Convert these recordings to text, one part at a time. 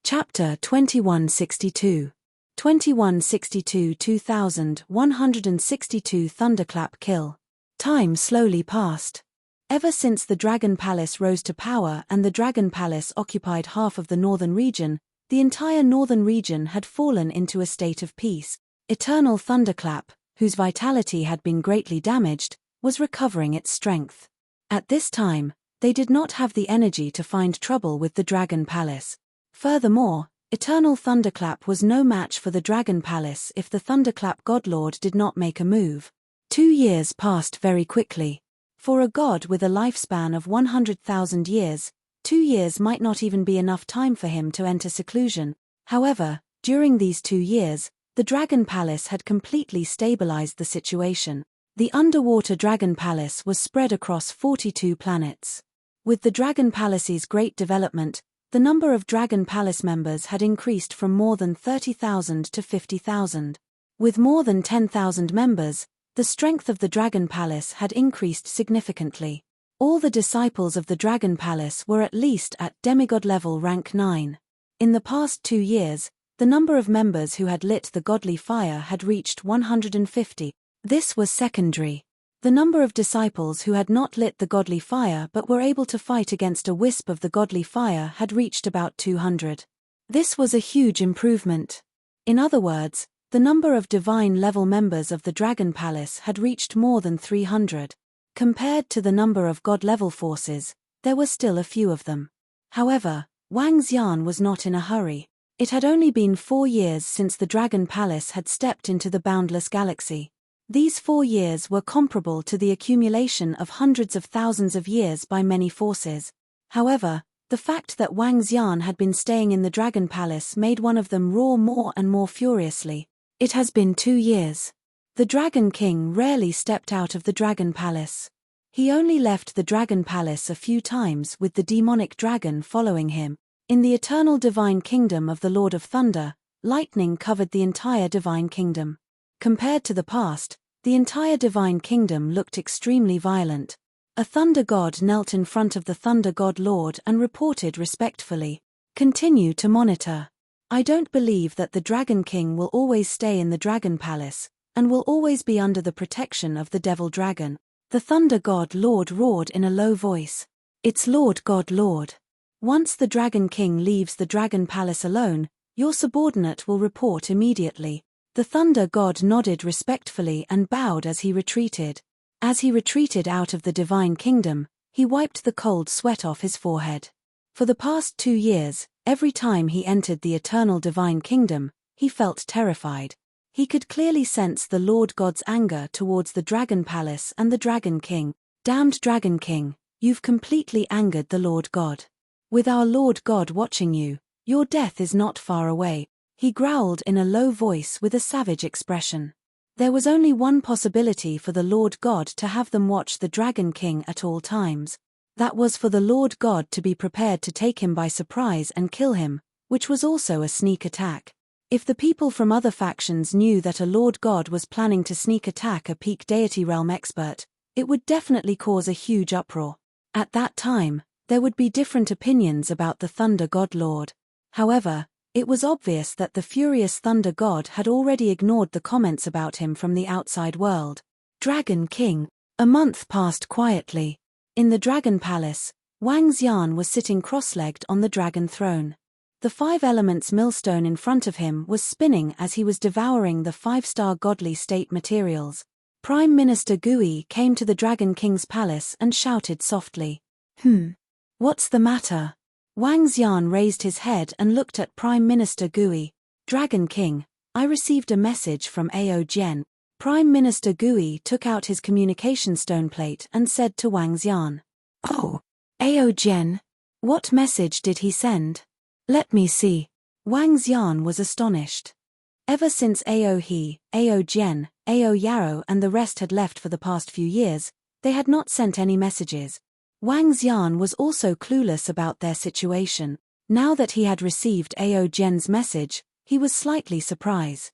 Chapter 2162. 2162 2162 Thunderclap Kill. Time slowly passed. Ever since the Dragon Palace rose to power and the Dragon Palace occupied half of the northern region, the entire northern region had fallen into a state of peace. Eternal Thunderclap, whose vitality had been greatly damaged, was recovering its strength. At this time, they did not have the energy to find trouble with the Dragon Palace. Furthermore, Eternal Thunderclap was no match for the Dragon Palace if the Thunderclap Godlord did not make a move. 2 years passed very quickly. For a god with a lifespan of 100,000 years, 2 years might not even be enough time for him to enter seclusion. However, during these 2 years, the Dragon Palace had completely stabilized the situation. The underwater Dragon Palace was spread across 42 planets. With the Dragon Palace's great development, the number of Dragon Palace members had increased from more than 30,000 to 50,000. With more than 10,000 members, the strength of the Dragon Palace had increased significantly. All the disciples of the Dragon Palace were at least at demigod level rank 9. In the past 2 years, the number of members who had lit the godly fire had reached 150. This was secondary. The number of disciples who had not lit the godly fire but were able to fight against a wisp of the godly fire had reached about 200. This was a huge improvement. In other words, the number of divine-level members of the Dragon Palace had reached more than 300. Compared to the number of god-level forces, there were still a few of them. However, Wang Xian was not in a hurry. It had only been 4 years since the Dragon Palace had stepped into the boundless galaxy. These 4 years were comparable to the accumulation of hundreds of thousands of years by many forces. However, the fact that Wang Xian had been staying in the Dragon Palace made one of them roar more and more furiously. It has been 2 years. The Dragon King rarely stepped out of the Dragon Palace. He only left the Dragon Palace a few times with the demonic dragon following him. In the eternal divine kingdom of the Lord of Thunder, lightning covered the entire divine kingdom. Compared to the past, the entire divine kingdom looked extremely violent. A thunder god knelt in front of the thunder god lord and reported respectfully, "Continue to monitor. I don't believe that the Dragon King will always stay in the Dragon Palace, and will always be under the protection of the Devil Dragon." The Thunder God Lord roared in a low voice, "It's Lord God Lord. Once the Dragon King leaves the Dragon Palace alone, your subordinate will report immediately." The Thunder God nodded respectfully and bowed as he retreated. As he retreated out of the Divine Kingdom, he wiped the cold sweat off his forehead. For the past 2 years, every time he entered the eternal Divine Kingdom, he felt terrified. He could clearly sense the Lord God's anger towards the Dragon Palace and the Dragon King. "Damned Dragon King, you've completely angered the Lord God. With our Lord God watching you, your death is not far away," he growled in a low voice with a savage expression. There was only one possibility for the Lord God to have them watch the Dragon King at all times. That was for the Lord God to be prepared to take him by surprise and kill him, which was also a sneak attack. If the people from other factions knew that a Lord God was planning to sneak attack a peak deity realm expert, it would definitely cause a huge uproar. At that time, there would be different opinions about the Thunder God Lord. However, it was obvious that the furious Thunder God had already ignored the comments about him from the outside world. Dragon King. A month passed quietly. In the Dragon Palace, Wang Xian was sitting cross-legged on the dragon throne. The 5 elements millstone in front of him was spinning as he was devouring the 5-star godly state materials. Prime Minister Gui came to the Dragon King's palace and shouted softly, What's the matter?" Wang Xian raised his head and looked at Prime Minister Gui. "Dragon King, I received a message from Ao Jian." Prime Minister Gui took out his communication stone plate and said to Wang Xian, "Oh, Ao Jian? What message did he send? Let me see." Wang Xian was astonished. Ever since Ao He, Ao Jian, Ao Yarrow and the rest had left for the past few years, they had not sent any messages. Wang Xian was also clueless about their situation. Now that he had received Ao Jian's message, he was slightly surprised.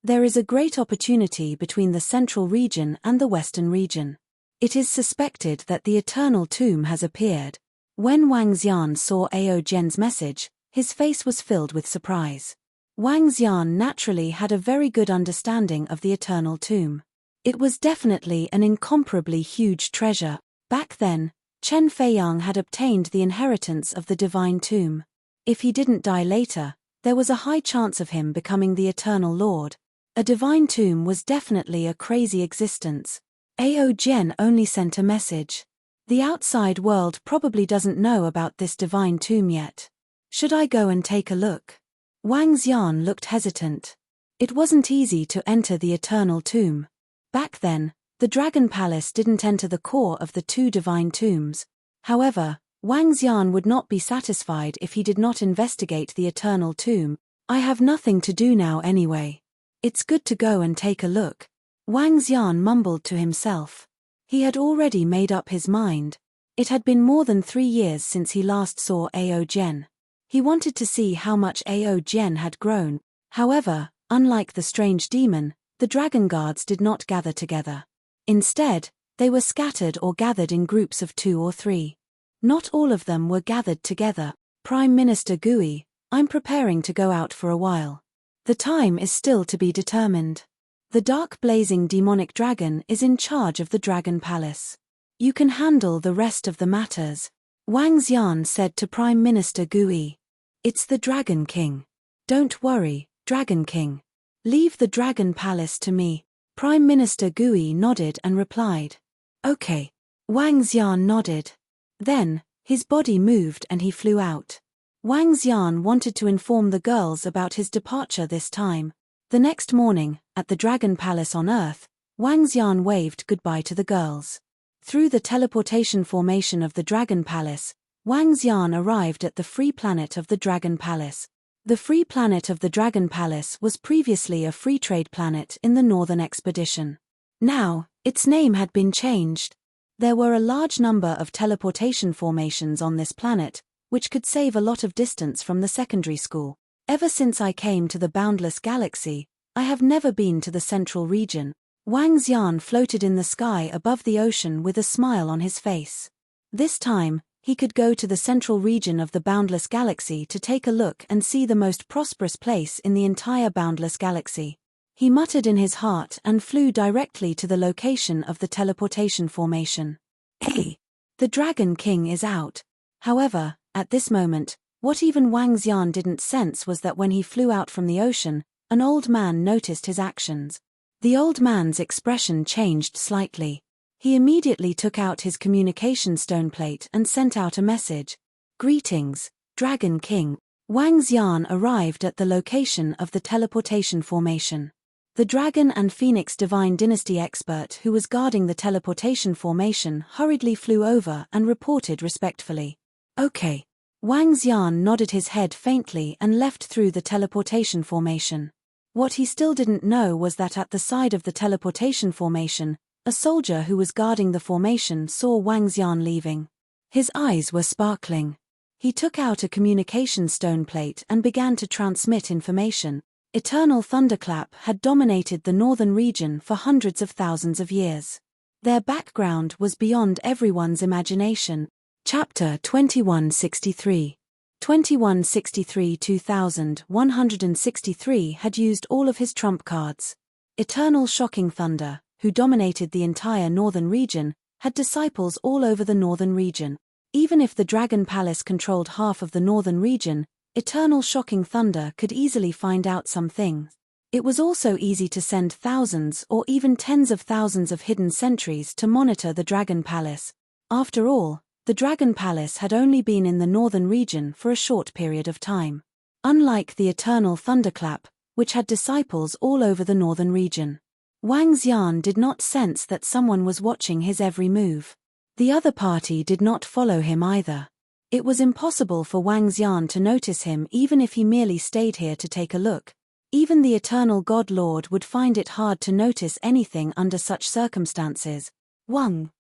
There is a great opportunity between the central region and the western region. It is suspected that the Eternal Tomb has appeared. When Wang Xian saw Ao Jian's message, His face was filled with surprise. Wang Xian naturally had a very good understanding of the eternal tomb. It was definitely an incomparably huge treasure. Back then, Chen Feiyang had obtained the inheritance of the divine tomb. If he didn't die later, there was a high chance of him becoming the eternal lord. A divine tomb was definitely a crazy existence. Ao Jian only sent a message. The outside world probably doesn't know about this divine tomb yet. Should I go and take a look? Wang Xian looked hesitant. It wasn't easy to enter the eternal tomb. Back then, the Dragon Palace didn't enter the core of the two divine tombs. However, Wang Xian would not be satisfied if he did not investigate the eternal tomb. I have nothing to do now anyway. It's good to go and take a look. Wang Xian mumbled to himself. He had already made up his mind. It had been more than 3 years since he last saw Ao Jian. He wanted to see how much Ao Jian had grown. However, unlike the strange demon, the dragon guards did not gather together. Instead, they were scattered or gathered in groups of 2 or 3. Not all of them were gathered together. Prime Minister Gui, I'm preparing to go out for a while. The time is still to be determined. The dark blazing demonic dragon is in charge of the Dragon Palace. You can handle the rest of the matters, Wang Xian said to Prime Minister Gui. It's the Dragon King. Don't worry, Dragon King. Leave the Dragon Palace to me. Prime Minister Gui nodded and replied. Okay. Wang Xian nodded. Then, his body moved and he flew out. Wang Xian wanted to inform the girls about his departure this time. The next morning, at the Dragon Palace on Earth, Wang Xian waved goodbye to the girls. Through the teleportation formation of the Dragon Palace, Wang Xian arrived at the free planet of the Dragon Palace. The free planet of the Dragon Palace was previously a free trade planet in the Northern Expedition. Now, its name had been changed. There were a large number of teleportation formations on this planet, which could save a lot of distance from the secondary school. Ever since I came to the boundless galaxy, I have never been to the central region. Wang Xian floated in the sky above the ocean with a smile on his face. This time, he could go to the central region of the boundless galaxy to take a look and see the most prosperous place in the entire boundless galaxy. He muttered in his heart and flew directly to the location of the teleportation formation. Hey! The Dragon King is out. However, at this moment, what even Wang Xian didn't sense was that when he flew out from the ocean, an old man noticed his actions. The old man's expression changed slightly. He immediately took out his communication stone plate and sent out a message. Greetings, Dragon King. Wang Xian arrived at the location of the teleportation formation. The Dragon and Phoenix Divine Dynasty expert who was guarding the teleportation formation hurriedly flew over and reported respectfully. Okay. Wang Xian nodded his head faintly and left through the teleportation formation. What he still didn't know was that at the side of the teleportation formation, a soldier who was guarding the formation saw Wang Xian leaving. His eyes were sparkling. He took out a communication stone plate and began to transmit information. Eternal thunderclap had dominated the northern region for hundreds of thousands of years. Their background was beyond everyone's imagination. Chapter 2163. 2163-2163 had used all of his trump cards. Eternal Shocking Thunder, who dominated the entire northern region, had disciples all over the northern region. Even if the Dragon Palace controlled half of the northern region, Eternal Shocking Thunder could easily find out some things. It was also easy to send thousands or even tens of thousands of hidden sentries to monitor the Dragon Palace. After all, the Dragon Palace had only been in the northern region for a short period of time. Unlike the Eternal Thunderclap, which had disciples all over the northern region. Wang Xian did not sense that someone was watching his every move. The other party did not follow him either. It was impossible for Wang Xian to notice him even if he merely stayed here to take a look. Even the Eternal God Lord would find it hard to notice anything under such circumstances. Wang.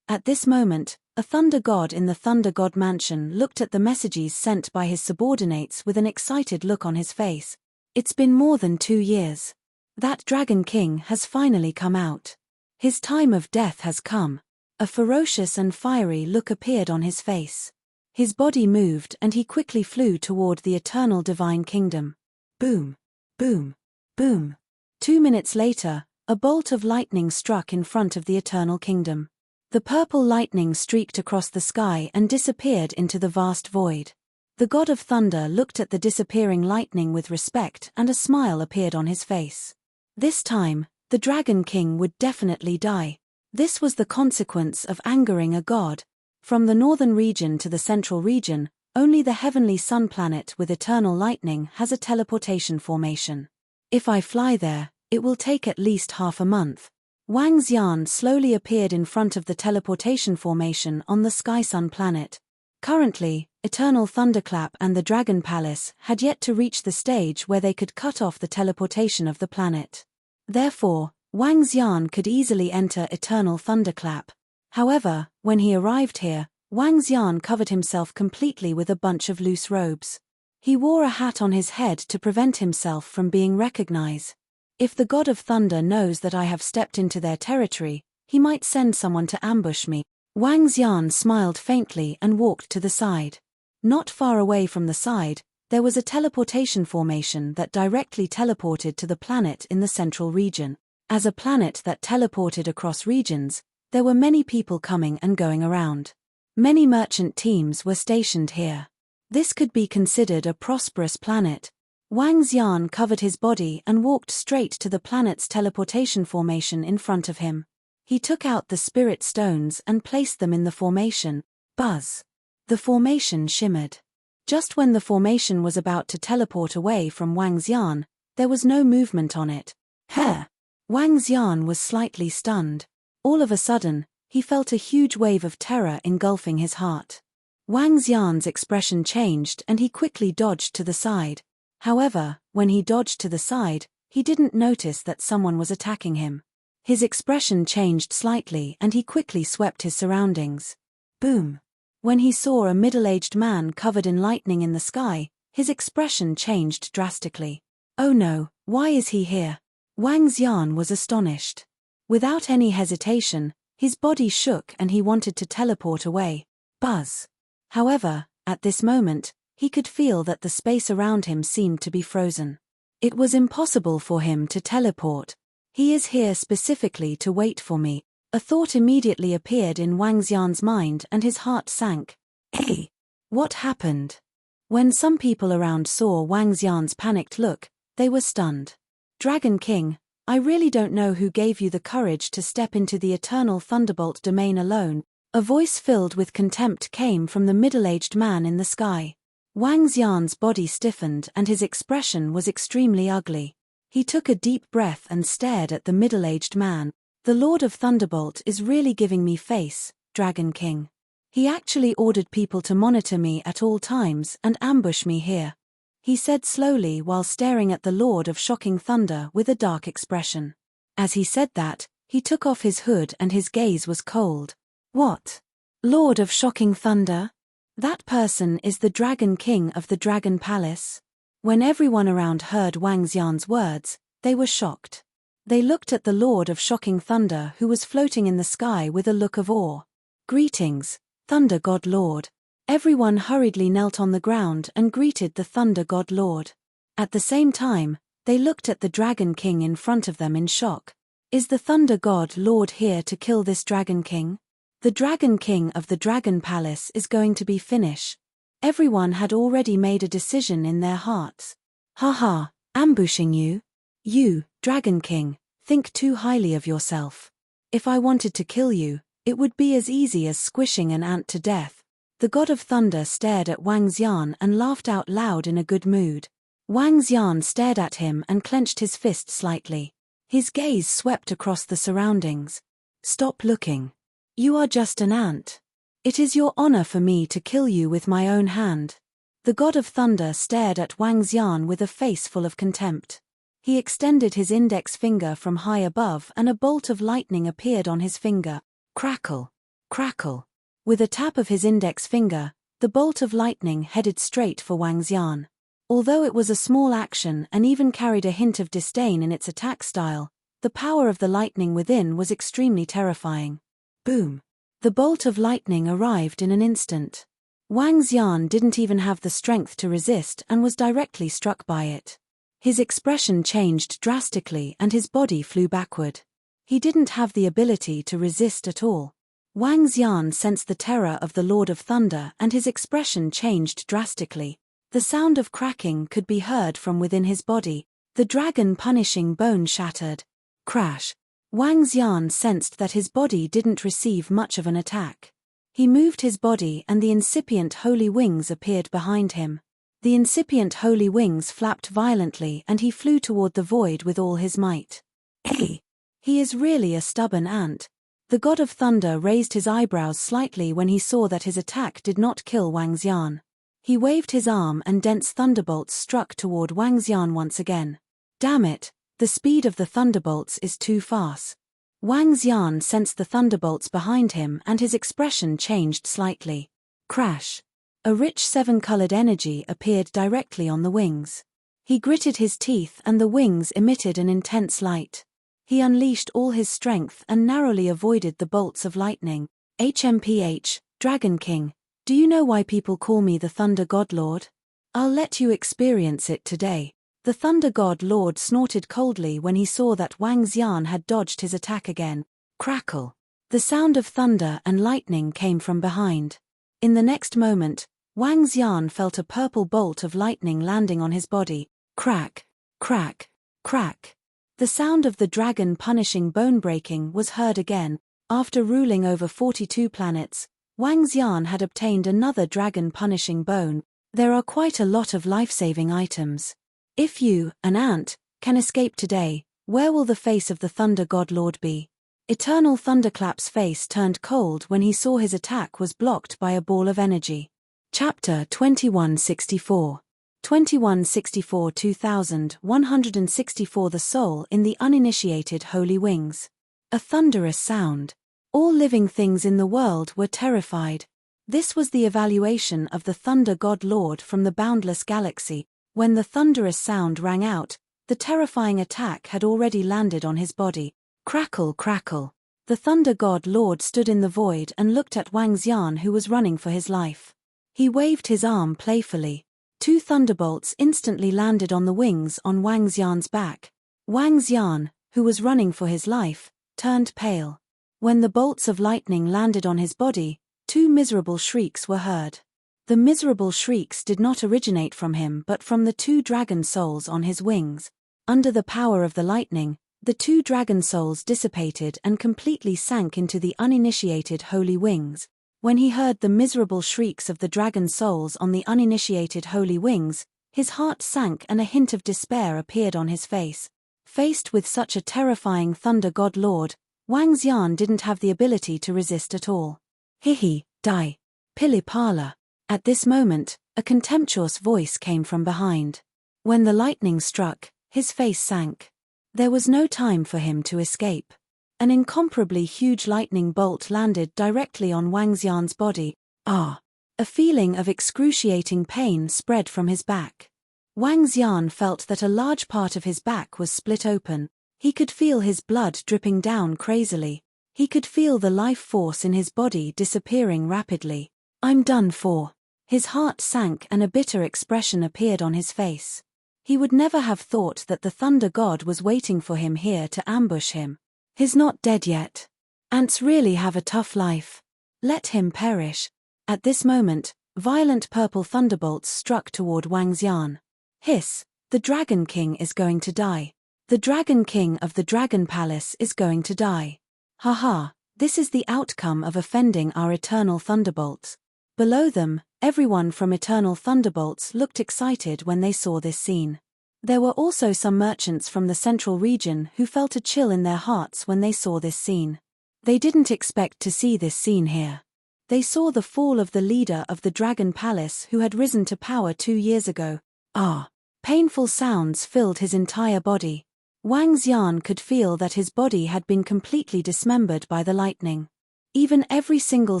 At this moment, a Thunder God in the Thunder God Mansion looked at the messages sent by his subordinates with an excited look on his face. It's been more than 2 years. That Dragon King has finally come out. His time of death has come. A ferocious and fiery look appeared on his face. His body moved and he quickly flew toward the eternal divine kingdom. Boom! Boom! Boom! 2 minutes later, a bolt of lightning struck in front of the eternal kingdom. The purple lightning streaked across the sky and disappeared into the vast void. The god of thunder looked at the disappearing lightning with respect and a smile appeared on his face. This time, the Dragon King would definitely die. This was the consequence of angering a god. From the northern region to the central region, only the heavenly sun planet with eternal lightning has a teleportation formation. If I fly there, it will take at least half a month. Wang Xian slowly appeared in front of the teleportation formation on the Sky Sun planet. Currently, Eternal Thunderclap and the Dragon Palace had yet to reach the stage where they could cut off the teleportation of the planet. Therefore, Wang Xian could easily enter Eternal Thunderclap. However, when he arrived here, Wang Xian covered himself completely with a bunch of loose robes. He wore a hat on his head to prevent himself from being recognized. If the god of thunder knows that I have stepped into their territory, he might send someone to ambush me. Wang Xian smiled faintly and walked to the side. Not far away from the side, there was a teleportation formation that directly teleported to the planet in the central region. As a planet that teleported across regions, there were many people coming and going around. Many merchant teams were stationed here. This could be considered a prosperous planet. Wang Xian covered his body and walked straight to the planet's teleportation formation in front of him. He took out the spirit stones and placed them in the formation. Buzz! The formation shimmered. Just when the formation was about to teleport away from Wang Xian, there was no movement on it. Heh! Wang Xian was slightly stunned. All of a sudden, he felt a huge wave of terror engulfing his heart. Wang Xian's expression changed and he quickly dodged to the side. However, when he dodged to the side, he didn't notice that someone was attacking him. His expression changed slightly and he quickly swept his surroundings. Boom! When he saw a middle-aged man covered in lightning in the sky, his expression changed drastically. Oh no, why is he here? Wang Xian was astonished. Without any hesitation, his body shook and he wanted to teleport away. Buzz! However, at this moment, he could feel that the space around him seemed to be frozen. It was impossible for him to teleport. He is here specifically to wait for me. A thought immediately appeared in Wang Xian's mind and his heart sank. Hey! What happened? When some people around saw Wang Xian's panicked look, they were stunned. Dragon King, I really don't know who gave you the courage to step into the eternal Thunderbolt domain alone. A voice filled with contempt came from the middle-aged man in the sky. Wang Xian's body stiffened and his expression was extremely ugly. He took a deep breath and stared at the middle-aged man. The Lord of Thunderbolt is really giving me face, Dragon King. He actually ordered people to monitor me at all times and ambush me here. He said slowly while staring at the Lord of Shocking Thunder with a dark expression. As he said that, he took off his hood and his gaze was cold. What? Lord of Shocking Thunder? That person is the Dragon King of the Dragon Palace? When everyone around heard Wang Xian's words, they were shocked. They looked at the Lord of Shocking Thunder who was floating in the sky with a look of awe. Greetings, Thunder God Lord. Everyone hurriedly knelt on the ground and greeted the Thunder God Lord. At the same time, they looked at the Dragon King in front of them in shock. Is the Thunder God Lord here to kill this Dragon King? The Dragon King of the Dragon Palace is going to be finished. Everyone had already made a decision in their hearts. Haha, ambushing you? You, Dragon King, think too highly of yourself. If I wanted to kill you, it would be as easy as squishing an ant to death. The God of Thunder stared at Wang Xian and laughed out loud in a good mood. Wang Xian stared at him and clenched his fist slightly. His gaze swept across the surroundings. Stop looking. You are just an ant. It is your honor for me to kill you with my own hand. The God of Thunder stared at Wang Xian with a face full of contempt. He extended his index finger from high above and a bolt of lightning appeared on his finger. Crackle! Crackle! With a tap of his index finger, the bolt of lightning headed straight for Wang Xian. Although it was a small action and even carried a hint of disdain in its attack style, the power of the lightning within was extremely terrifying. Boom! The bolt of lightning arrived in an instant. Wang Xian didn't even have the strength to resist and was directly struck by it. His expression changed drastically and his body flew backward. He didn't have the ability to resist at all. Wang Xian sensed the terror of the Lord of Thunder and his expression changed drastically. The sound of cracking could be heard from within his body. The dragon punishing bone shattered. Crash. Wang Xian sensed that his body didn't receive much of an attack. He moved his body and the incipient holy wings appeared behind him. The incipient holy wings flapped violently and he flew toward the void with all his might. Hey! He is really a stubborn ant. The God of Thunder raised his eyebrows slightly when he saw that his attack did not kill Wang Xian. He waved his arm and dense thunderbolts struck toward Wang Xian once again. Damn it, the speed of the thunderbolts is too fast. Wang Xian sensed the thunderbolts behind him and his expression changed slightly. Crash. A rich seven-colored energy appeared directly on the wings. He gritted his teeth and the wings emitted an intense light. He unleashed all his strength and narrowly avoided the bolts of lightning. HMPH, Dragon King, do you know why people call me the Thunder God Lord? I'll let you experience it today. The Thunder God Lord snorted coldly when he saw that Wang Xian had dodged his attack again. Crackle. The sound of thunder and lightning came from behind. In the next moment, Wang Xian felt a purple bolt of lightning landing on his body. Crack, crack, crack. The sound of the dragon punishing bone breaking was heard again. After ruling over 42 planets, Wang Xian had obtained another dragon punishing bone. There are quite a lot of life-saving items. If you, an ant, can escape today, where will the face of the Thunder God Lord be? Eternal Thunderclap's face turned cold when he saw his attack was blocked by a ball of energy. Chapter 2164. 2164 2164 The Soul in the Uninitiated Holy Wings. A thunderous sound. All living things in the world were terrified. This was the evaluation of the Thunder God Lord from the boundless galaxy. When the thunderous sound rang out, the terrifying attack had already landed on his body. Crackle, crackle. The Thunder God Lord stood in the void and looked at Wang Xian, who was running for his life. He waved his arm playfully. 2 thunderbolts instantly landed on the wings on Wang Xian's back. Wang Xian, who was running for his life, turned pale. When the bolts of lightning landed on his body, 2 miserable shrieks were heard. The miserable shrieks did not originate from him but from the 2 dragon souls on his wings. Under the power of the lightning, the 2 dragon souls dissipated and completely sank into the uninitiated holy wings. When he heard the miserable shrieks of the dragon souls on the uninitiated holy wings, his heart sank and a hint of despair appeared on his face. Faced with such a terrifying Thunder God Lord, Wang Xian didn't have the ability to resist at all. Hihi, die. Pili-pala. At this moment, a contemptuous voice came from behind. When the lightning struck, his face sank. There was no time for him to escape. An incomparably huge lightning bolt landed directly on Wang Xian's body. Ah! A feeling of excruciating pain spread from his back. Wang Xian felt that a large part of his back was split open. He could feel his blood dripping down crazily. He could feel the life force in his body disappearing rapidly. I'm done for. His heart sank and a bitter expression appeared on his face. He would never have thought that the Thunder God was waiting for him here to ambush him. He's not dead yet. Ants really have a tough life. Let him perish. At this moment, violent purple thunderbolts struck toward Wang Xian. Hiss, the Dragon King is going to die. The Dragon King of the Dragon Palace is going to die. Haha, this is the outcome of offending our Eternal Thunderbolts. Below them, everyone from Eternal Thunderbolts looked excited when they saw this scene. There were also some merchants from the central region who felt a chill in their hearts when they saw this scene. They didn't expect to see this scene here. They saw the fall of the leader of the Dragon Palace who had risen to power 2 years ago. Ah! Painful sounds filled his entire body. Wang Xian could feel that his body had been completely dismembered by the lightning. Even every single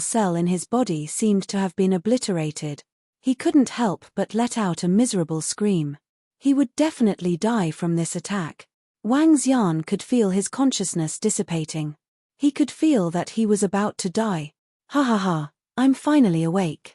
cell in his body seemed to have been obliterated. He couldn't help but let out a miserable scream. He would definitely die from this attack. Wang Xian could feel his consciousness dissipating. He could feel that he was about to die. Ha ha ha, I'm finally awake.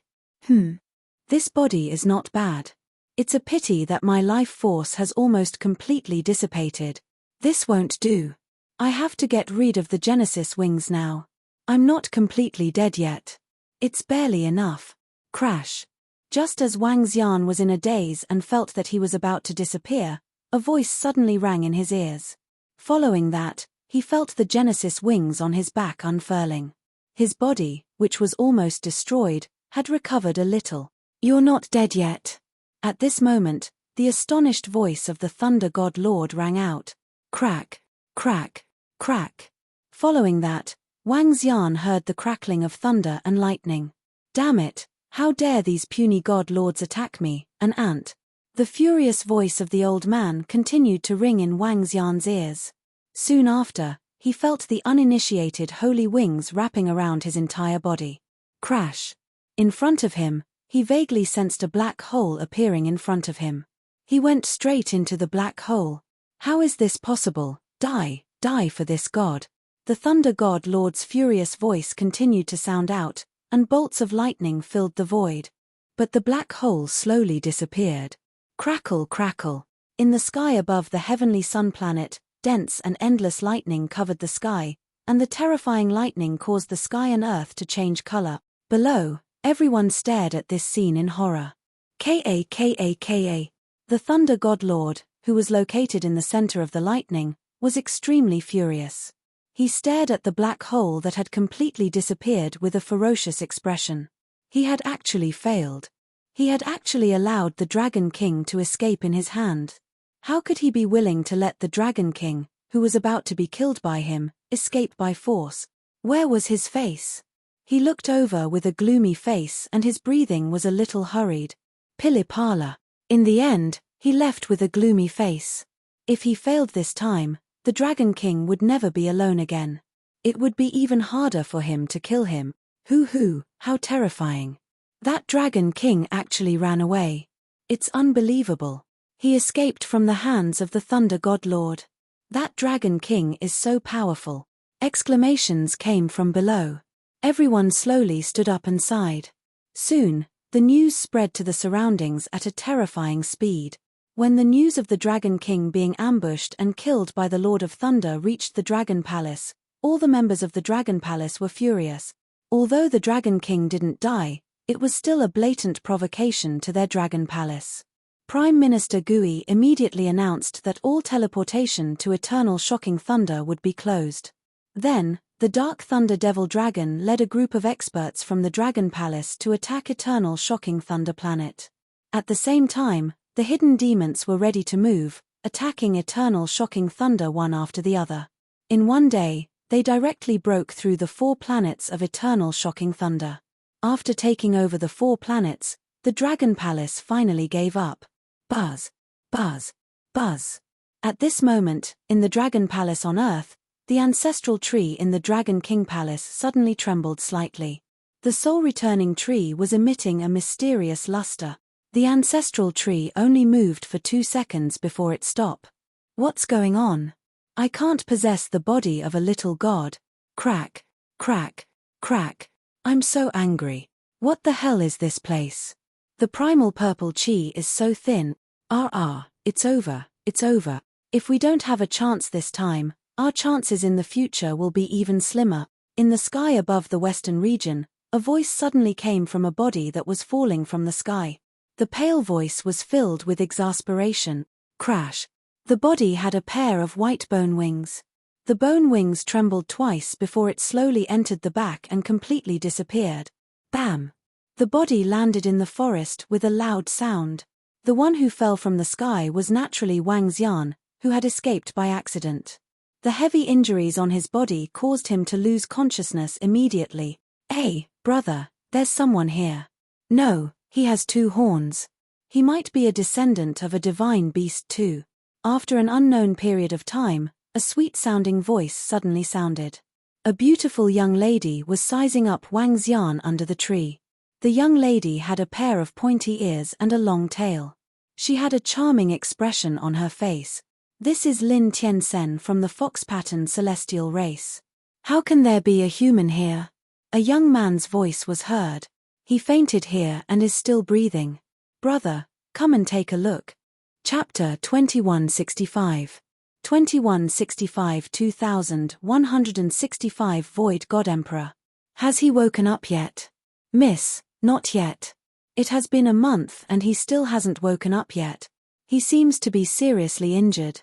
This body is not bad. It's a pity that my life force has almost completely dissipated. This won't do. I have to get rid of the Genesis wings now. I'm not completely dead yet. It's barely enough. Crash. Just as Wang Xian was in a daze and felt that he was about to disappear, a voice suddenly rang in his ears. Following that, he felt the Genesis wings on his back unfurling. His body, which was almost destroyed, had recovered a little. You're not dead yet. At this moment, the astonished voice of the Thunder God Lord rang out. Crack, crack, crack. Following that, Wang Xian heard the crackling of thunder and lightning. Damn it, how dare these puny god lords attack me, an ant. The furious voice of the old man continued to ring in Wang Xian's ears. Soon after, he felt the uninitiated holy wings wrapping around his entire body. Crash. In front of him, he vaguely sensed a black hole appearing in front of him. He went straight into the black hole. How is this possible? Die, die for this god. The Thunder God Lord's furious voice continued to sound out, and bolts of lightning filled the void. But the black hole slowly disappeared. Crackle, crackle. In the sky above the heavenly sun planet, dense and endless lightning covered the sky, and the terrifying lightning caused the sky and earth to change color. Below, everyone stared at this scene in horror. Ka. The Thunder God Lord, who was located in the center of the lightning, was extremely furious. He stared at the black hole that had completely disappeared with a ferocious expression. He had actually failed. He had actually allowed the Dragon King to escape in his hand. How could he be willing to let the Dragon King, who was about to be killed by him, escape by force? Where was his face? He looked over with a gloomy face and his breathing was a little hurried. Pilipala. In the end, he left with a gloomy face. If he failed this time, the Dragon King would never be alone again. It would be even harder for him to kill him. Hoo, how terrifying. That Dragon King actually ran away. It's unbelievable. He escaped from the hands of the Thunder God Lord. That Dragon King is so powerful. Exclamations came from below. Everyone slowly stood up and sighed. Soon, the news spread to the surroundings at a terrifying speed. When the news of the Dragon King being ambushed and killed by the Lord of Thunder reached the Dragon Palace, all the members of the Dragon Palace were furious. Although the Dragon King didn't die, it was still a blatant provocation to their Dragon Palace. Prime Minister Gui immediately announced that all teleportation to Eternal Shocking Thunder would be closed. Then, the Dark Thunder Devil Dragon led a group of experts from the Dragon Palace to attack Eternal Shocking Thunder Planet. At the same time, the hidden demons were ready to move, attacking Eternal Shocking Thunder one after the other. In one day, they directly broke through the 4 planets of Eternal Shocking Thunder. After taking over the 4 planets, the Dragon Palace finally gave up. Buzz, buzz, buzz. At this moment, in the Dragon Palace on Earth, the ancestral tree in the Dragon King Palace suddenly trembled slightly. The soul-returning tree was emitting a mysterious luster. The ancestral tree only moved for 2 seconds before it stopped. What's going on? I can't possess the body of a little god. Crack, crack, crack. I'm so angry. What the hell is this place? The primal purple chi is so thin. It's over, it's over. If we don't have a chance this time, our chances in the future will be even slimmer. In the sky above the western region, a voice suddenly came from a body that was falling from the sky. The pale voice was filled with exasperation. Crash. The body had a pair of white bone wings. The bone wings trembled twice before it slowly entered the back and completely disappeared. Bam! The body landed in the forest with a loud sound. The one who fell from the sky was naturally Wang Xian, who had escaped by accident. The heavy injuries on his body caused him to lose consciousness immediately. Hey, brother, there's someone here. No, he has 2 horns. He might be a descendant of a divine beast too. After an unknown period of time, a sweet-sounding voice suddenly sounded. A beautiful young lady was sizing up Wang Xian under the tree. The young lady had a pair of pointy ears and a long tail. She had a charming expression on her face. This is Lin Tiansen from the fox-patterned celestial race. How can there be a human here? A young man's voice was heard. He fainted here and is still breathing. Brother, come and take a look. Chapter 2165. 2165 2165 Void God Emperor. Has he woken up yet? Miss, not yet. It has been a month and he still hasn't woken up yet. He seems to be seriously injured.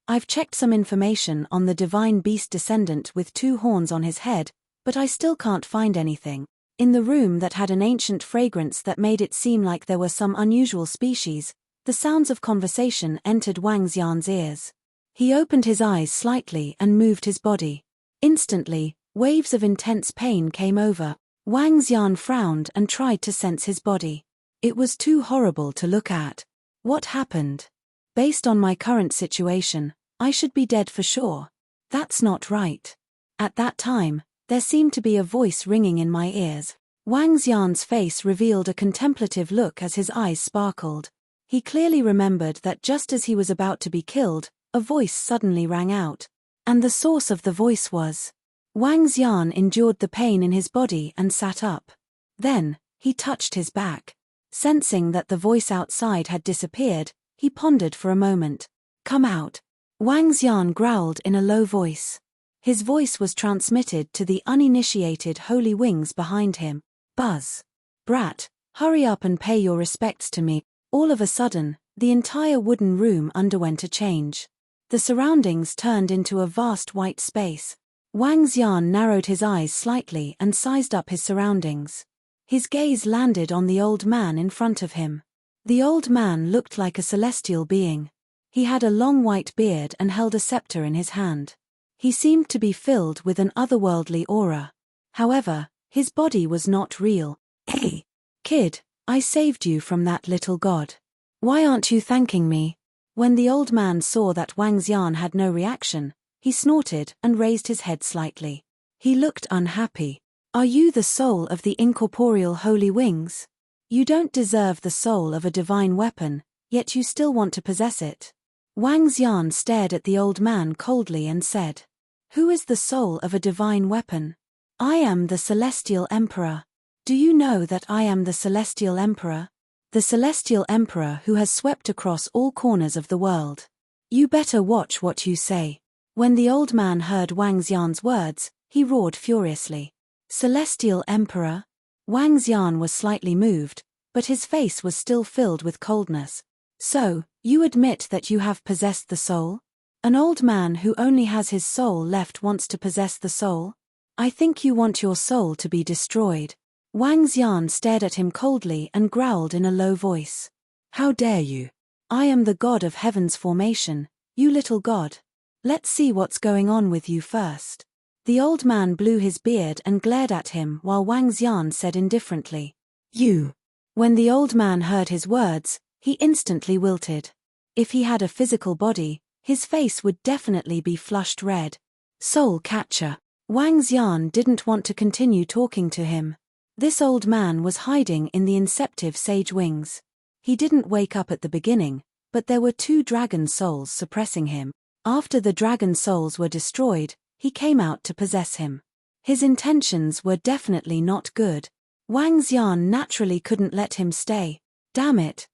I've checked some information on the divine beast descendant with 2 horns on his head, but I still can't find anything. In the room that had an ancient fragrance that made it seem like there were some unusual species, the sounds of conversation entered Wang Xian's ears. He opened his eyes slightly and moved his body. Instantly, waves of intense pain came over. Wang Xian frowned and tried to sense his body. It was too horrible to look at. What happened? Based on my current situation, I should be dead for sure. That's not right. At that time, there seemed to be a voice ringing in my ears. Wang Xian's face revealed a contemplative look as his eyes sparkled. He clearly remembered that just as he was about to be killed, a voice suddenly rang out. And the source of the voice was. Wang Xian endured the pain in his body and sat up. Then, he touched his back. Sensing that the voice outside had disappeared, he pondered for a moment. Come out. Wang Xian growled in a low voice. His voice was transmitted to the uninitiated holy wings behind him. Buzz. Brat, hurry up and pay your respects to me. All of a sudden, the entire wooden room underwent a change. The surroundings turned into a vast white space. Wang Xian narrowed his eyes slightly and sized up his surroundings. His gaze landed on the old man in front of him. The old man looked like a celestial being. He had a long white beard and held a scepter in his hand. He seemed to be filled with an otherworldly aura. However, his body was not real. Hey, kid, I saved you from that little god. Why aren't you thanking me? When the old man saw that Wang Xian had no reaction, he snorted and raised his head slightly. He looked unhappy. Are you the soul of the incorporeal holy wings? You don't deserve the soul of a divine weapon, yet you still want to possess it. Wang Xian stared at the old man coldly and said, Who is the soul of a divine weapon? I am the Celestial Emperor. Do you know that I am the Celestial Emperor? The Celestial Emperor who has swept across all corners of the world. You better watch what you say. When the old man heard Wang Xian's words, he roared furiously. Celestial Emperor? Wang Xian was slightly moved, but his face was still filled with coldness. So, you admit that you have possessed the soul? An old man who only has his soul left wants to possess the soul? I think you want your soul to be destroyed. Wang Xian stared at him coldly and growled in a low voice. How dare you? I am the god of heaven's formation, you little god. Let's see what's going on with you first. The old man blew his beard and glared at him while Wang Xian said indifferently, You. When the old man heard his words, he instantly wilted. If he had a physical body, his face would definitely be flushed red. Soul catcher. Wang Xian didn't want to continue talking to him. This old man was hiding in the inceptive sage wings. He didn't wake up at the beginning, but there were 2 dragon souls suppressing him. After the dragon souls were destroyed, he came out to possess him. His intentions were definitely not good. Wang Xian naturally couldn't let him stay. Damn it,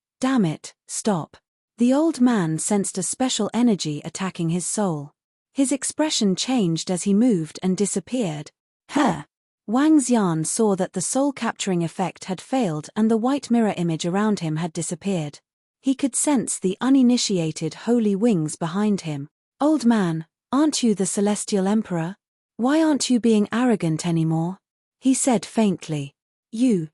stop. The old man sensed a special energy attacking his soul. His expression changed as he moved and disappeared. Huh! Wang Xian saw that the soul-capturing effect had failed and the white mirror image around him had disappeared. He could sense the uninitiated holy wings behind him. Old man, aren't you the Celestial Emperor? Why aren't you being arrogant anymore? He said faintly. You,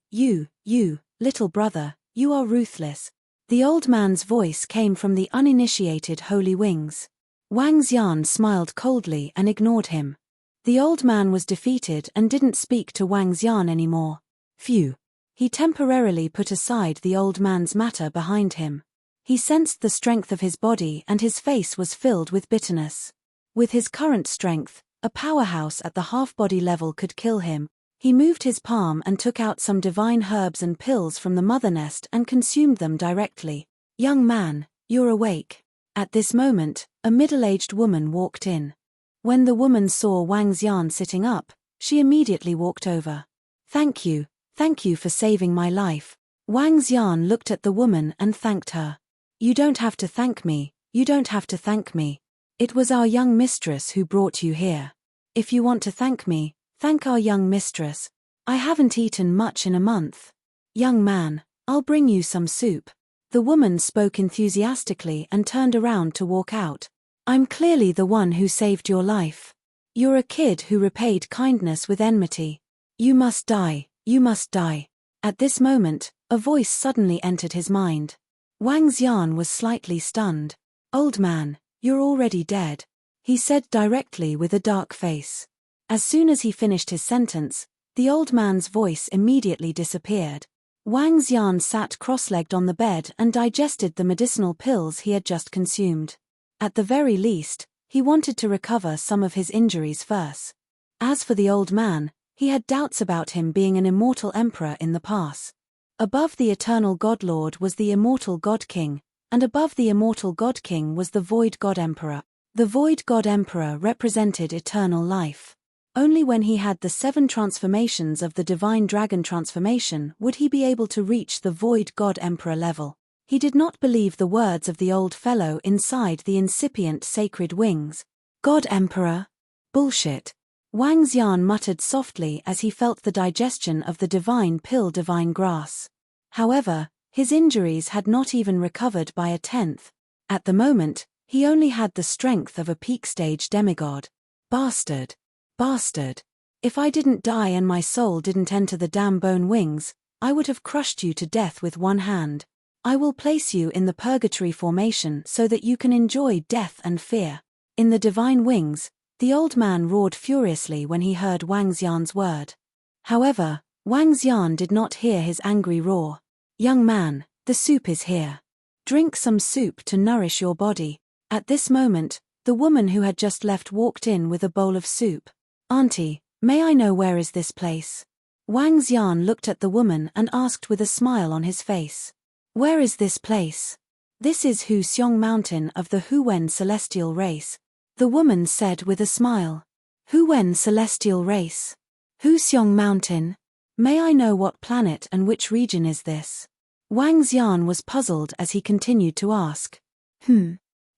little brother, you are ruthless. The old man's voice came from the uninitiated holy wings. Wang Xian smiled coldly and ignored him. The old man was defeated and didn't speak to Wang Xian anymore. Phew. He temporarily put aside the old man's matter behind him. He sensed the strength of his body and his face was filled with bitterness. With his current strength, a powerhouse at the half-body level could kill him. He moved his palm and took out some divine herbs and pills from the mother nest and consumed them directly. Young man, you're awake. At this moment, a middle-aged woman walked in. When the woman saw Wang Xian sitting up, she immediately walked over. Thank you, Thank you for saving my life. Wang Xian looked at the woman and thanked her. You don't have to thank me, you don't have to thank me. It was our young mistress who brought you here. If you want to thank me, thank our young mistress. I haven't eaten much in a month. Young man, I'll bring you some soup. The woman spoke enthusiastically and turned around to walk out. I'm clearly the one who saved your life. You're a kid who repaid kindness with enmity. You must die, you must die. At this moment, a voice suddenly entered his mind. Wang Xian was slightly stunned. Old man, you're already dead, he said directly with a dark face. As soon as he finished his sentence, the old man's voice immediately disappeared. Wang Xian sat cross-legged on the bed and digested the medicinal pills he had just consumed. At the very least, he wanted to recover some of his injuries first. As for the old man, he had doubts about him being an immortal emperor in the past. Above the eternal God Lord was the immortal God King, and above the immortal God King was the Void God Emperor. The Void God Emperor represented eternal life. Only when he had the 7 transformations of the Divine Dragon transformation would he be able to reach the Void God Emperor level. He did not believe the words of the old fellow inside the incipient sacred wings. God Emperor? Bullshit. Wang Xian muttered softly as he felt the digestion of the divine pill divine grass. However, his injuries had not even recovered by 1/10. At the moment, he only had the strength of a peak-stage demigod. Bastard. Bastard. If I didn't die and my soul didn't enter the damn bone wings, I would have crushed you to death with one hand. I will place you in the purgatory formation so that you can enjoy death and fear. In the divine wings, the old man roared furiously when he heard Wang Xian's word. However, Wang Xian did not hear his angry roar. Young man, the soup is here. Drink some soup to nourish your body. At this moment, the woman who had just left walked in with a bowl of soup. Auntie, may I know where is this place? Wang Xian looked at the woman and asked with a smile on his face. Where is this place? This is Hu Xiong Mountain of the Huwen celestial race. The woman said with a smile. Huwen celestial race? Hu Xiong Mountain? May I know what planet and which region is this? Wang Xian was puzzled as he continued to ask.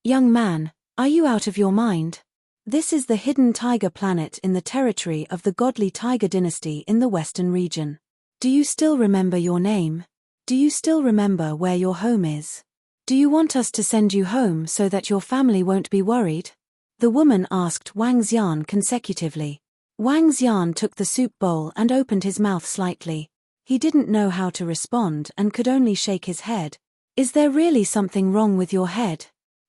Young man, are you out of your mind? This is the hidden tiger planet in the territory of the godly tiger dynasty in the western region. Do you still remember your name? Do you still remember where your home is? Do you want us to send you home so that your family won't be worried? The woman asked Wang Xian consecutively. Wang Xian took the soup bowl and opened his mouth slightly. He didn't know how to respond and could only shake his head. Is there really something wrong with your head?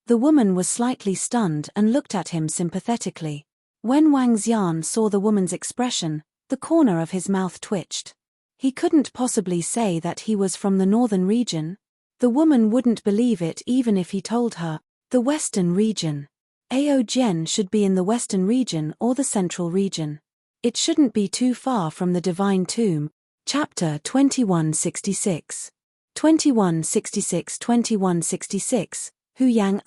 The woman was slightly stunned and looked at him sympathetically. When Wang Xian saw the woman's expression, the corner of his mouth twitched. He couldn't possibly say that he was from the northern region. The woman wouldn't believe it even if he told her. The western region. Ao Jian should be in the western region or the central region. It shouldn't be too far from the divine tomb. Chapter 2166. 2166. Hu Yang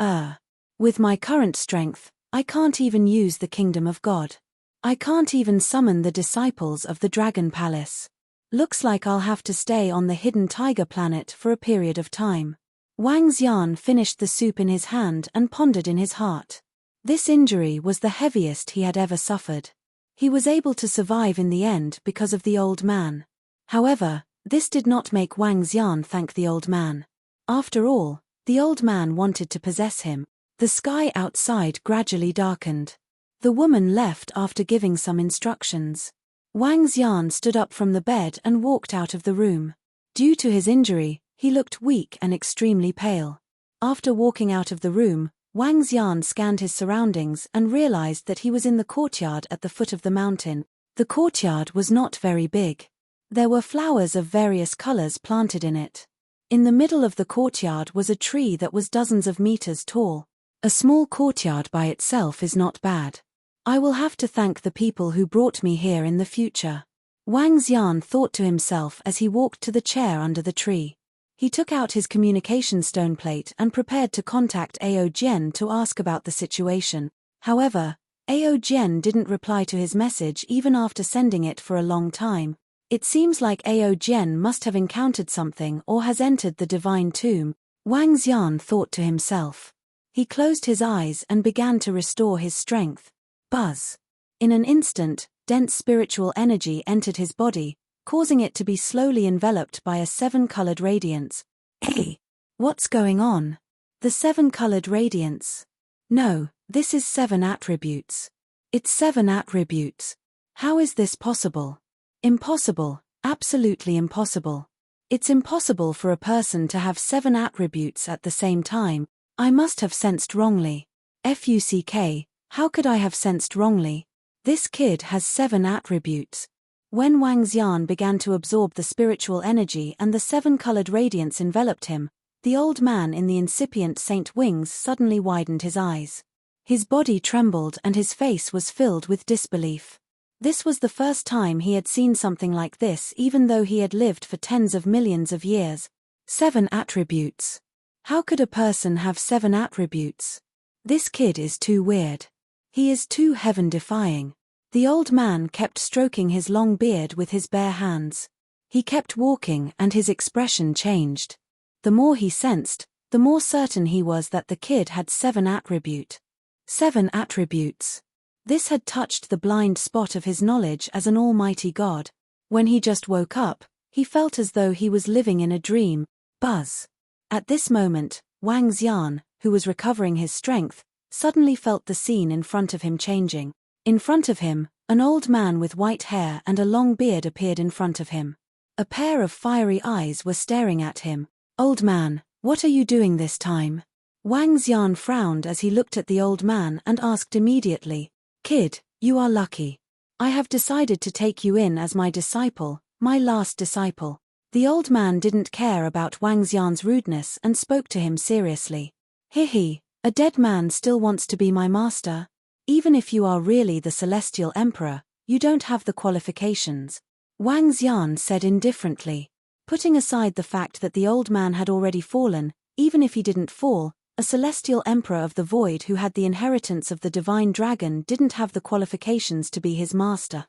With my current strength, I can't even use the kingdom of God. I can't even summon the disciples of the Dragon Palace. Looks like I'll have to stay on the hidden tiger planet for a period of time. Wang Xian finished the soup in his hand and pondered in his heart. This injury was the heaviest he had ever suffered. He was able to survive in the end because of the old man. However, this did not make Wang Xian thank the old man. After all, the old man wanted to possess him. The sky outside gradually darkened. The woman left after giving some instructions. Wang Xian stood up from the bed and walked out of the room. Due to his injury, he looked weak and extremely pale. After walking out of the room, Wang Xian scanned his surroundings and realized that he was in the courtyard at the foot of the mountain. The courtyard was not very big. There were flowers of various colors planted in it. In the middle of the courtyard was a tree that was dozens of meters tall. A small courtyard by itself is not bad. I will have to thank the people who brought me here in the future. Wang Xian thought to himself as he walked to the chair under the tree. He took out his communication stone plate and prepared to contact Ao Jian to ask about the situation. However, Ao Jian didn't reply to his message even after sending it for a long time. It seems like Ao Jian must have encountered something or has entered the divine tomb, Wang Xian thought to himself. He closed his eyes and began to restore his strength. Buzz. In an instant, dense spiritual energy entered his body, causing it to be slowly enveloped by a seven-colored radiance. Hey! What's going on? The seven-colored radiance. No, this is 7 attributes. It's 7 attributes. How is this possible? Impossible, absolutely impossible. It's impossible for a person to have 7 attributes at the same time. I must have sensed wrongly. Fuck, how could I have sensed wrongly? This kid has 7 attributes. When Wang Xian began to absorb the spiritual energy and the 7-colored radiance enveloped him, the old man in the incipient saint wings suddenly widened his eyes. His body trembled and his face was filled with disbelief. This was the first time he had seen something like this, even though he had lived for tens of millions of years. 7 attributes. How could a person have 7 attributes? This kid is too weird. He is too heaven-defying. The old man kept stroking his long beard with his bare hands. He kept walking and his expression changed. The more he sensed, the more certain he was that the kid had 7 attributes. 7 attributes. This had touched the blind spot of his knowledge as an almighty God. When he just woke up, he felt as though he was living in a dream. Buzz. At this moment, Wang Xian, who was recovering his strength, suddenly felt the scene in front of him changing. In front of him, an old man with white hair and a long beard appeared in front of him. A pair of fiery eyes were staring at him. Old man, what are you doing this time? Wang Xian frowned as he looked at the old man and asked immediately, Kid, you are lucky. I have decided to take you in as my disciple, my last disciple. The old man didn't care about Wang Xian's rudeness and spoke to him seriously. Hihi, a dead man still wants to be my master? Even if you are really the celestial emperor, you don't have the qualifications. Wang Xian said indifferently. Putting aside the fact that the old man had already fallen, even if he didn't fall, a celestial emperor of the void who had the inheritance of the divine dragon didn't have the qualifications to be his master.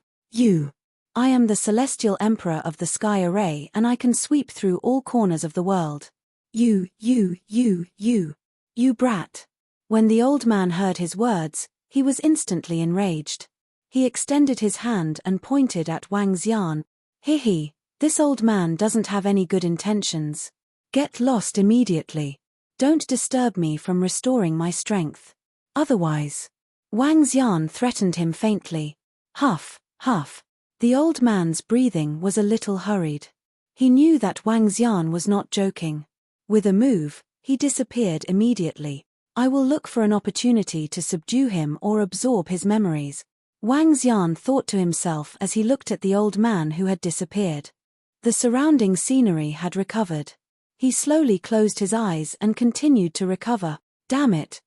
I am the celestial emperor of the sky array and I can sweep through all corners of the world. You brat. When the old man heard his words, he was instantly enraged. He extended his hand and pointed at Wang Xian. Hihi, this old man doesn't have any good intentions. Get lost immediately. Don't disturb me from restoring my strength. Otherwise. Wang Xian threatened him faintly. Huff, huff. The old man's breathing was a little hurried. He knew that Wang Xian was not joking. With a move, he disappeared immediately. I will look for an opportunity to subdue him or absorb his memories. Wang Xian thought to himself as he looked at the old man who had disappeared. The surrounding scenery had recovered. He slowly closed his eyes and continued to recover. Damn it.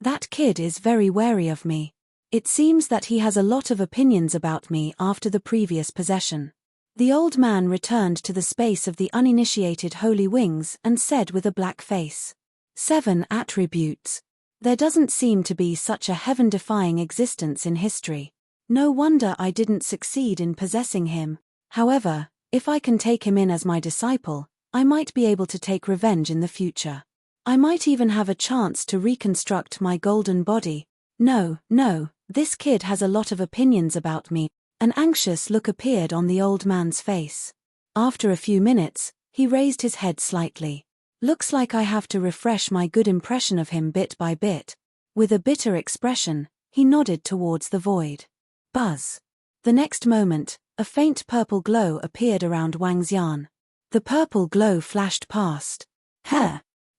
That kid is very wary of me. It seems that he has a lot of opinions about me after the previous possession. The old man returned to the space of the uninitiated holy wings and said with a black face. 7 attributes. There doesn't seem to be such a heaven-defying existence in history. No wonder I didn't succeed in possessing him. However, if I can take him in as my disciple, I might be able to take revenge in the future. I might even have a chance to reconstruct my golden body. No, this kid has a lot of opinions about me. An anxious look appeared on the old man's face. After a few minutes, he raised his head slightly. Looks like I have to refresh my good impression of him bit by bit. With a bitter expression, he nodded towards the void. Buzz. The next moment, a faint purple glow appeared around Wang Xian. The purple glow flashed past.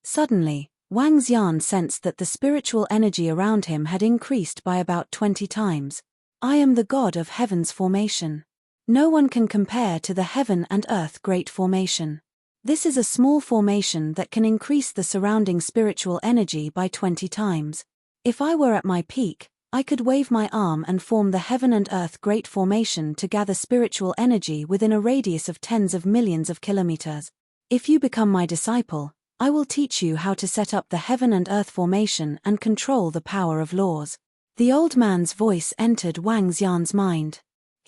Suddenly, Wang Xian sensed that the spiritual energy around him had increased by about 20 times. I am the god of heaven's formation. No one can compare to the heaven and earth great formation. This is a small formation that can increase the surrounding spiritual energy by 20 times. If I were at my peak, I could wave my arm and form the heaven and earth great formation to gather spiritual energy within a radius of tens of millions of kilometers. If you become my disciple, I will teach you how to set up the heaven and earth formation and control the power of laws. The old man's voice entered Wang Xian's mind.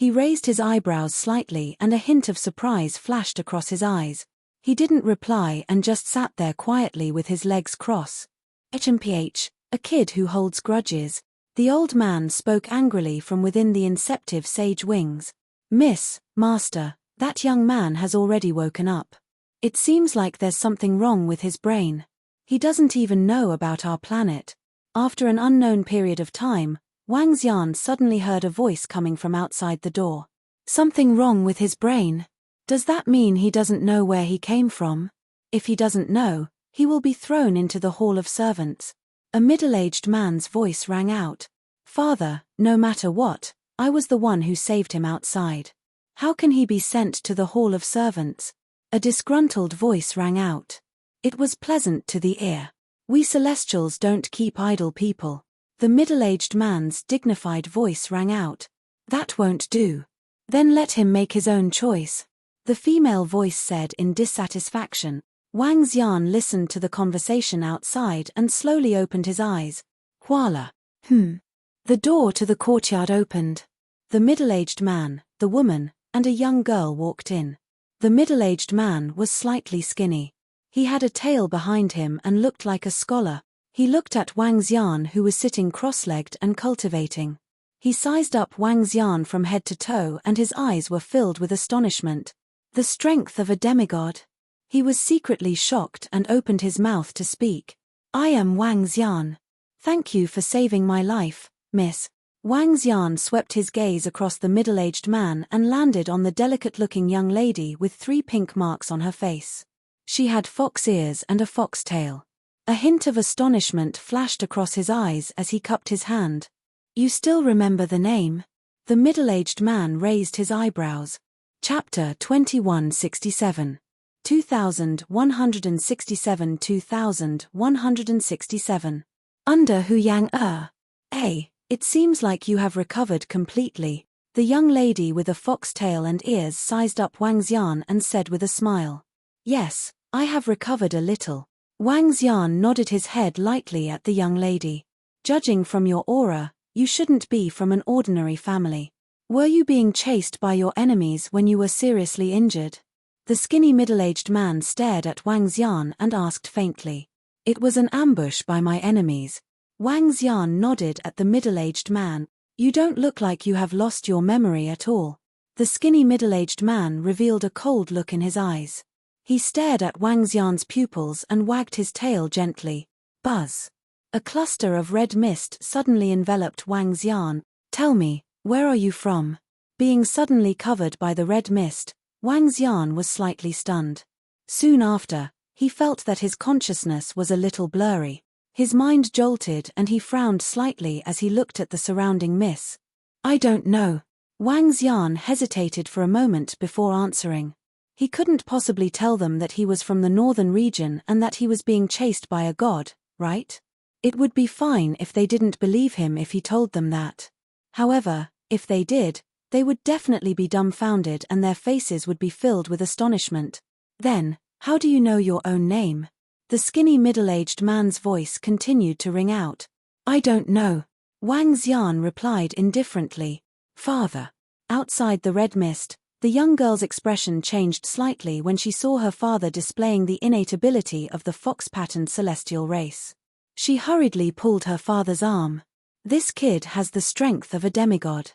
He raised his eyebrows slightly and a hint of surprise flashed across his eyes. He didn't reply and just sat there quietly with his legs crossed. HMPH, a kid who holds grudges. The old man spoke angrily from within the inceptive sage wings. Miss, Master, that young man has already woken up. It seems like there's something wrong with his brain. He doesn't even know about our planet. After an unknown period of time, Wang Xian suddenly heard a voice coming from outside the door. Something wrong with his brain? Does that mean he doesn't know where he came from? If he doesn't know, he will be thrown into the Hall of Servants. A middle-aged man's voice rang out. Father, no matter what, I was the one who saved him outside. How can he be sent to the Hall of Servants? A disgruntled voice rang out. It was pleasant to the ear. We Celestials don't keep idle people. The middle-aged man's dignified voice rang out. That won't do. Then let him make his own choice. The female voice said in dissatisfaction. Wang Xian listened to the conversation outside and slowly opened his eyes. Huala. The door to the courtyard opened. The middle-aged man, the woman, and a young girl walked in. The middle-aged man was slightly skinny. He had a tail behind him and looked like a scholar. He looked at Wang Xian, who was sitting cross-legged and cultivating. He sized up Wang Xian from head to toe and his eyes were filled with astonishment. The strength of a demigod. He was secretly shocked and opened his mouth to speak. I am Wang Xian. Thank you for saving my life, miss. Wang Xian swept his gaze across the middle-aged man and landed on the delicate-looking young lady with 3 pink marks on her face. She had fox ears and a fox tail. A hint of astonishment flashed across his eyes as he cupped his hand. You still remember the name? The middle-aged man raised his eyebrows. Chapter 2167. 2167 2167. Under Hu Yang it seems like you have recovered completely. The young lady with a fox tail and ears sized up Wang Xian and said with a smile. Yes, I have recovered a little. Wang Xian nodded his head lightly at the young lady. Judging from your aura, you shouldn't be from an ordinary family. Were you being chased by your enemies when you were seriously injured? The skinny middle-aged man stared at Wang Xian and asked faintly. It was an ambush by my enemies. Wang Xian nodded at the middle-aged man. You don't look like you have lost your memory at all. The skinny middle-aged man revealed a cold look in his eyes. He stared at Wang Xian's pupils and wagged his tail gently. Buzz. A cluster of red mist suddenly enveloped Wang Xian. Tell me, where are you from? Being suddenly covered by the red mist, Wang Xian was slightly stunned. Soon after, he felt that his consciousness was a little blurry. His mind jolted and he frowned slightly as he looked at the surrounding mist. I don't know. Wang Xian hesitated for a moment before answering. He couldn't possibly tell them that he was from the northern region and that he was being chased by a god, right? It would be fine if they didn't believe him if he told them that. However, if they did, they would definitely be dumbfounded and their faces would be filled with astonishment. Then, how do you know your own name? The skinny middle-aged man's voice continued to ring out. I don't know. Wang Xian replied indifferently. Father. Outside the red mist, the young girl's expression changed slightly when she saw her father displaying the innate ability of the fox-patterned celestial race. She hurriedly pulled her father's arm. This kid has the strength of a demigod.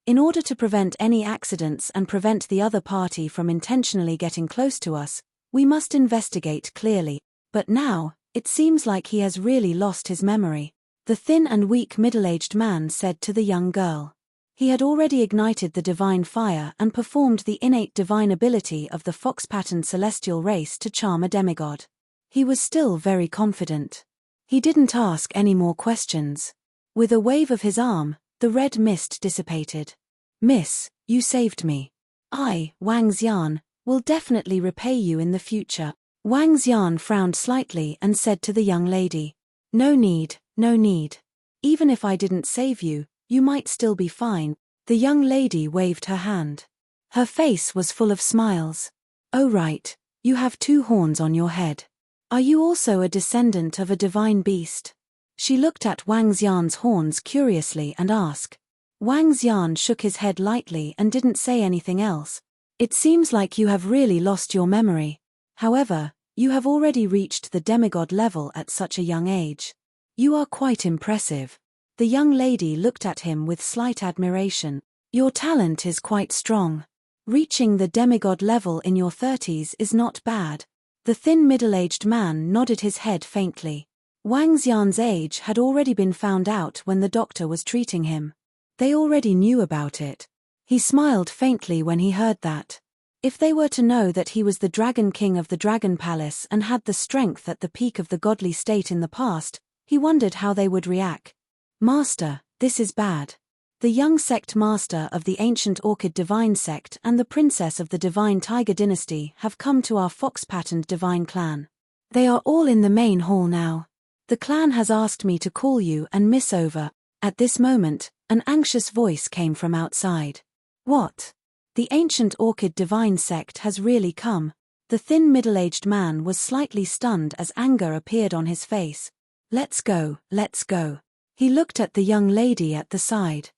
In order to prevent any accidents and prevent the other party from intentionally getting close to us, we must investigate clearly. But now, it seems like he has really lost his memory. The thin and weak middle-aged man said to the young girl. He had already ignited the divine fire and performed the innate divine ability of the fox-patterned celestial race to charm a demigod. He was still very confident. He didn't ask any more questions. With a wave of his arm, the red mist dissipated. Miss, you saved me. I, Wang Xian, will definitely repay you in the future. Wang Xian frowned slightly and said to the young lady. No need, no need. Even if I didn't save you, you might still be fine. The young lady waved her hand. Her face was full of smiles. Oh right, you have 2 horns on your head. Are you also a descendant of a divine beast? She looked at Wang Xian's horns curiously and asked. Wang Xian shook his head lightly and didn't say anything else. It seems like you have really lost your memory. However, you have already reached the demigod level at such a young age. You are quite impressive. The young lady looked at him with slight admiration. Your talent is quite strong. Reaching the demigod level in your 30s is not bad. The thin middle-aged man nodded his head faintly. Wang Xian's age had already been found out when the doctor was treating him. They already knew about it. He smiled faintly when he heard that. If they were to know that he was the Dragon King of the Dragon Palace and had the strength at the peak of the godly state in the past, he wondered how they would react. Master, this is bad. The young sect master of the ancient Orchid Divine sect and the princess of the Divine Tiger dynasty have come to our fox-patterned Divine clan. They are all in the main hall now. The clan has asked me to call you and Miss over. At this moment, an anxious voice came from outside. What? The ancient Orchid Divine sect has really come. The thin middle-aged man was slightly stunned as anger appeared on his face. Let's go, let's go. He looked at the young lady at the side.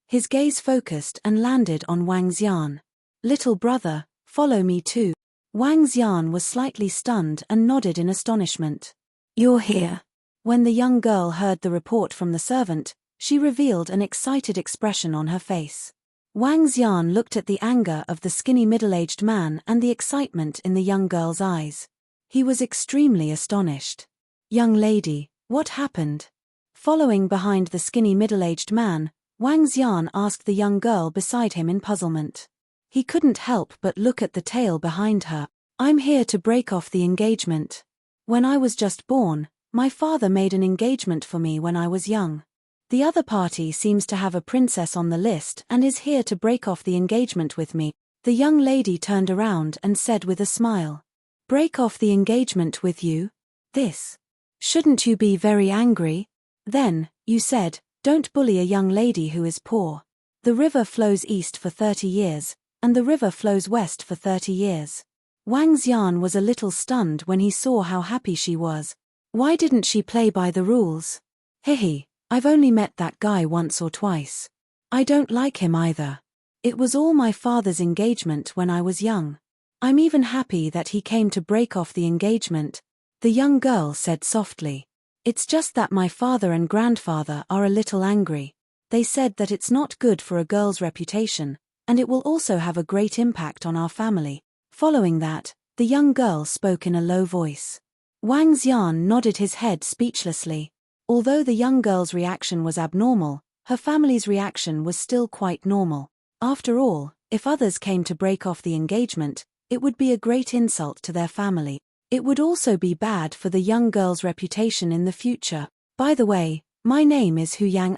His gaze focused and landed on Wang Xian. Little brother, follow me too. Wang Xian was slightly stunned and nodded in astonishment. You're here. When the young girl heard the report from the servant, she revealed an excited expression on her face. Wang Xian looked at the anger of the skinny middle-aged man and the excitement in the young girl's eyes. He was extremely astonished. Young lady, what happened? Following behind the skinny middle-aged man, Wang Xian asked the young girl beside him in puzzlement. He couldn't help but look at the tail behind her. I'm here to break off the engagement. When I was just born, my father made an engagement for me when I was young. The other party seems to have a princess on the list and is here to break off the engagement with me. The young lady turned around and said with a smile. Break off the engagement with you? This. Shouldn't you be very angry? Then, you said, don't bully a young lady who is poor. The river flows east for 30 years, and the river flows west for 30 years. Wang Xian was a little stunned when he saw how happy she was. Why didn't she play by the rules? Hehe, I've only met that guy once or twice. I don't like him either. It was all my father's engagement when I was young. I'm even happy that he came to break off the engagement, the young girl said softly. It's just that my father and grandfather are a little angry. They said that it's not good for a girl's reputation, and it will also have a great impact on our family. Following that, the young girl spoke in a low voice. Wang Xian nodded his head speechlessly. Although the young girl's reaction was abnormal, her family's reaction was still quite normal. After all, if others came to break off the engagement, it would be a great insult to their family. It would also be bad for the young girl's reputation in the future. By the way, my name is Hu Yang.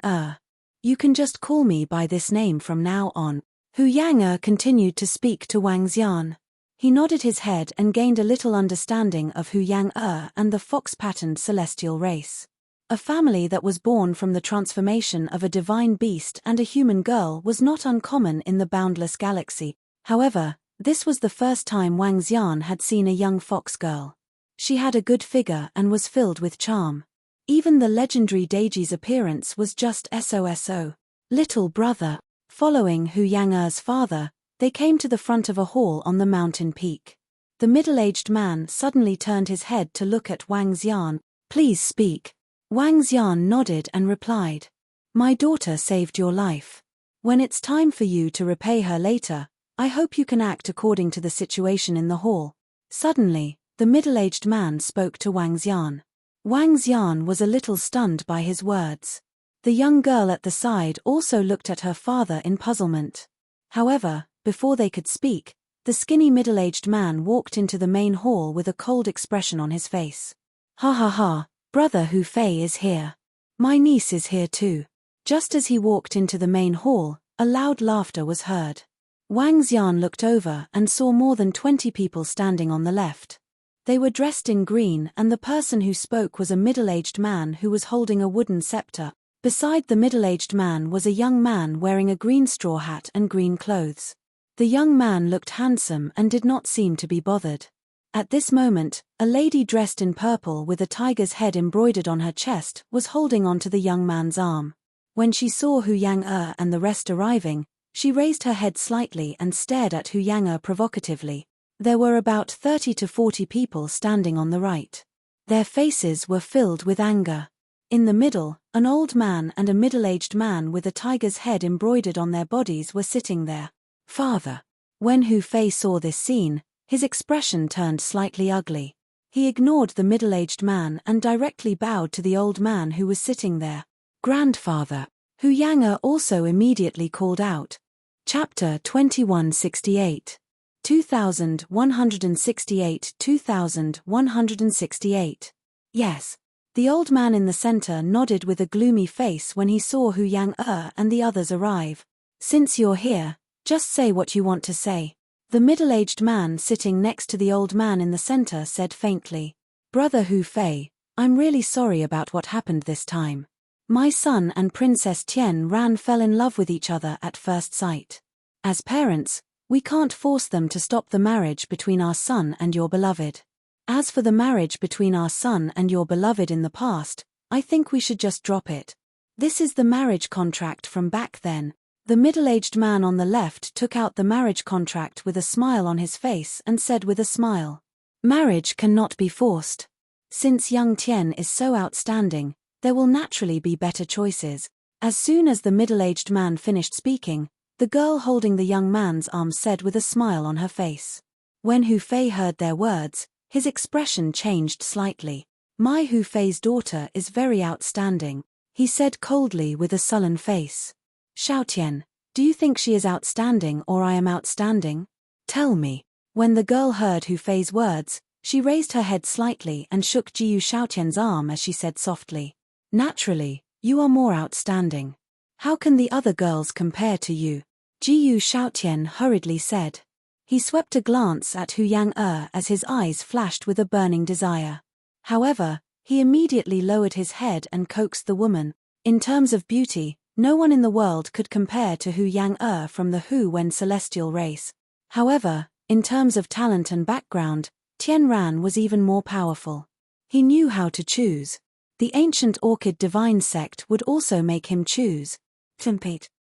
You can just call me by this name from now on. Hu Yang continued to speak to Wang Xian. He nodded his head and gained a little understanding of Hu Yang and the fox-patterned celestial race. A family that was born from the transformation of a divine beast and a human girl was not uncommon in the boundless galaxy. However, this was the first time Wang Xian had seen a young fox girl. She had a good figure and was filled with charm. Even the legendary Deiji's appearance was just so. Little brother. Following Hu Yang's father, they came to the front of a hall on the mountain peak. The middle-aged man suddenly turned his head to look at Wang Xian. Please speak. Wang Xian nodded and replied. My daughter saved your life. When it's time for you to repay her later, I hope you can act according to the situation in the hall. Suddenly, the middle-aged man spoke to Wang Xian. Wang Xian was a little stunned by his words. The young girl at the side also looked at her father in puzzlement. However, before they could speak, the skinny middle-aged man walked into the main hall with a cold expression on his face. Ha ha ha, brother Hu Fei is here. My niece is here too. Just as he walked into the main hall, a loud laughter was heard. Wang Xian looked over and saw more than 20 people standing on the left. They were dressed in green and the person who spoke was a middle-aged man who was holding a wooden scepter. Beside the middle-aged man was a young man wearing a green straw hat and green clothes. The young man looked handsome and did not seem to be bothered. At this moment, a lady dressed in purple with a tiger's head embroidered on her chest was holding onto the young man's arm. When she saw Hu Yang and the rest arriving, she raised her head slightly and stared at Hu Yang provocatively. There were about 30 to 40 people standing on the right. Their faces were filled with anger. In the middle, an old man and a middle-aged man with a tiger's head embroidered on their bodies were sitting there. Father. When Hu Fei saw this scene, his expression turned slightly ugly. He ignored the middle-aged man and directly bowed to the old man who was sitting there. Grandfather. Hu Yang also immediately called out. Chapter 2168. 2168 2168. Yes. The old man in the center nodded with a gloomy face when he saw Hu Yang and the others arrive. Since you're here, just say what you want to say. The middle-aged man sitting next to the old man in the center said faintly. Brother Hu Fei, I'm really sorry about what happened this time. My son and Princess Tian Ran fell in love with each other at first sight. As parents, we can't force them to stop the marriage between our son and your beloved. As for the marriage between our son and your beloved in the past, I think we should just drop it. This is the marriage contract from back then. The middle-aged man on the left took out the marriage contract with a smile on his face and said with a smile. Marriage cannot be forced. Since young Tian is so outstanding, there will naturally be better choices. As soon as the middle-aged man finished speaking, the girl holding the young man's arm said with a smile on her face. When Hu Fei heard their words, his expression changed slightly. My Hu Fei's daughter is very outstanding, he said coldly with a sullen face. Xiaotian, do you think she is outstanding or I am outstanding? Tell me. When the girl heard Hu Fei's words, she raised her head slightly and shook Jiyu Xiaotian's arm as she said softly. Naturally, you are more outstanding. How can the other girls compare to you? Jiyu Xiaotian hurriedly said. He swept a glance at Hu Yang as his eyes flashed with a burning desire. However, he immediately lowered his head and coaxed the woman. In terms of beauty, no one in the world could compare to Hu Yang from the Hu Wen celestial race. However, in terms of talent and background, Tian Ran was even more powerful. He knew how to choose. The ancient Orchid Divine sect would also make him choose.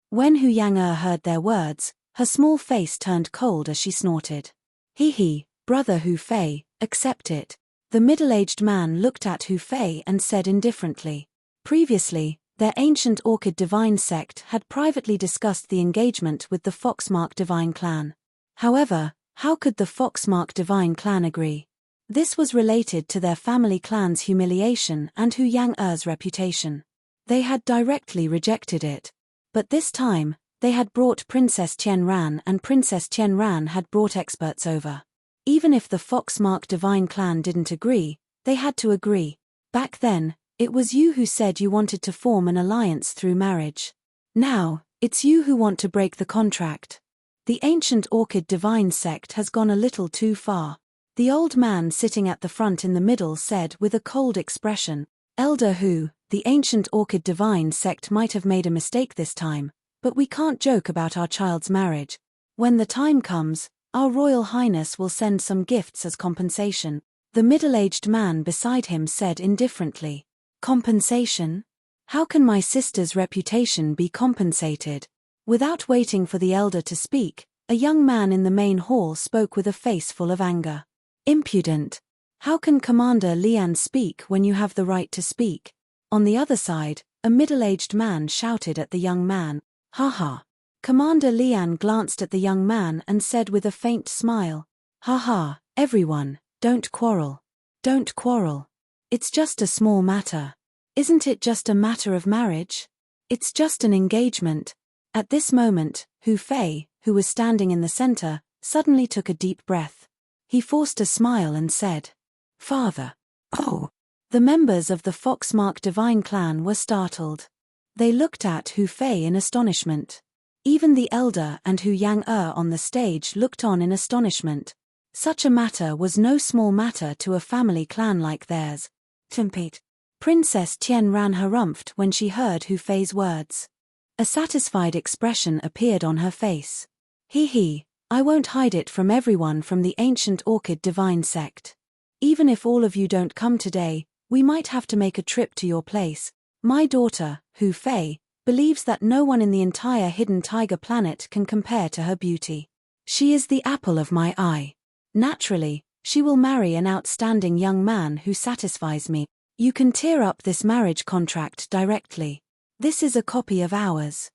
When Hu Yang heard their words, her small face turned cold as she snorted. He, brother Hu Fei, accept it. The middle-aged man looked at Hu Fei and said indifferently. Previously, their ancient Orchid Divine sect had privately discussed the engagement with the Foxmark Divine clan. However, how could the Foxmark Divine clan agree? This was related to their family clan's humiliation and Hu Yang reputation. They had directly rejected it. But this time, they had brought Princess Tian Ran and Princess Tian Ran had brought experts over. Even if the Foxmark Divine clan didn't agree, they had to agree. Back then, it was you who said you wanted to form an alliance through marriage. Now, it's you who want to break the contract. The ancient Orchid Divine sect has gone a little too far. The old man sitting at the front in the middle said with a cold expression, Elder Hu, the ancient Orchid Divine sect might have made a mistake this time, but we can't joke about our child's marriage. When the time comes, our Royal Highness will send some gifts as compensation. The middle-aged man beside him said indifferently. Compensation? How can my sister's reputation be compensated? Without waiting for the elder to speak, a young man in the main hall spoke with a face full of anger. Impudent. How can Commander Lian speak when you have the right to speak? On the other side, a middle-aged man shouted at the young man. Ha. Commander Lian glanced at the young man and said with a faint smile. Ha, everyone, don't quarrel. Don't quarrel. It's just a small matter. Isn't it just a matter of marriage? It's just an engagement. At this moment, Hu Fei, who was standing in the center, suddenly took a deep breath. He forced a smile and said, Father. Oh. The members of the Foxmark Divine clan were startled. They looked at Hu Fei in astonishment. Even the elder and Hu Yang on the stage looked on in astonishment. Such a matter was no small matter to a family clan like theirs. Princess Tian Ran harumphed when she heard Hu Fei's words. A satisfied expression appeared on her face. I won't hide it from everyone from the ancient Orchid Divine sect. Even if all of you don't come today, we might have to make a trip to your place. My daughter, Hu Fei, believes that no one in the entire hidden tiger planet can compare to her beauty. She is the apple of my eye. Naturally, she will marry an outstanding young man who satisfies me. You can tear up this marriage contract directly. This is a copy of ours.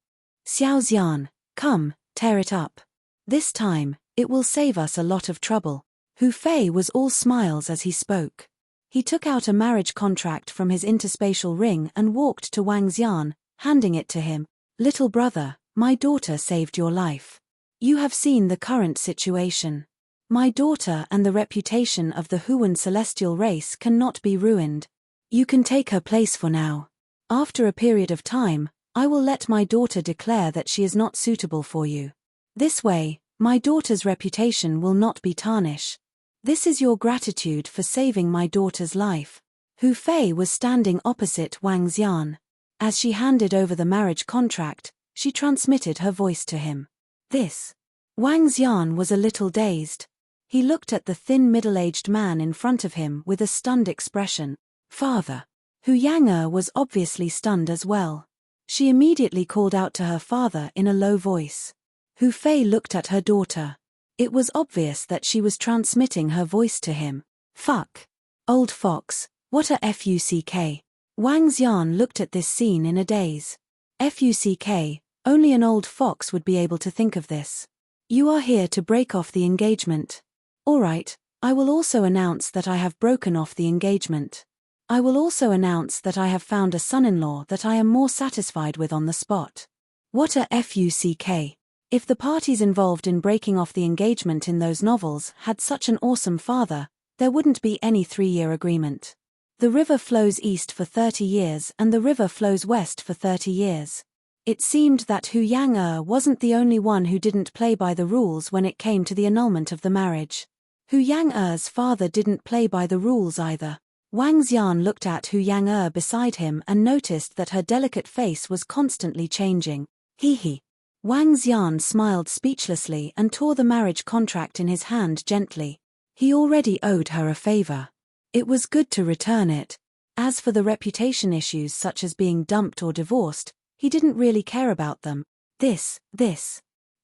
Xiao Xian, come, tear it up. This time, it will save us a lot of trouble. Hu Fei was all smiles as he spoke. He took out a marriage contract from his interspatial ring and walked to Wang Xian, handing it to him. Little brother, my daughter saved your life. You have seen the current situation. My daughter and the reputation of the Huan celestial race cannot be ruined. You can take her place for now. After a period of time, I will let my daughter declare that she is not suitable for you. This way, my daughter's reputation will not be tarnished. This is your gratitude for saving my daughter's life. Hu Fei was standing opposite Wang Xian. As she handed over the marriage contract, she transmitted her voice to him. This. Wang Xian was a little dazed. He looked at the thin middle-aged man in front of him with a stunned expression. Father. Hu Yang'er was obviously stunned as well. She immediately called out to her father in a low voice. Hu Fei looked at her daughter. It was obvious that she was transmitting her voice to him. Fuck. Old fox, what a fuck. Wang Xian looked at this scene in a daze. Fuck, only an old fox would be able to think of this. You are here to break off the engagement. Alright, I will also announce that I have broken off the engagement. I will also announce that I have found a son-in-law that I am more satisfied with on the spot. What a fuck. If the parties involved in breaking off the engagement in those novels had such an awesome father, there wouldn't be any 3-year agreement. The river flows east for 30 years and the river flows west for 30 years. It seemed that Hu Yang'er wasn't the only one who didn't play by the rules when it came to the annulment of the marriage. Hu Yang'er's father didn't play by the rules either. Wang Xian looked at Hu Yang'er beside him and noticed that her delicate face was constantly changing. Hee. Wang Xian smiled speechlessly and tore the marriage contract in his hand gently. He already owed her a favor. It was good to return it. As for the reputation issues such as being dumped or divorced, he didn't really care about them. This.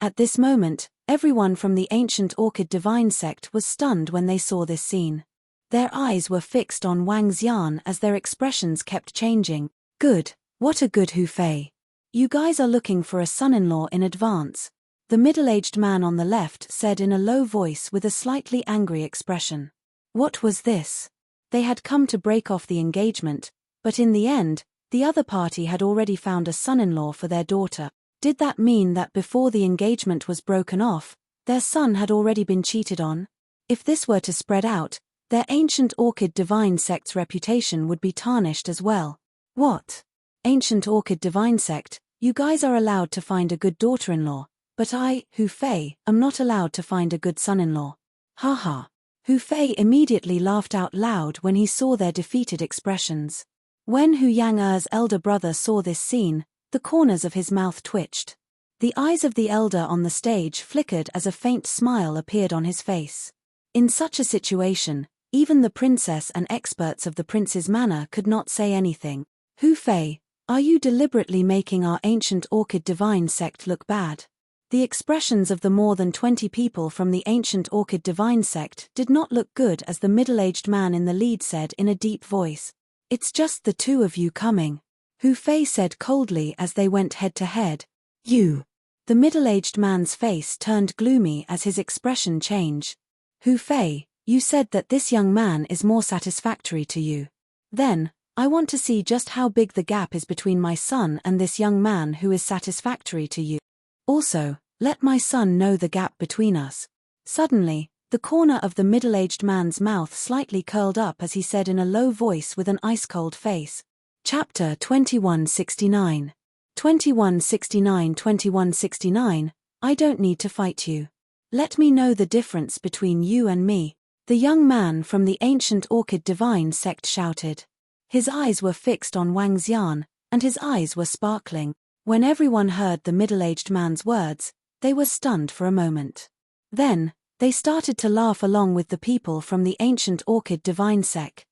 At this moment, everyone from the ancient Orchid Divine sect was stunned when they saw this scene. Their eyes were fixed on Wang Xian as their expressions kept changing. Good, what a good Hu Fei. You guys are looking for a son-in-law in advance. The middle-aged man on the left said in a low voice with a slightly angry expression. What was this? They had come to break off the engagement, but in the end, the other party had already found a son-in-law for their daughter. Did that mean that before the engagement was broken off, their son had already been cheated on? If this were to spread out, their ancient Orchid Divine sect's reputation would be tarnished as well. What? Ancient Orchid Divine sect, you guys are allowed to find a good daughter-in-law, but I, Hu Fei, am not allowed to find a good son-in-law. Haha. Hu Fei immediately laughed out loud when he saw their defeated expressions. When Hu Yang'er's elder brother saw this scene, the corners of his mouth twitched. The eyes of the elder on the stage flickered as a faint smile appeared on his face. In such a situation, even the princess and experts of the prince's manor could not say anything. Hu Fei, are you deliberately making our ancient Orchid Divine sect look bad? The expressions of the more than 20 people from the ancient Orchid Divine sect did not look good as the middle-aged man in the lead said in a deep voice. It's just the two of you coming. Hu Fei said coldly as they went head-to-head. You. The middle-aged man's face turned gloomy as his expression changed. Hu Fei, you said that this young man is more satisfactory to you. Then, I want to see just how big the gap is between my son and this young man who is satisfactory to you. Also, let my son know the gap between us. Suddenly, the corner of the middle-aged man's mouth slightly curled up as he said in a low voice with an ice-cold face. Chapter 2169. 2169. I don't need to fight you. Let me know the difference between you and me. The young man from the ancient Orchid Divine sect shouted. His eyes were fixed on Wang Xian, and his eyes were sparkling. When everyone heard the middle-aged man's words, they were stunned for a moment. Then, they started to laugh along with the people from the ancient Orchid Divine sect.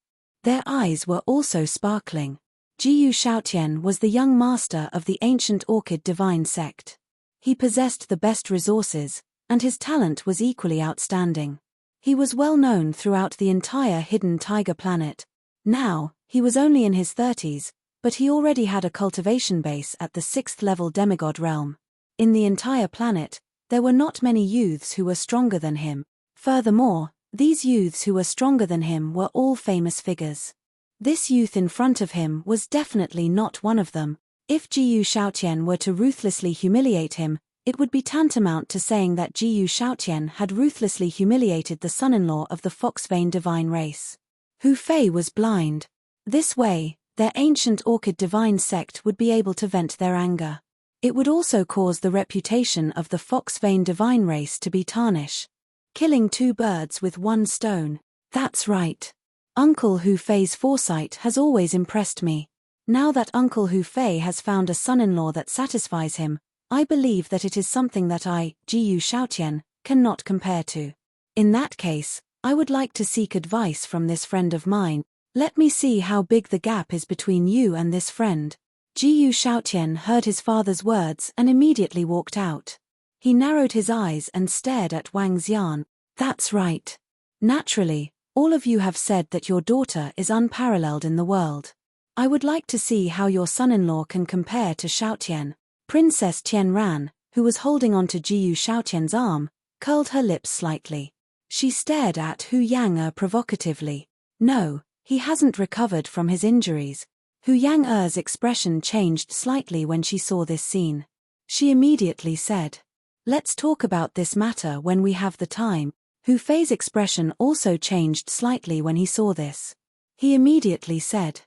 Their eyes were also sparkling. Jiyu Shaotian was the young master of the ancient orchid divine sect. He possessed the best resources, and his talent was equally outstanding. He was well known throughout the entire hidden tiger planet. Now, he was only in his 30s, but he already had a cultivation base at the 6th level demigod realm. In the entire planet, there were not many youths who were stronger than him. Furthermore, these youths who were stronger than him were all famous figures. This youth in front of him was definitely not one of them. If Jiyu Shaotian were to ruthlessly humiliate him, it would be tantamount to saying that Jiyu Shaotian had ruthlessly humiliated the son-in-law of the Fox-Vein divine race. Hu Fei was blind. This way, their ancient orchid divine sect would be able to vent their anger. It would also cause the reputation of the Fox-Vein divine race to be tarnished. Killing two birds with one stone. That's right. Uncle Hu Fei's foresight has always impressed me. Now that Uncle Hu Fei has found a son-in-law that satisfies him, I believe that it is something that I, Jiyu Shaotian, cannot compare to. In that case, I would like to seek advice from this friend of mine. Let me see how big the gap is between you and this friend. Jiyu Shaotian heard his father's words and immediately walked out. He narrowed his eyes and stared at Wang Xian. That's right. Naturally, all of you have said that your daughter is unparalleled in the world. I would like to see how your son-in-law can compare to Shaotian. Princess Tianran, who was holding on to Jiyu Shaotian's arm, curled her lips slightly. She stared at Hu Yang provocatively. No, he hasn't recovered from his injuries. Hu Yang expression changed slightly when she saw this scene. She immediately said, "Let's talk about this matter when we have the time." Hu Fei's expression also changed slightly when he saw this. He immediately said,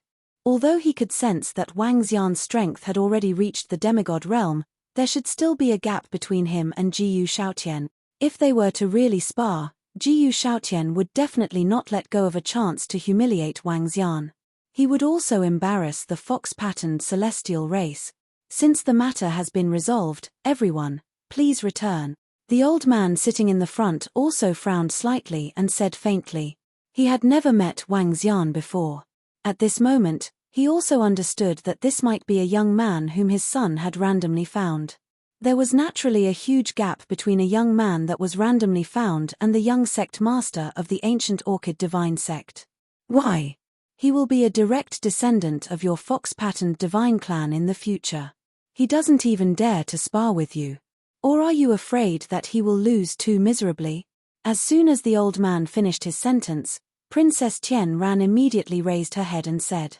although he could sense that Wang Xian's strength had already reached the demigod realm, there should still be a gap between him and Jiyu Shaotian. If they were to really spar, Jiyu Shaotian would definitely not let go of a chance to humiliate Wang Xian. He would also embarrass the fox-patterned celestial race. Since the matter has been resolved, everyone, please return. The old man sitting in the front also frowned slightly and said faintly. He had never met Wang Xian before. At this moment, he also understood that this might be a young man whom his son had randomly found. There was naturally a huge gap between a young man that was randomly found and the young sect master of the ancient orchid divine sect. Why? He will be a direct descendant of your fox-patterned divine clan in the future. He doesn't even dare to spar with you. Or are you afraid that he will lose too miserably? As soon as the old man finished his sentence, Princess Tianran immediately raised her head and said,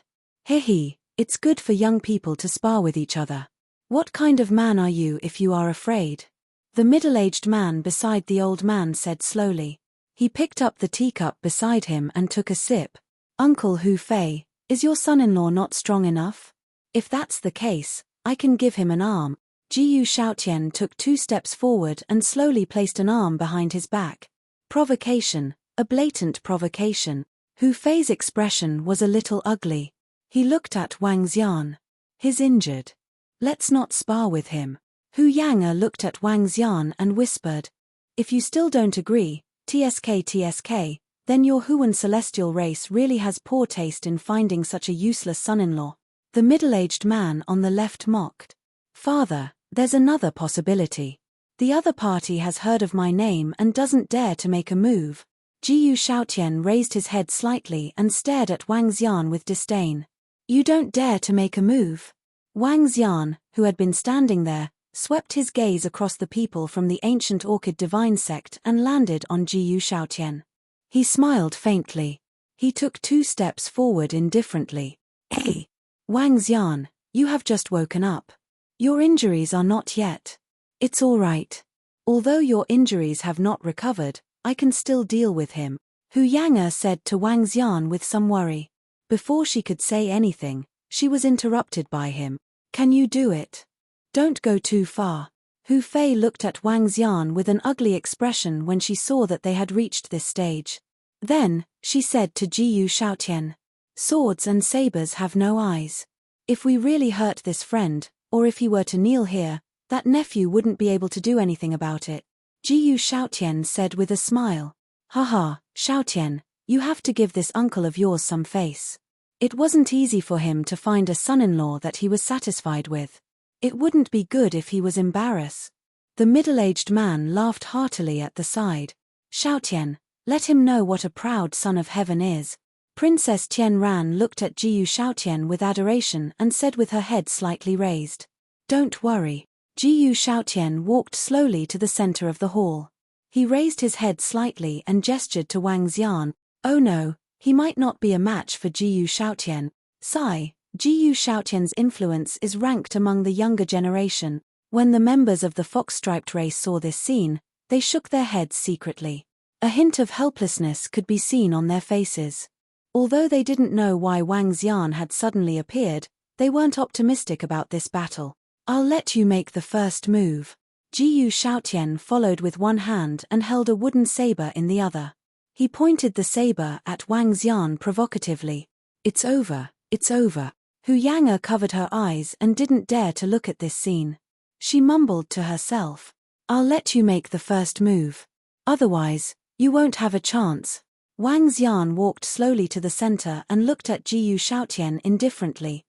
"Hehe, it's good for young people to spar with each other. What kind of man are you if you are afraid?" The middle-aged man beside the old man said slowly. He picked up the teacup beside him and took a sip. "Uncle Hu Fei, is your son-in-law not strong enough? If that's the case, I can give him an arm." Jiyu Shaotian took 2 steps forward and slowly placed an arm behind his back. Provocation, a blatant provocation. Hu Fei's expression was a little ugly. He looked at Wang Xian. He's injured. Let's not spar with him. Hu Yang looked at Wang Xian and whispered, "If you still don't agree, TSK, then your Huan celestial race really has poor taste in finding such a useless son-in-law." The middle-aged man on the left mocked. "Father, there's another possibility. The other party has heard of my name and doesn't dare to make a move." Jiyu Shaotian raised his head slightly and stared at Wang Xian with disdain. "You don't dare to make a move?" Wang Xian, who had been standing there, swept his gaze across the people from the ancient orchid divine sect and landed on Jiyu Shaotian. He smiled faintly. He took 2 steps forward indifferently. "Hey, Wang Xian, you have just woken up. Your injuries are not yet. It's all right. Although your injuries have not recovered, I can still deal with him," Hu Yang said to Wang Xian with some worry. Before she could say anything, she was interrupted by him. "Can you do it? Don't go too far." Hu Fei looked at Wang Xian with an ugly expression when she saw that they had reached this stage. Then, she said to Jiyu Shaotian, "Swords and sabers have no eyes. If we really hurt this friend, or if he were to kneel here, that nephew wouldn't be able to do anything about it." Jiyu Shaotian said with a smile. "Haha, Shaotian, you have to give this uncle of yours some face. It wasn't easy for him to find a son-in-law that he was satisfied with. It wouldn't be good if he was embarrassed. The middle-aged man laughed heartily at the side. Xiaotian, let him know what a proud son of heaven is. Princess Tianran looked at Jiyu Xiaotian with adoration and said with her head slightly raised. Don't worry. Jiyu Xiaotian walked slowly to the center of the hall. He raised his head slightly and gestured to Wang Xian. Oh no, he might not be a match for Jiyu Xiaotian. Sigh, Jiyu Xiaotian's influence is ranked among the younger generation. When the members of the fox-striped race saw this scene, they shook their heads secretly. A hint of helplessness could be seen on their faces. Although they didn't know why Wang Xian had suddenly appeared, they weren't optimistic about this battle. I'll let you make the first move. Jiyu Xiaotian followed with one hand and held a wooden saber in the other. He pointed the saber at Wang Xian provocatively. It's over, it's over. Hu Yang'er covered her eyes and didn't dare to look at this scene. She mumbled to herself. I'll let you make the first move. Otherwise, you won't have a chance. Wang Xian walked slowly to the center and looked at Jiyu Xiaotian indifferently.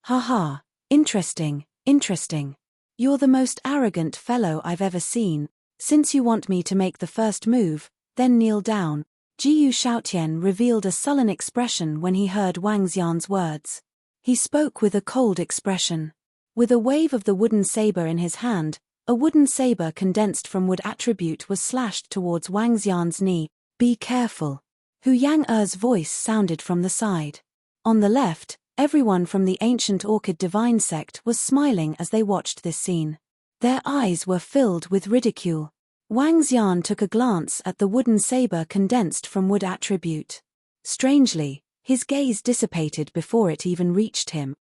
Haha, interesting, interesting. You're the most arrogant fellow I've ever seen. Since you want me to make the first move, then kneel down. Jiyu Xiaotian revealed a sullen expression when he heard Wang Xian's words. He spoke with a cold expression. With a wave of the wooden saber in his hand, a wooden saber condensed from wood attribute was slashed towards Wang Xian's knee. Be careful. Hu Yang'er's voice sounded from the side. On the left, everyone from the ancient orchid divine sect was smiling as they watched this scene. Their eyes were filled with ridicule. Wang Xian took a glance at the wooden saber condensed from wood attribute. Strangely, his gaze dissipated before it even reached him.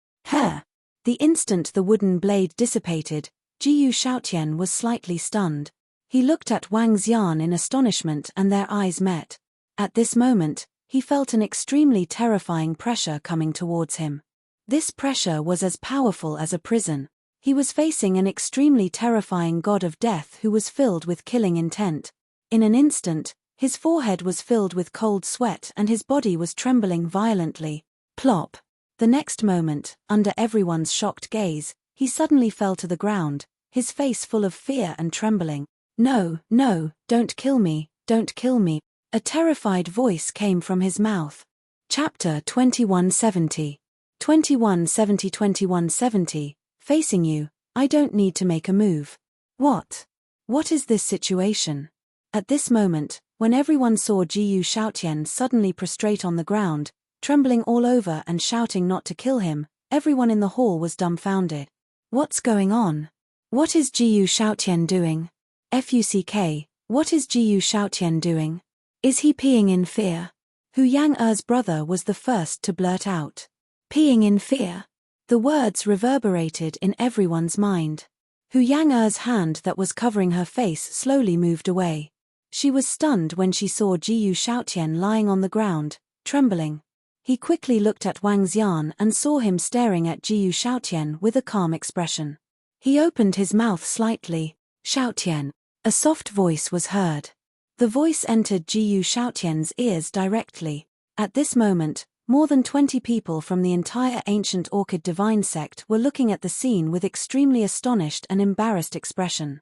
The instant the wooden blade dissipated, Jiyu Xiaotian was slightly stunned. He looked at Wang Xian in astonishment and their eyes met. At this moment, he felt an extremely terrifying pressure coming towards him. This pressure was as powerful as a prison. He was facing an extremely terrifying god of death who was filled with killing intent. In an instant, his forehead was filled with cold sweat and his body was trembling violently. Plop! The next moment, under everyone's shocked gaze, he suddenly fell to the ground, his face full of fear and trembling. No, no, don't kill me, don't kill me. A terrified voice came from his mouth. Chapter 2170. 2170. Facing you, I don't need to make a move. What? What is this situation? At this moment, when everyone saw Jiyu Xiaotian suddenly prostrate on the ground, trembling all over and shouting not to kill him, everyone in the hall was dumbfounded. What's going on? What is Jiyu Xiaotian doing? Fuck, what is Jiyu Xiaotian doing? Is he peeing in fear? Hu Yang'er's brother was the first to blurt out. Peeing in fear? The words reverberated in everyone's mind. Hu Yang'er's hand that was covering her face slowly moved away. She was stunned when she saw Jiyu Xiaotian lying on the ground, trembling. He quickly looked at Wang Xian and saw him staring at Jiyu Xiaotian with a calm expression. He opened his mouth slightly. Xiaotian. A soft voice was heard. The voice entered Jiyu Xiaotian's ears directly. At this moment, more than 20 people from the entire ancient orchid divine sect were looking at the scene with extremely astonished and embarrassed expression.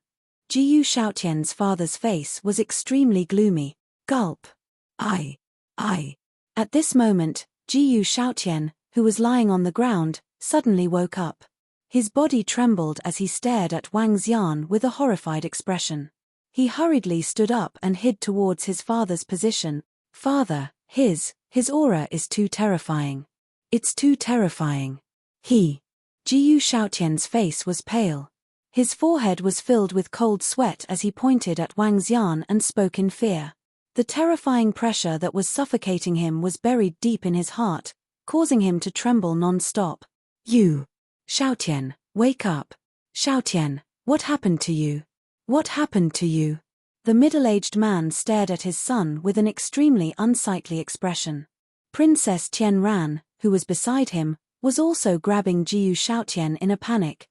Jiyu Xiaotian's father's face was extremely gloomy. Gulp. I. At this moment, Jiyu Xiaotian, who was lying on the ground, suddenly woke up. His body trembled as he stared at Wang Xian with a horrified expression. He hurriedly stood up and hid towards his father's position. Father, his aura is too terrifying. It's too terrifying. Jiyu Xiaotian's face was pale. His forehead was filled with cold sweat as he pointed at Wang Xian and spoke in fear. The terrifying pressure that was suffocating him was buried deep in his heart, causing him to tremble non-stop. You! Xiaotian, wake up! Xiaotian, what happened to you? What happened to you? The middle-aged man stared at his son with an extremely unsightly expression. Princess Tianran, who was beside him, was also grabbing Jiyu Xiaotian in a panic.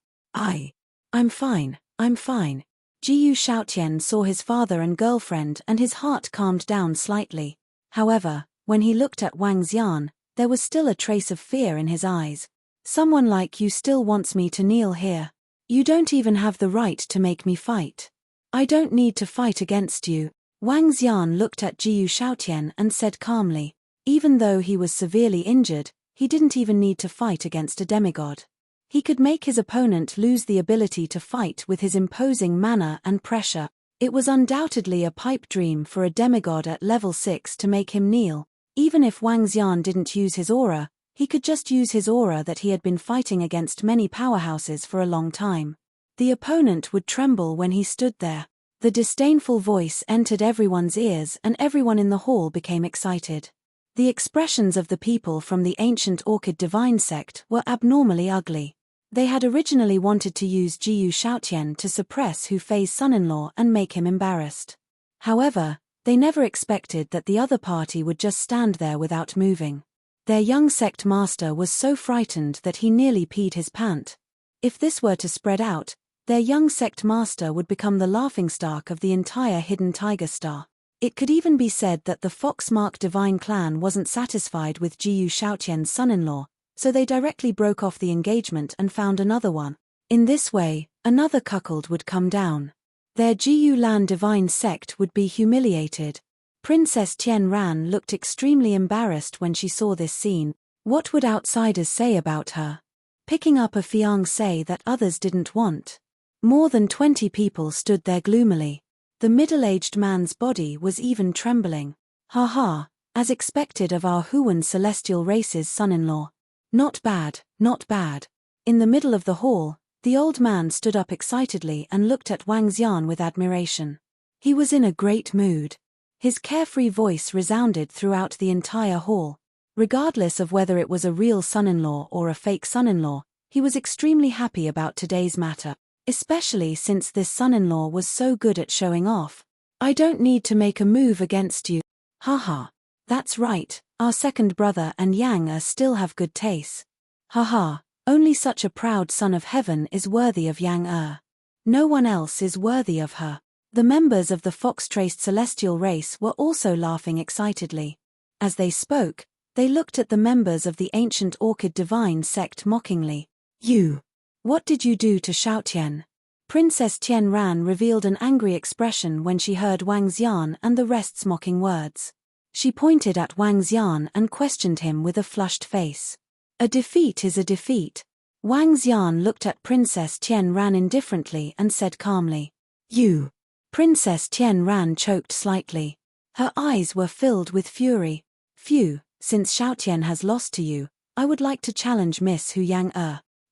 I'm fine. Jiyu Xiaotian saw his father and girlfriend and his heart calmed down slightly. However, when he looked at Wang Xian, there was still a trace of fear in his eyes. Someone like you still wants me to kneel here. You don't even have the right to make me fight. I don't need to fight against you. Wang Xian looked at Jiyu Shaotian and said calmly. Even though he was severely injured, he didn't even need to fight against a demigod. He could make his opponent lose the ability to fight with his imposing manner and pressure. It was undoubtedly a pipe dream for a demigod at level 6 to make him kneel. Even if Wang Xian didn't use his aura, he could just use his aura that he had been fighting against many powerhouses for a long time. The opponent would tremble when he stood there. The disdainful voice entered everyone's ears and everyone in the hall became excited. The expressions of the people from the ancient Orchid Divine sect were abnormally ugly. They had originally wanted to use Jiyu Shaotian to suppress Hu Fei's son-in-law and make him embarrassed. However, they never expected that the other party would just stand there without moving. Their young sect master was so frightened that he nearly peed his pant. If this were to spread out, their young sect master would become the laughingstock of the entire Hidden Tiger Star. It could even be said that the Foxmark Divine clan wasn't satisfied with Jiyu Shaotian's son-in-law, so they directly broke off the engagement and found another one. In this way, another cuckold would come down. Their Jiyu Lan Divine sect would be humiliated. Princess Tianran looked extremely embarrassed when she saw this scene. What would outsiders say about her? Picking up a fiancé that others didn't want. More than 20 people stood there gloomily. The middle-aged man's body was even trembling. Ha ha, as expected of our Huan celestial race's son-in-law. Not bad, not bad. In the middle of the hall, the old man stood up excitedly and looked at Wang Xian with admiration. He was in a great mood. His carefree voice resounded throughout the entire hall. Regardless of whether it was a real son-in-law or a fake son-in-law, he was extremely happy about today's matter. Especially since this son-in-law was so good at showing off. I don't need to make a move against you. Haha. That's right, our second brother and Yang still have good taste. Haha, only such a proud son of heaven is worthy of Yang. No one else is worthy of her. The members of the fox-traced celestial race were also laughing excitedly. As they spoke, they looked at the members of the ancient Orchid Divine sect mockingly. You! What did you do to Shaotian? Princess Tianran revealed an angry expression when she heard Wang Xian and the rest's mocking words. She pointed at Wang Xian and questioned him with a flushed face. A defeat is a defeat. Wang Xian looked at Princess Tianran indifferently and said calmly. You! Princess Tianran choked slightly. Her eyes were filled with fury. Phew, since Shaotian has lost to you, I would like to challenge Miss Hu Yang.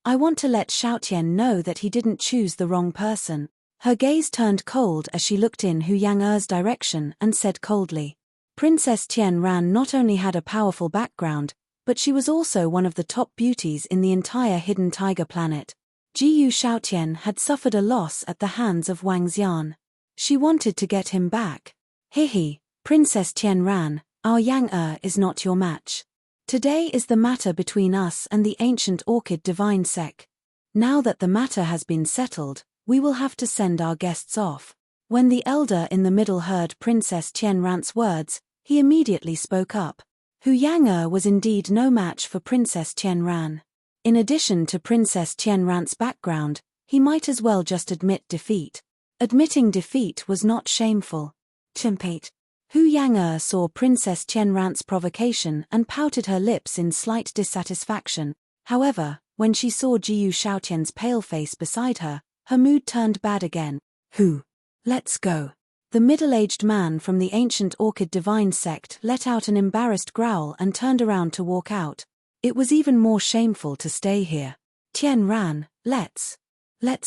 I want to let Shaotian know that he didn't choose the wrong person. Her gaze turned cold as she looked in Hu Yang direction and said coldly. Princess Tianran not only had a powerful background, but she was also one of the top beauties in the entire Hidden Tiger planet. Jiyu Shaotian had suffered a loss at the hands of Wang Xian. She wanted to get him back. Hihi, Princess Tianran, our Yang is not your match. Today is the matter between us and the ancient Orchid Divine sect. Now that the matter has been settled, we will have to send our guests off. When the elder in the middle heard Princess Tianran's words, he immediately spoke up. Hu Yang was indeed no match for Princess Tianran. In addition to Princess Tianran's background, he might as well just admit defeat. Admitting defeat was not shameful. Chimpate. Hu Yang saw Princess Tianran's provocation and pouted her lips in slight dissatisfaction. However, when she saw Jiyu Shaotian's pale face beside her, her mood turned bad again. Hu. Let's go. The middle-aged man from the ancient Orchid Divine sect let out an embarrassed growl and turned around to walk out. It was even more shameful to stay here. Tianran, let's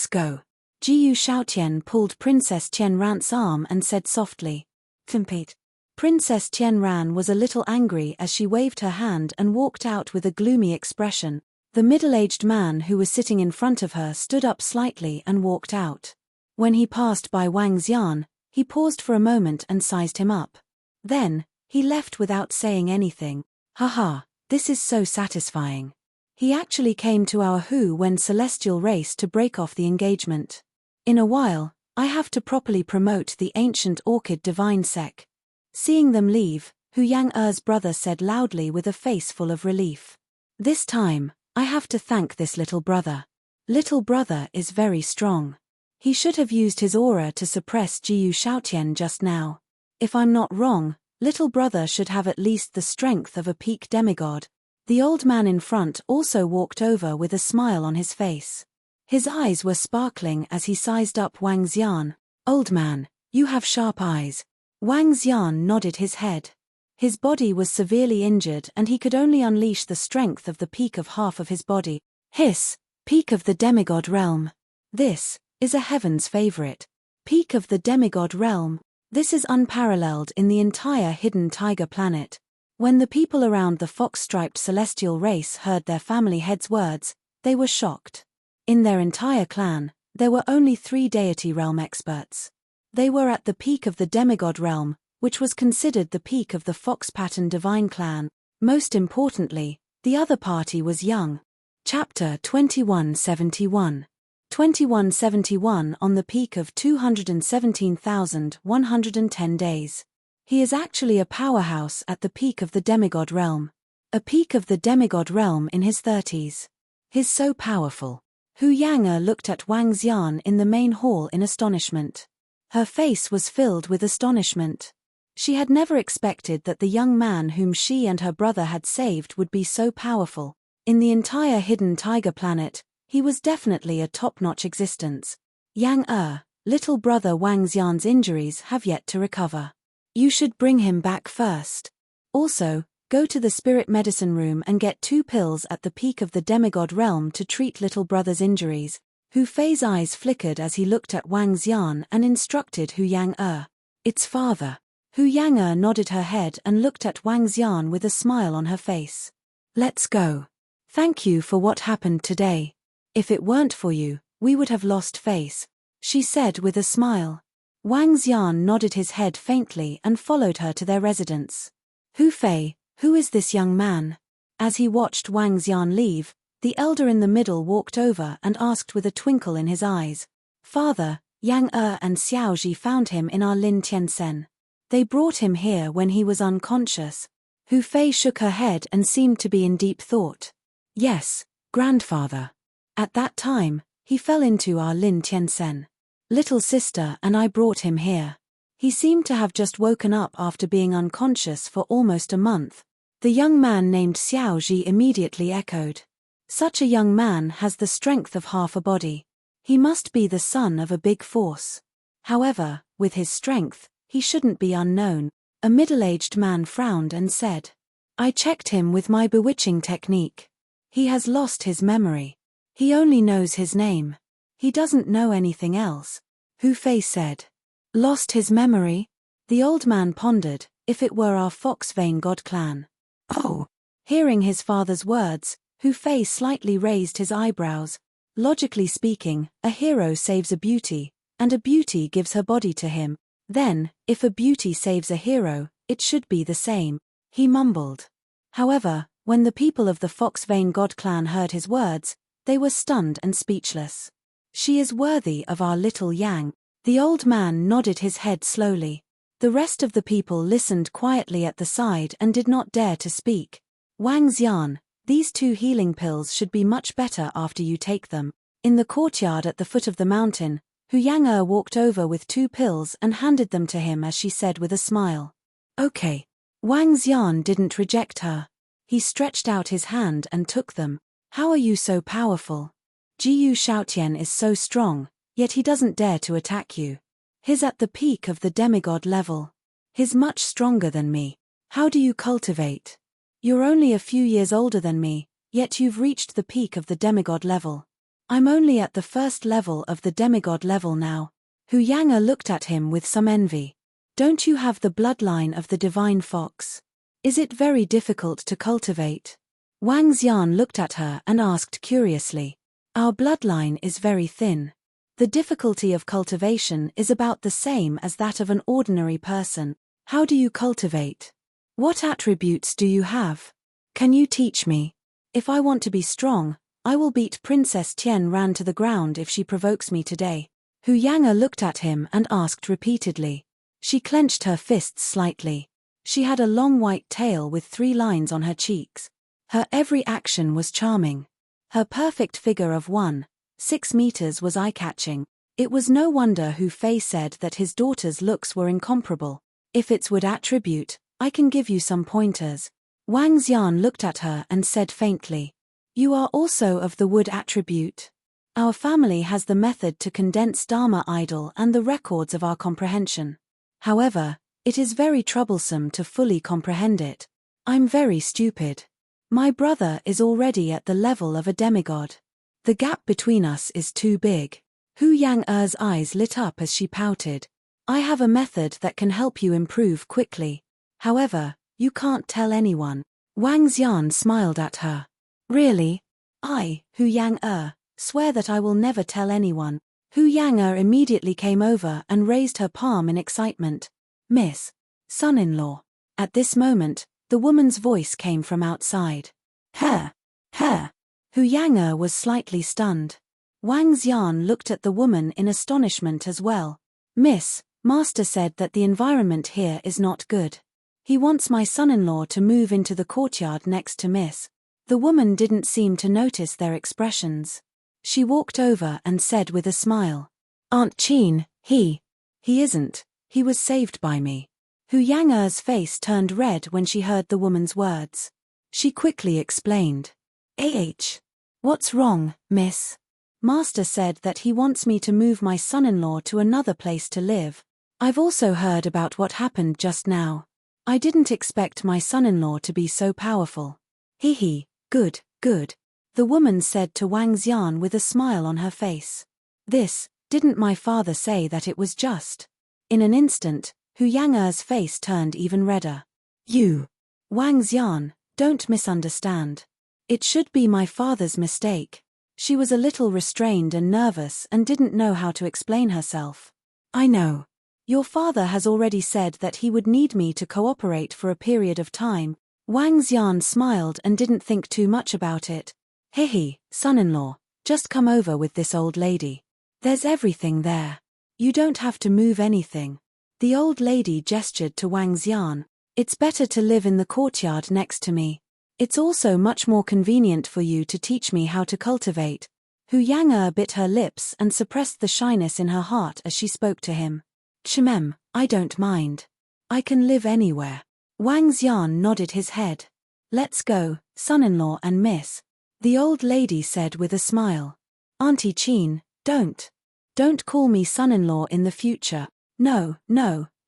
go. Jiyu Shaotian pulled Princess Tianran's arm and said softly. Compete. Princess Tianran was a little angry as she waved her hand and walked out with a gloomy expression. The middle-aged man who was sitting in front of her stood up slightly and walked out. When he passed by Wang Xian, he paused for a moment and sized him up. Then, he left without saying anything. Haha, this is so satisfying. He actually came to our Huan celestial race to break off the engagement. In a while, I have to properly promote the ancient Orchid Divine sect. Seeing them leave, Hu Yang-er's brother said loudly with a face full of relief. This time, I have to thank this little brother. Little brother is very strong. He should have used his aura to suppress Jiyu Shaotian just now. If I'm not wrong, little brother should have at least the strength of a peak demigod. The old man in front also walked over with a smile on his face. His eyes were sparkling as he sized up Wang Xian. Old man, you have sharp eyes. Wang Xian nodded his head. His body was severely injured and he could only unleash the strength of the peak of half of his body. Hiss, peak of the demigod realm. This is a heaven's favorite. Peak of the demigod realm. This is unparalleled in the entire hidden tiger planet. When the people around the fox-striped celestial race heard their family head's words, they were shocked. In their entire clan, there were only 3 deity realm experts. They were at the peak of the demigod realm, which was considered the peak of the fox-pattern divine clan. Most importantly, the other party was young. Chapter 2171. 2171 on the peak of 217,110 days. He is actually a powerhouse at the peak of the demigod realm. A peak of the demigod realm in his 30s. He's so powerful. Hu Yang looked at Wang Xian in the main hall in astonishment. Her face was filled with astonishment. She had never expected that the young man whom she and her brother had saved would be so powerful. In the entire hidden tiger planet, he was definitely a top-notch existence. Yang little brother Wang Xian's injuries have yet to recover. You should bring him back first. Also, go to the spirit medicine room and get 2 pills at the peak of the demigod realm to treat little brother's injuries. Hu Fei's eyes flickered as he looked at Wang Xian and instructed Hu Yang. It's father. Hu Yang nodded her head and looked at Wang Xian with a smile on her face. Let's go. Thank you for what happened today. If it weren't for you, we would have lost face, she said with a smile. Wang Xian nodded his head faintly and followed her to their residence. Hu Fei, who is this young man? As he watched Wang Xian leave, the elder in the middle walked over and asked with a twinkle in his eyes. Father, Yang and Xiao Ji found him in our Lin Tiansen. They brought him here when he was unconscious. Hu Fei shook her head and seemed to be in deep thought. Yes, grandfather. At that time, he fell into our Lin Tiansen. Little sister and I brought him here. He seemed to have just woken up after being unconscious for almost a month. The young man named Xiao Ji immediately echoed. Such a young man has the strength of half a body. He must be the son of a big force. However, with his strength, he shouldn't be unknown. A middle-aged man frowned and said, I checked him with my bewitching technique. He has lost his memory. He only knows his name. He doesn't know anything else. Hu Fei said. Lost his memory? The old man pondered, if it were our fox vein god clan. Oh! Hearing his father's words, Hu Fei slightly raised his eyebrows. Logically speaking, a hero saves a beauty, and a beauty gives her body to him. Then, if a beauty saves a hero, it should be the same. He mumbled. However, when the people of the fox vein god clan heard his words, they were stunned and speechless. She is worthy of our little Yang. The old man nodded his head slowly. The rest of the people listened quietly at the side and did not dare to speak. Wang Xian, these 2 healing pills should be much better after you take them. In the courtyard at the foot of the mountain, Hu Yang walked over with 2 pills and handed them to him as she said with a smile. Okay. Wang Xian didn't reject her. He stretched out his hand and took them. How are you so powerful? Jiyu Shaotian is so strong, yet he doesn't dare to attack you. He's at the peak of the demigod level. He's much stronger than me. How do you cultivate? You're only a few years older than me, yet you've reached the peak of the demigod level. I'm only at the first level of the demigod level now. Hu Yang looked at him with some envy. Don't you have the bloodline of the divine fox? Is it very difficult to cultivate? Wang Xian looked at her and asked curiously. Our bloodline is very thin. The difficulty of cultivation is about the same as that of an ordinary person. How do you cultivate? What attributes do you have? Can you teach me? If I want to be strong, I will beat Princess Tian Ran to the ground if she provokes me today. Hu Yang looked at him and asked repeatedly. She clenched her fists slightly. She had a long white tail with 3 lines on her cheeks. Her every action was charming. Her perfect figure of 1.6 meters was eye-catching. It was no wonder Hu Fei said that his daughter's looks were incomparable. If it's wood attribute, I can give you some pointers. Wang Xian looked at her and said faintly, "You are also of the wood attribute? Our family has the method to condense Dharma idol and the records of our comprehension. However, it is very troublesome to fully comprehend it. I'm very stupid. My brother is already at the level of a demigod. The gap between us is too big." Hu Yang-er's eyes lit up as she pouted. "I have a method that can help you improve quickly. However, you can't tell anyone." Wang Xian smiled at her. "Really? I, Hu Yang-er, swear that I will never tell anyone." Hu Yang-er immediately came over and raised her palm in excitement. "Miss, son-in-law." At this moment, the woman's voice came from outside. "Her! Her!" Hu Yang-er was slightly stunned. Wang Xian looked at the woman in astonishment as well. "Miss, Master said that the environment here is not good. He wants my son-in-law to move into the courtyard next to Miss." The woman didn't seem to notice their expressions. She walked over and said with a smile, "Aunt Qin, he isn't. He was saved by me." Hu Yang-er's face turned red when she heard the woman's words. She quickly explained, "What's wrong, miss? Master said that he wants me to move my son-in-law to another place to live. I've also heard about what happened just now. I didn't expect my son-in-law to be so powerful." Good, good. The woman said to Wang Xian with a smile on her face. Didn't my father say that it was just?" In an instant, Hu Yang-er's face turned even redder. "You, Wang Xian, don't misunderstand. It should be my father's mistake." She was a little restrained and nervous and didn't know how to explain herself. "I know. Your father has already said that he would need me to cooperate for a period of time." Wang Xian smiled and didn't think too much about it. Son-in-law, just come over with this old lady. There's everything there. You don't have to move anything." The old lady gestured to Wang Xian. "It's better to live in the courtyard next to me. It's also much more convenient for you to teach me how to cultivate." Hu Yang-er bit her lips and suppressed the shyness in her heart as she spoke to him. I don't mind. I can live anywhere." Wang Xian nodded his head. "Let's go, son-in-law and miss," the old lady said with a smile. "Auntie Qin, don't call me son-in-law in the future. No,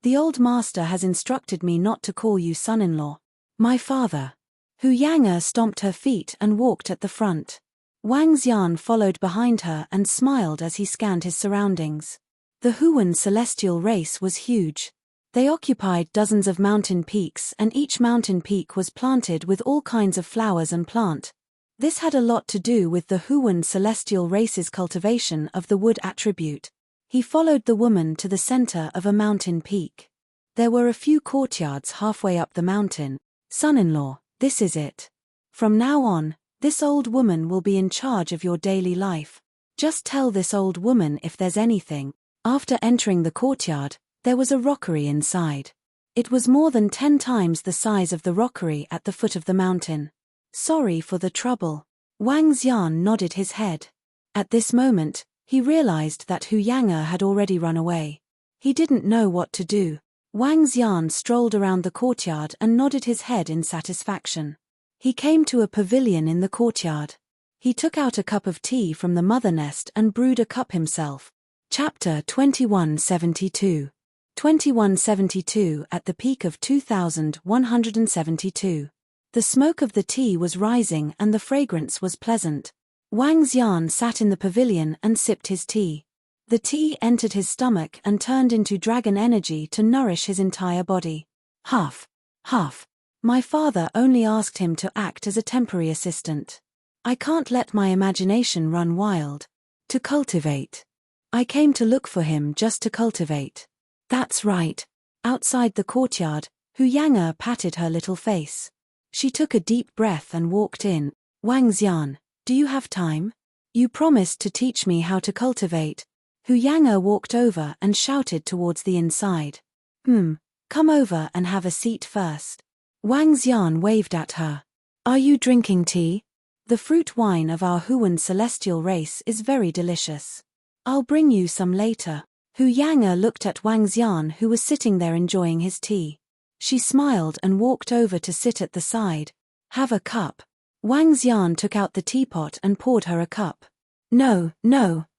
the old master has instructed me not to call you son-in-law. My father." Hu Yang-er stomped her feet and walked at the front. Wang Xian followed behind her and smiled as he scanned his surroundings. The Huan celestial race was huge. They occupied dozens of mountain peaks, and each mountain peak was planted with all kinds of flowers and plant. This had a lot to do with the Huan celestial race's cultivation of the wood attribute. He followed the woman to the center of a mountain peak. There were a few courtyards halfway up the mountain. "Son-in-law, this is it. From now on, this old woman will be in charge of your daily life. Just tell this old woman if there's anything." After entering the courtyard, there was a rockery inside. It was more than 10 times the size of the rockery at the foot of the mountain. "Sorry for the trouble." Wang Xian nodded his head. At this moment, he realized that Hu Yang-er had already run away. He didn't know what to do. Wang Xian strolled around the courtyard and nodded his head in satisfaction. He came to a pavilion in the courtyard. He took out a cup of tea from the mother nest and brewed a cup himself. Chapter 2172. 2172 At the peak of 2172. The smoke of the tea was rising and the fragrance was pleasant. Wang Xian sat in the pavilion and sipped his tea. The tea entered his stomach and turned into dragon energy to nourish his entire body. Half. My father only asked him to act as a temporary assistant. I can't let my imagination run wild. To cultivate. I came to look for him just to cultivate. That's right. Outside the courtyard, Hu Yang-er patted her little face. She took a deep breath and walked in. "Wang Xian, do you have time? You promised to teach me how to cultivate." Hu Yang-er walked over and shouted towards the inside. Come over and have a seat first. Wang Xian waved at her. Are you drinking tea? The fruit wine of our Huan celestial race is very delicious. I'll bring you some later. Hu Yang'er looked at Wang Xian, who was sitting there enjoying his tea. She smiled and walked over to sit at the side. Have a cup. Wang Xian took out the teapot and poured her a cup. No,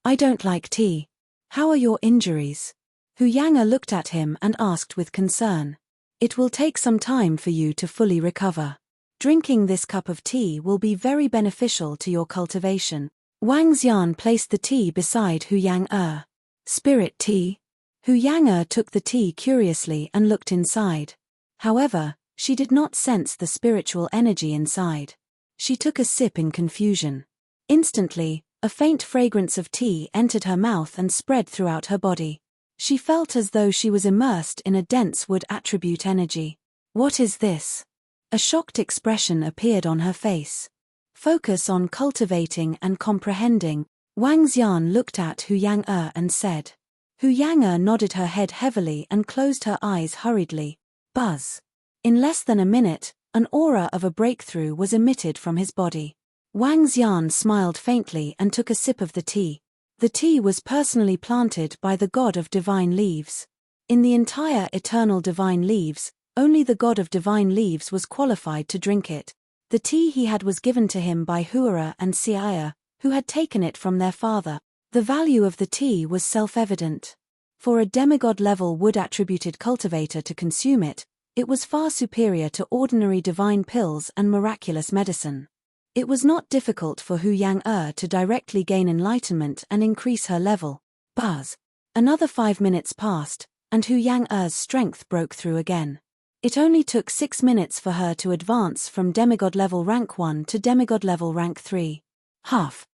I don't like tea. How are your injuries? Hu Yang'er looked at him and asked with concern. It will take some time for you to fully recover. Drinking this cup of tea will be very beneficial to your cultivation. Wang Xian placed the tea beside Hu Yang'er. Spirit tea? Hu Yang'er took the tea curiously and looked inside. However, she did not sense the spiritual energy inside. She took a sip in confusion. Instantly, a faint fragrance of tea entered her mouth and spread throughout her body. She felt as though she was immersed in a dense wood attribute energy. What is this? A shocked expression appeared on her face. Focus on cultivating and comprehending. Wang Xian looked at Hu Yang'er and said. Hu Yang'er nodded her head heavily and closed her eyes hurriedly. Buzz. In less than a minute, an aura of a breakthrough was emitted from his body. Wang Xian smiled faintly and took a sip of the tea. The tea was personally planted by the god of divine leaves. In the entire eternal divine leaves, only the god of divine leaves was qualified to drink it. The tea he had was given to him by Huara and Xiaya, who had taken it from their father. The value of the tea was self-evident. For a demigod-level wood-attributed cultivator to consume it, it was far superior to ordinary divine pills and miraculous medicine. It was not difficult for Hu Yang'er to directly gain enlightenment and increase her level. Buzz. Another 5 minutes passed, and Hu Yang'er's strength broke through again. It only took 6 minutes for her to advance from demigod-level rank 1 to demigod-level rank 3. Half.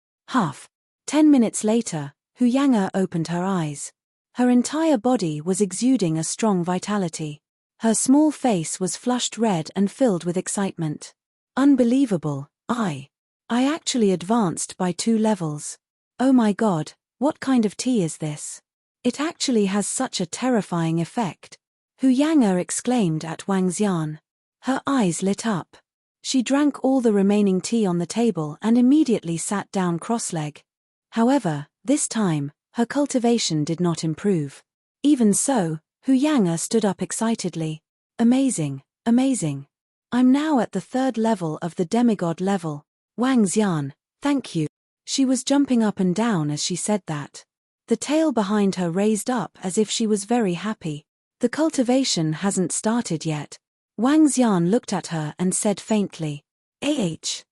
10 minutes later, Hu Yang'er opened her eyes. Her entire body was exuding a strong vitality. Her small face was flushed red and filled with excitement. Unbelievable, I actually advanced by 2 levels. Oh my god, what kind of tea is this? It actually has such a terrifying effect. Hu Yang'er exclaimed at Wang Xian. Her eyes lit up. She drank all the remaining tea on the table and immediately sat down cross-legged. However, this time, her cultivation did not improve. Even so, Hu Yang'er stood up excitedly. Amazing. I'm now at the 3rd level of the demigod level. Wang Xian, thank you. She was jumping up and down as she said that. The tail behind her raised up as if she was very happy. The cultivation hasn't started yet. Wang Xian looked at her and said faintly. It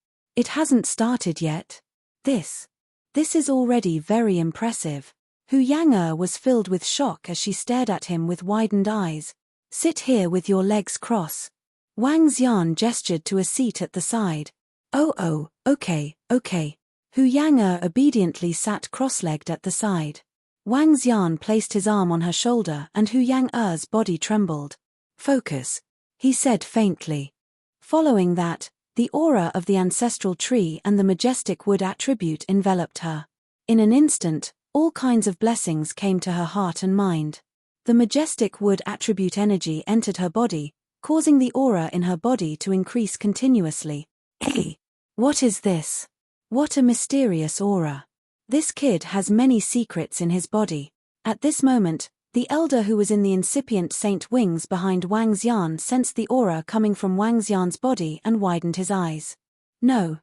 hasn't started yet. This is already very impressive. Hu Yang'er was filled with shock as she stared at him with widened eyes. Sit here with your legs crossed. Wang Xian gestured to a seat at the side. Oh, okay. Hu Yang'er obediently sat cross-legged at the side. Wang Xian placed his arm on her shoulder and Hu Yang'er's body trembled. Focus, he said faintly. Following that, the aura of the ancestral tree and the majestic wood attribute enveloped her. In an instant, all kinds of blessings came to her heart and mind. The majestic wood attribute energy entered her body, causing the aura in her body to increase continuously. Hey, what is this? What a mysterious aura. This kid has many secrets in his body. At this moment, the elder who was in the incipient saint wings behind Wang Xian sensed the aura coming from Wang Xian's body and widened his eyes. No,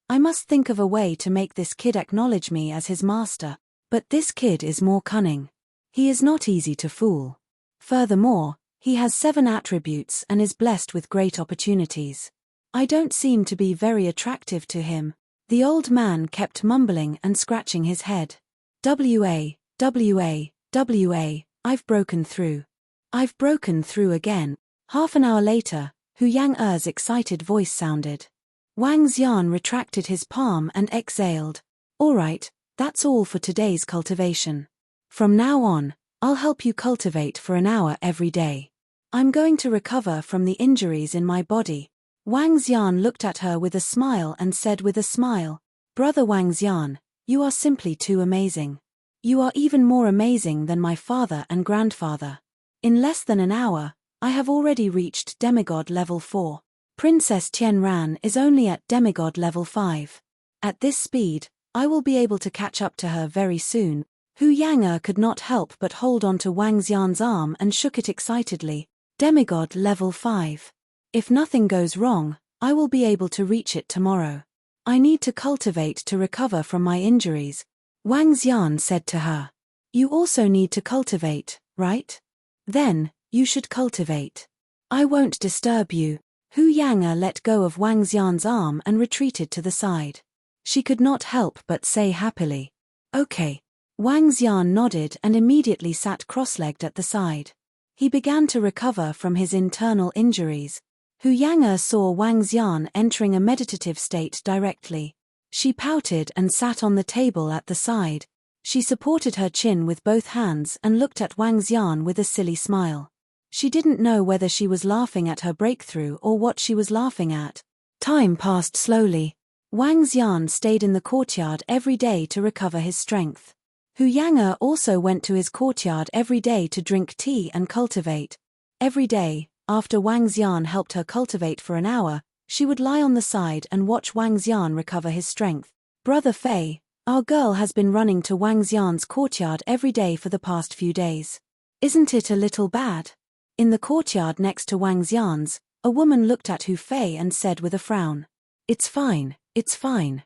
I must think of a way to make this kid acknowledge me as his master. But this kid is more cunning. He is not easy to fool. Furthermore, he has 7 attributes and is blessed with great opportunities. I don't seem to be very attractive to him. The old man kept mumbling and scratching his head. I've broken through. I've broken through again. Half an hour later, Hu Yang'er's excited voice sounded. Wang Xian retracted his palm and exhaled. All right, that's all for today's cultivation. From now on, I'll help you cultivate for an hour every day. I'm going to recover from the injuries in my body. Wang Xian looked at her with a smile and said with a smile, Brother Wang Xian, you are simply too amazing. You are even more amazing than my father and grandfather. In less than an hour, I have already reached demigod level 4. Princess Tianran is only at demigod level 5. At this speed, I will be able to catch up to her very soon. Hu Yang'er could not help but hold on to Wang Xian's arm and shook it excitedly. Demigod level 5. If nothing goes wrong, I will be able to reach it tomorrow. I need to cultivate to recover from my injuries, Wang Xian said to her. You also need to cultivate, right? Then, you should cultivate. I won't disturb you. Hu Yang'er let go of Wang Xian's arm and retreated to the side. She could not help but say happily, okay. Wang Xian nodded and immediately sat cross-legged at the side. He began to recover from his internal injuries. Hu Yang'er saw Wang Xian entering a meditative state directly. She pouted and sat on the table at the side. She supported her chin with both hands and looked at Wang Xian with a silly smile. She didn't know whether she was laughing at her breakthrough or what she was laughing at. Time passed slowly. Wang Xian stayed in the courtyard every day to recover his strength. Hu Yang'er also went to his courtyard every day to drink tea and cultivate. Every day, after Wang Xian helped her cultivate for an hour, she would lie on the side and watch Wang Xian recover his strength. Brother Fei, our girl has been running to Wang Xian's courtyard every day for the past few days. Isn't it a little bad? In the courtyard next to Wang Xian's, a woman looked at Hu Fei and said with a frown, it's fine,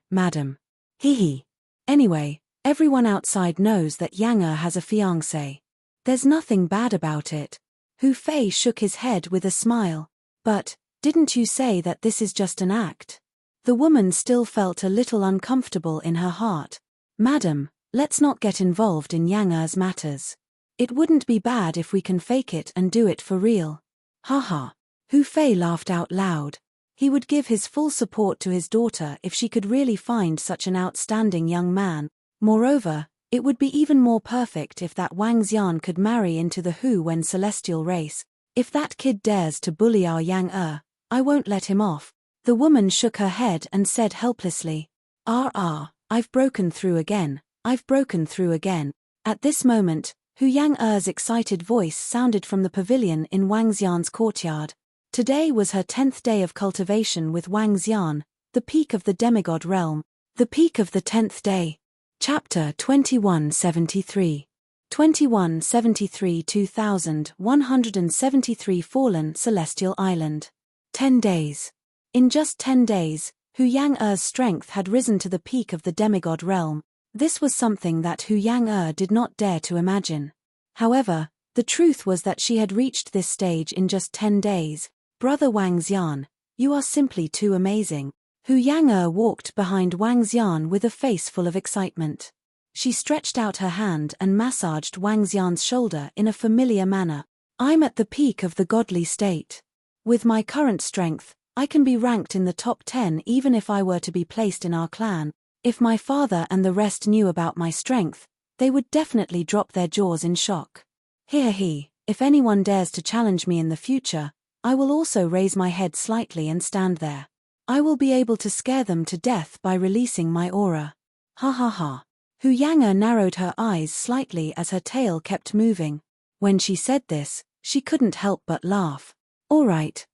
madam. Hee. Anyway, everyone outside knows that Yang'er has a fiancé. There's nothing bad about it. Hu Fei shook his head with a smile. But, didn't you say that this is just an act? The woman still felt a little uncomfortable in her heart. Madam, let's not get involved in Yang'er's matters. It wouldn't be bad if we can fake it and do it for real. Haha. Hu Fei laughed out loud. He would give his full support to his daughter if she could really find such an outstanding young man. Moreover, it would be even more perfect if that Wang Xian could marry into the Hu Wen celestial race. If that kid dares to bully our Yang'er, I won't let him off. The woman shook her head and said helplessly, I've broken through again. At this moment, Hu Yang'er's excited voice sounded from the pavilion in Wang Xian's courtyard. Today was her 10th day of cultivation with Wang Xian, the peak of the demigod realm, the peak of the 10th day. Chapter 2173. 2173-2173 Fallen Celestial Island. 10 days. In just 10 days, Hu Yang'er's strength had risen to the peak of the demigod realm. This was something that Hu Yang'er did not dare to imagine. However, the truth was that she had reached this stage in just 10 days. Brother Wang Xian, you are simply too amazing. Hu Yang'er walked behind Wang Xian with a face full of excitement. She stretched out her hand and massaged Wang Xian's shoulder in a familiar manner. I'm at the peak of the godly state. With my current strength, I can be ranked in the top 10 even if I were to be placed in our clan. If my father and the rest knew about my strength, they would definitely drop their jaws in shock. If anyone dares to challenge me in the future, I will also raise my head slightly and stand there. I will be able to scare them to death by releasing my aura. Ha ha ha. Hu Yang'er narrowed her eyes slightly as her tail kept moving. When she said this, she couldn't help but laugh. All right.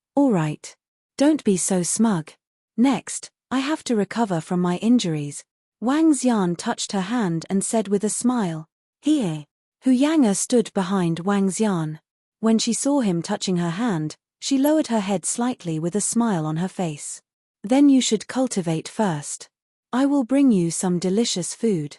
Don't be so smug. Next, I have to recover from my injuries. Wang Xian touched her hand and said with a smile, Here. Hu Yang'er stood behind Wang Xian. When she saw him touching her hand, she lowered her head slightly with a smile on her face. Then you should cultivate first. I will bring you some delicious food.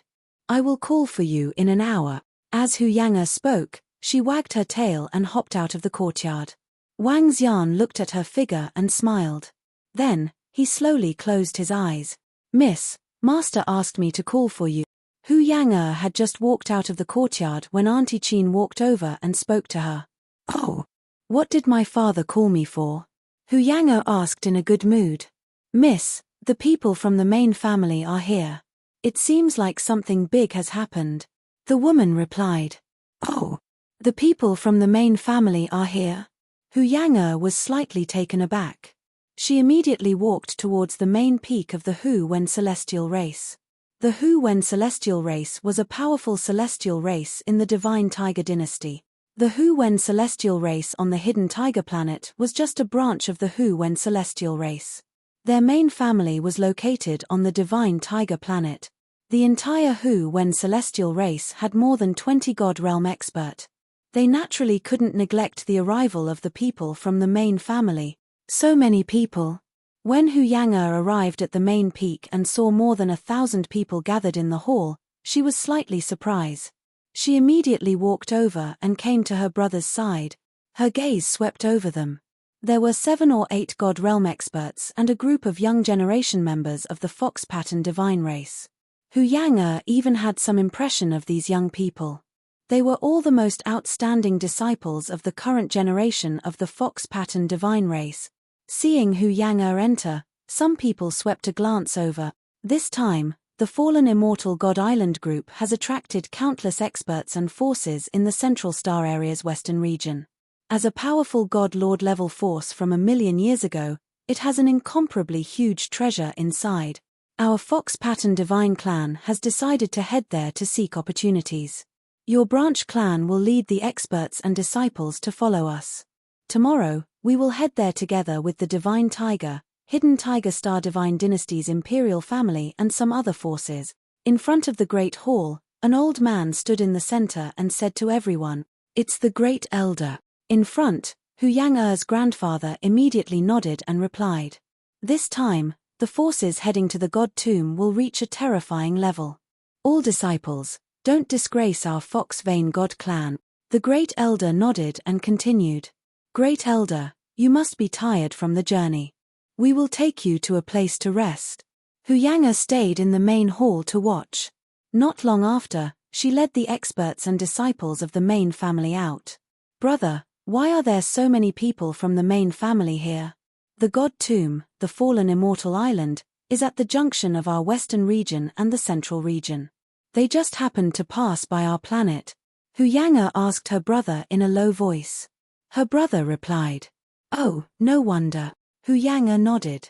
I will call for you in an hour. As Hu Yang'er spoke, she wagged her tail and hopped out of the courtyard. Wang Xian looked at her figure and smiled. Then, he slowly closed his eyes. Miss, Master asked me to call for you. Hu Yang'er had just walked out of the courtyard when Auntie Qin walked over and spoke to her. Oh, what did my father call me for? Hu Yang'er asked in a good mood. Miss, the people from the main family are here. It seems like something big has happened. The woman replied. Oh, the people from the main family are here? Hu Yang'er was slightly taken aback. She immediately walked towards the main peak of the Hu Wen celestial race. The Hu Wen celestial race was a powerful celestial race in the divine Tiger dynasty. The Hu-Wen celestial race on the hidden tiger planet was just a branch of the Hu-Wen celestial race. Their main family was located on the divine tiger planet. The entire Hu-Wen celestial race had more than 20 god realm expert. They naturally couldn't neglect the arrival of the people from the main family. So many people. When Hu Yang'er arrived at the main peak and saw more than 1,000 people gathered in the hall, she was slightly surprised. She immediately walked over and came to her brother's side. Her gaze swept over them. There were 7 or 8 God Realm experts and a group of young generation members of the Fox Pattern Divine race. Hu Yang'er even had some impression of these young people. They were all the most outstanding disciples of the current generation of the Fox Pattern Divine race. Seeing Hu Yang'er enter, some people swept a glance over. This time, the fallen immortal God Island group has attracted countless experts and forces in the Central Star Area's western region. As a powerful God Lord level force from 1,000,000 years ago, it has an incomparably huge treasure inside. Our Fox Pattern Divine clan has decided to head there to seek opportunities. Your branch clan will lead the experts and disciples to follow us. Tomorrow, we will head there together with the Divine Tiger, Hidden Tiger Star Divine Dynasty's Imperial family and some other forces. In front of the Great Hall, an old man stood in the center and said to everyone, "It's the Great Elder." In front, Hu Yang'er's grandfather immediately nodded and replied. This time, the forces heading to the God Tomb will reach a terrifying level. All disciples, don't disgrace our Fox Vein God clan. The Great Elder nodded and continued. Great Elder, you must be tired from the journey. We will take you to a place to rest. Hu Yang'er stayed in the main hall to watch. Not long after, she led the experts and disciples of the main family out. Brother, why are there so many people from the main family here? The God Tomb, the fallen immortal island, is at the junction of our western region and the central region. They just happened to pass by our planet. Hu Yang'er asked her brother in a low voice. Her brother replied. Oh, no wonder. Hu Yang'er nodded.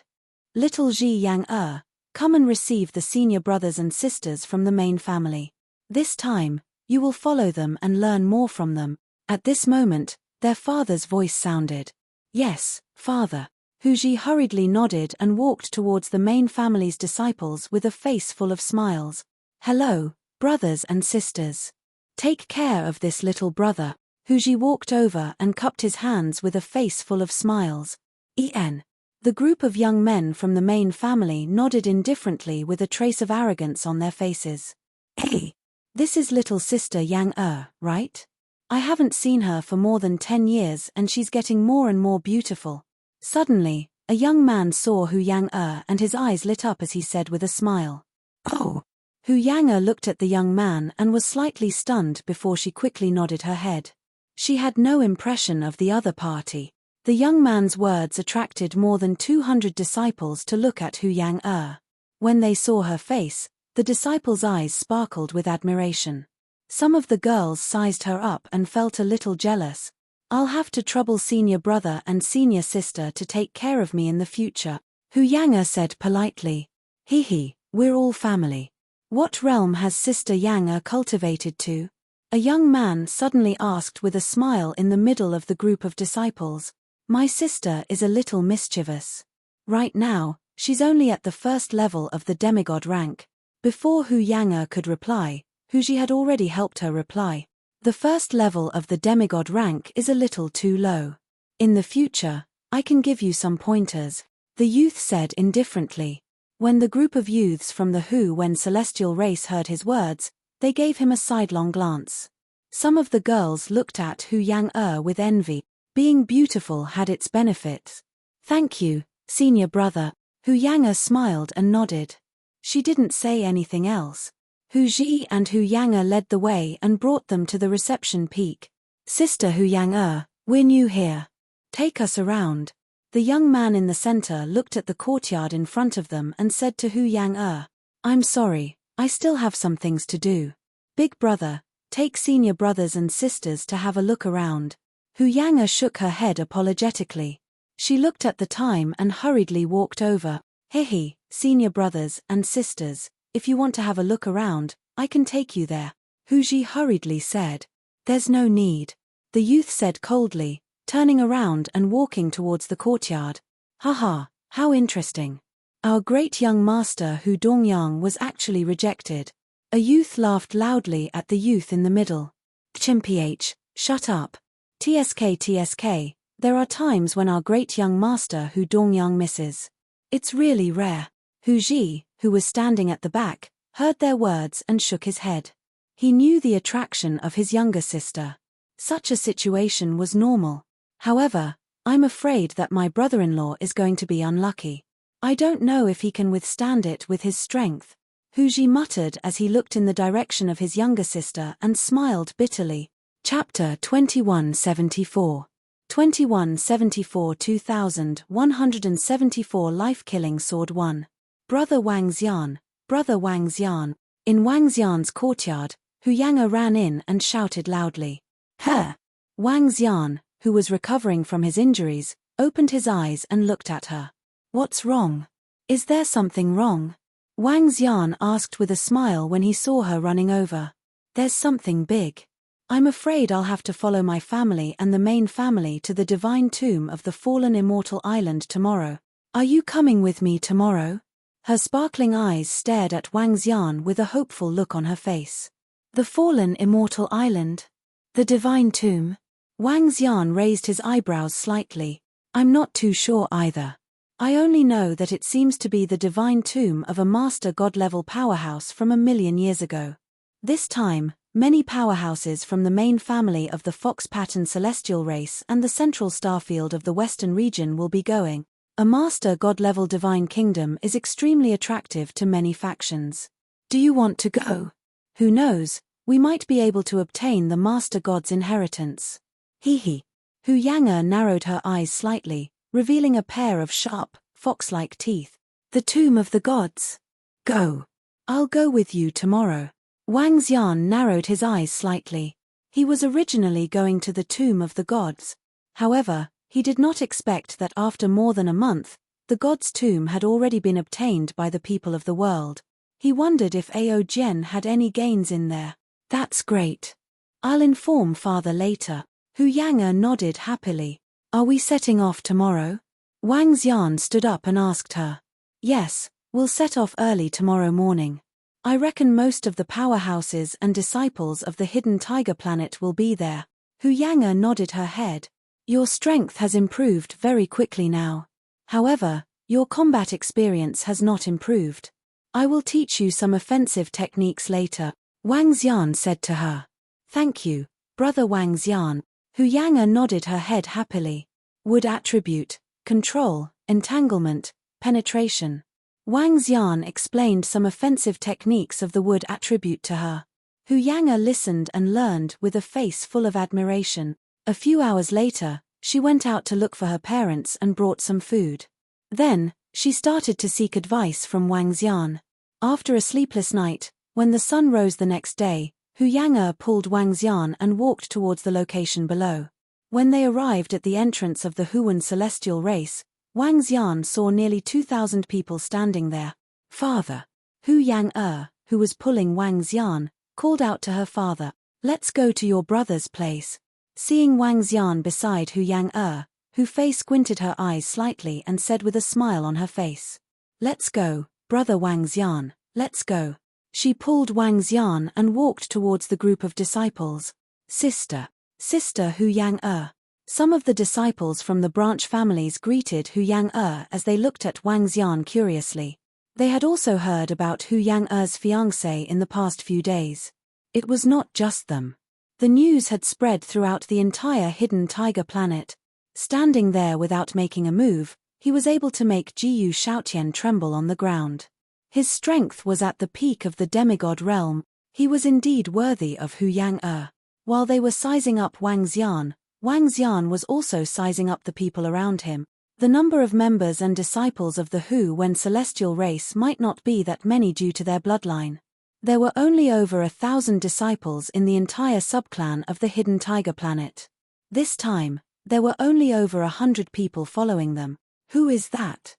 Little Ji Yang'er, come and receive the senior brothers and sisters from the main family. This time, you will follow them and learn more from them. At this moment, their father's voice sounded. Yes, father. Hu Ji hurriedly nodded and walked towards the main family's disciples with a face full of smiles. Hello, brothers and sisters. Take care of this little brother. Hu Ji walked over and cupped his hands with a face full of smiles. The group of young men from the main family nodded indifferently with a trace of arrogance on their faces. Hey, this is little sister Yang right? I haven't seen her for more than 10 years and she's getting more and more beautiful. Suddenly, a young man saw Hu Yang'er and his eyes lit up as he said with a smile. Oh. Hu Yang'er looked at the young man and was slightly stunned before she quickly nodded her head. She had no impression of the other party. The young man's words attracted more than 200 disciples to look at Hu Yang'er. When they saw her face, the disciples' eyes sparkled with admiration. Some of the girls sized her up and felt a little jealous. I'll have to trouble senior brother and senior sister to take care of me in the future, Hu Yang'er said politely. Hee, we're all family. What realm has sister Yang'er cultivated to? A young man suddenly asked with a smile in the middle of the group of disciples. My sister is a little mischievous. Right now, she's only at the first level of the demigod rank. Before Hu Yang'er could reply, Hu Ji had already helped her reply. The first level of the demigod rank is a little too low. In the future, I can give you some pointers, the youth said indifferently. When the group of youths from the Hu-Wen celestial race heard his words, they gave him a sidelong glance. Some of the girls looked at Hu Yang'er with envy. Being beautiful had its benefits. Thank you, senior brother. Hu Yang'er smiled and nodded. She didn't say anything else. Hu Ji and Hu Yang'er led the way and brought them to the reception peak. Sister Hu Yang'er, we're new here. Take us around. The young man in the center looked at the courtyard in front of them and said to Hu Yang'er, I'm sorry, I still have some things to do. Big brother, take senior brothers and sisters to have a look around. Hu Yang'er shook her head apologetically. She looked at the time and hurriedly walked over. Hehe, senior brothers and sisters, if you want to have a look around, I can take you there. Hu Ji hurriedly said. There's no need. the youth said coldly, turning around and walking towards the courtyard. Haha, how interesting. Our great young master Hu Dongyang was actually rejected. A youth laughed loudly at the youth in the middle. Chimph, shut up. TSK, there are times when our great young master Hu Dongyang misses. It's really rare. Hu Ji, who was standing at the back, heard their words and shook his head. He knew the attraction of his younger sister. Such a situation was normal. However, I'm afraid that my brother-in-law is going to be unlucky. I don't know if he can withstand it with his strength. Hu Ji muttered as he looked in the direction of his younger sister and smiled bitterly. Chapter 2174. 2174 2174 Life-Killing Sword 1. Brother Wang Xian, Brother Wang Xian. In Wang Xian's courtyard, Hu Yang'er ran in and shouted loudly. Her! Wang Xian, who was recovering from his injuries, opened his eyes and looked at her. What's wrong? Is there something wrong? Wang Xian asked with a smile when he saw her running over. There's something big. I'm afraid I'll have to follow my family and the main family to the divine tomb of the fallen immortal island tomorrow. Are you coming with me tomorrow? Her sparkling eyes stared at Wang Xian with a hopeful look on her face. The fallen immortal island? The divine tomb? Wang Xian raised his eyebrows slightly. I'm not too sure either. I only know that it seems to be the divine tomb of a master god-level powerhouse from 1,000,000 years ago. This time, many powerhouses from the main family of the Fox Pattern Celestial race and the central starfield of the Western region will be going. A master god-level divine kingdom is extremely attractive to many factions. Do you want to go? Who knows, we might be able to obtain the master god's inheritance. Hee. Hu Yang'er narrowed her eyes slightly, revealing a pair of sharp, fox-like teeth. The tomb of the gods. Go. I'll go with you tomorrow. Wang Xian narrowed his eyes slightly. He was originally going to the tomb of the gods. However, he did not expect that after more than a month, the god's tomb had already been obtained by the people of the world. He wondered if Ao Jian had any gains in there. That's great. I'll inform father later. Hu Yang'er nodded happily. Are we setting off tomorrow? Wang Xian stood up and asked her. Yes, we'll set off early tomorrow morning. I reckon most of the powerhouses and disciples of the hidden tiger planet will be there. Hu Yang'er nodded her head. Your strength has improved very quickly now. However, your combat experience has not improved. I will teach you some offensive techniques later, Wang Xian said to her. Thank you, brother Wang Xian. Hu Yang'er nodded her head happily. Wood attribute, control, entanglement, penetration. Wang Xian explained some offensive techniques of the wood attribute to her. Hu Yang'er listened and learned with a face full of admiration. A few hours later, she went out to look for her parents and brought some food. Then, she started to seek advice from Wang Xian. After a sleepless night, when the sun rose the next day, Hu Yang'er pulled Wang Xian and walked towards the location below. When they arrived at the entrance of the Huan celestial race, Wang Xian saw nearly 2,000 people standing there. Father. Hu Yang'er, who was pulling Wang Xian, called out to her father, Let's go to your brother's place. Seeing Wang Xian beside Hu Yang'er, Hu Fei squinted her eyes slightly and said with a smile on her face. Let's go, brother Wang Xian, let's go. She pulled Wang Xian and walked towards the group of disciples. Sister Hu Yang'er. Some of the disciples from the branch families greeted Hu Yang'er as they looked at Wang Xian curiously. They had also heard about Hu Yang'er's fiancé in the past few days. It was not just them. The news had spread throughout the entire hidden tiger planet. Standing there without making a move, he was able to make Jiyu Shaotian tremble on the ground. His strength was at the peak of the demigod realm. He was indeed worthy of Hu Yang'er. While they were sizing up Wang Xian was also sizing up the people around him. The number of members and disciples of the Hu Wen celestial race might not be that many due to their bloodline. There were only over 1,000 disciples in the entire subclan of the hidden tiger planet. This time, there were only over 100 people following them. Who is that?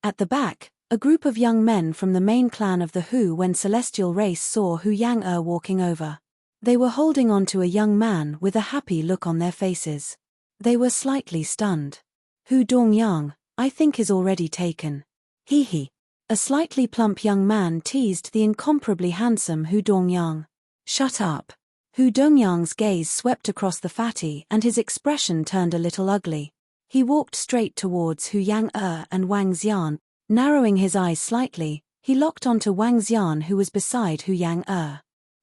At the back, a group of young men from the main clan of the Hu Wen celestial race saw Hu Yang'er walking over. They were holding on to a young man with a happy look on their faces. They were slightly stunned. Hu Dongyang, I think is already taken. Hee hee. A slightly plump young man teased the incomparably handsome Hu Dongyang. Shut up. Hu Dongyang's gaze swept across the fatty and his expression turned a little ugly. He walked straight towards Hu Yang and Wang Xian. Narrowing his eyes slightly, he locked onto Wang Xian who was beside Hu Yang.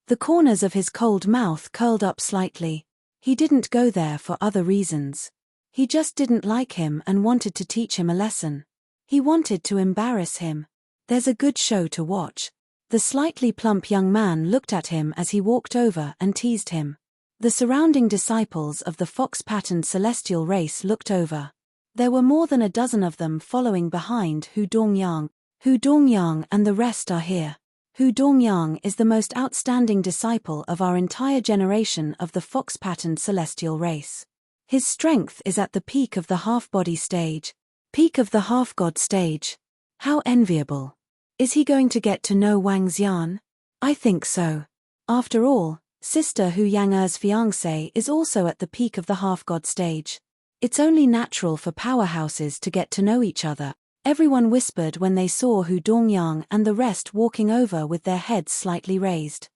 The corners of his cold mouth curled up slightly. He didn't go there for other reasons. He just didn't like him and wanted to teach him a lesson. He wanted to embarrass him. There's a good show to watch. The slightly plump young man looked at him as he walked over and teased him. The surrounding disciples of the fox-patterned celestial race looked over. There were more than a dozen of them following behind Hu Dongyang. Hu Dongyang and the rest are here. Hu Dongyang is the most outstanding disciple of our entire generation of the fox-patterned celestial race. His strength is at the peak of the half-body stage. Peak of the half-god stage. How enviable. Is he going to get to know Wang Xian? I think so. After all, Sister Hu Yang's fiancé is also at the peak of the half-god stage. It's only natural for powerhouses to get to know each other, everyone whispered when they saw Hu Dongyang and the rest walking over with their heads slightly raised.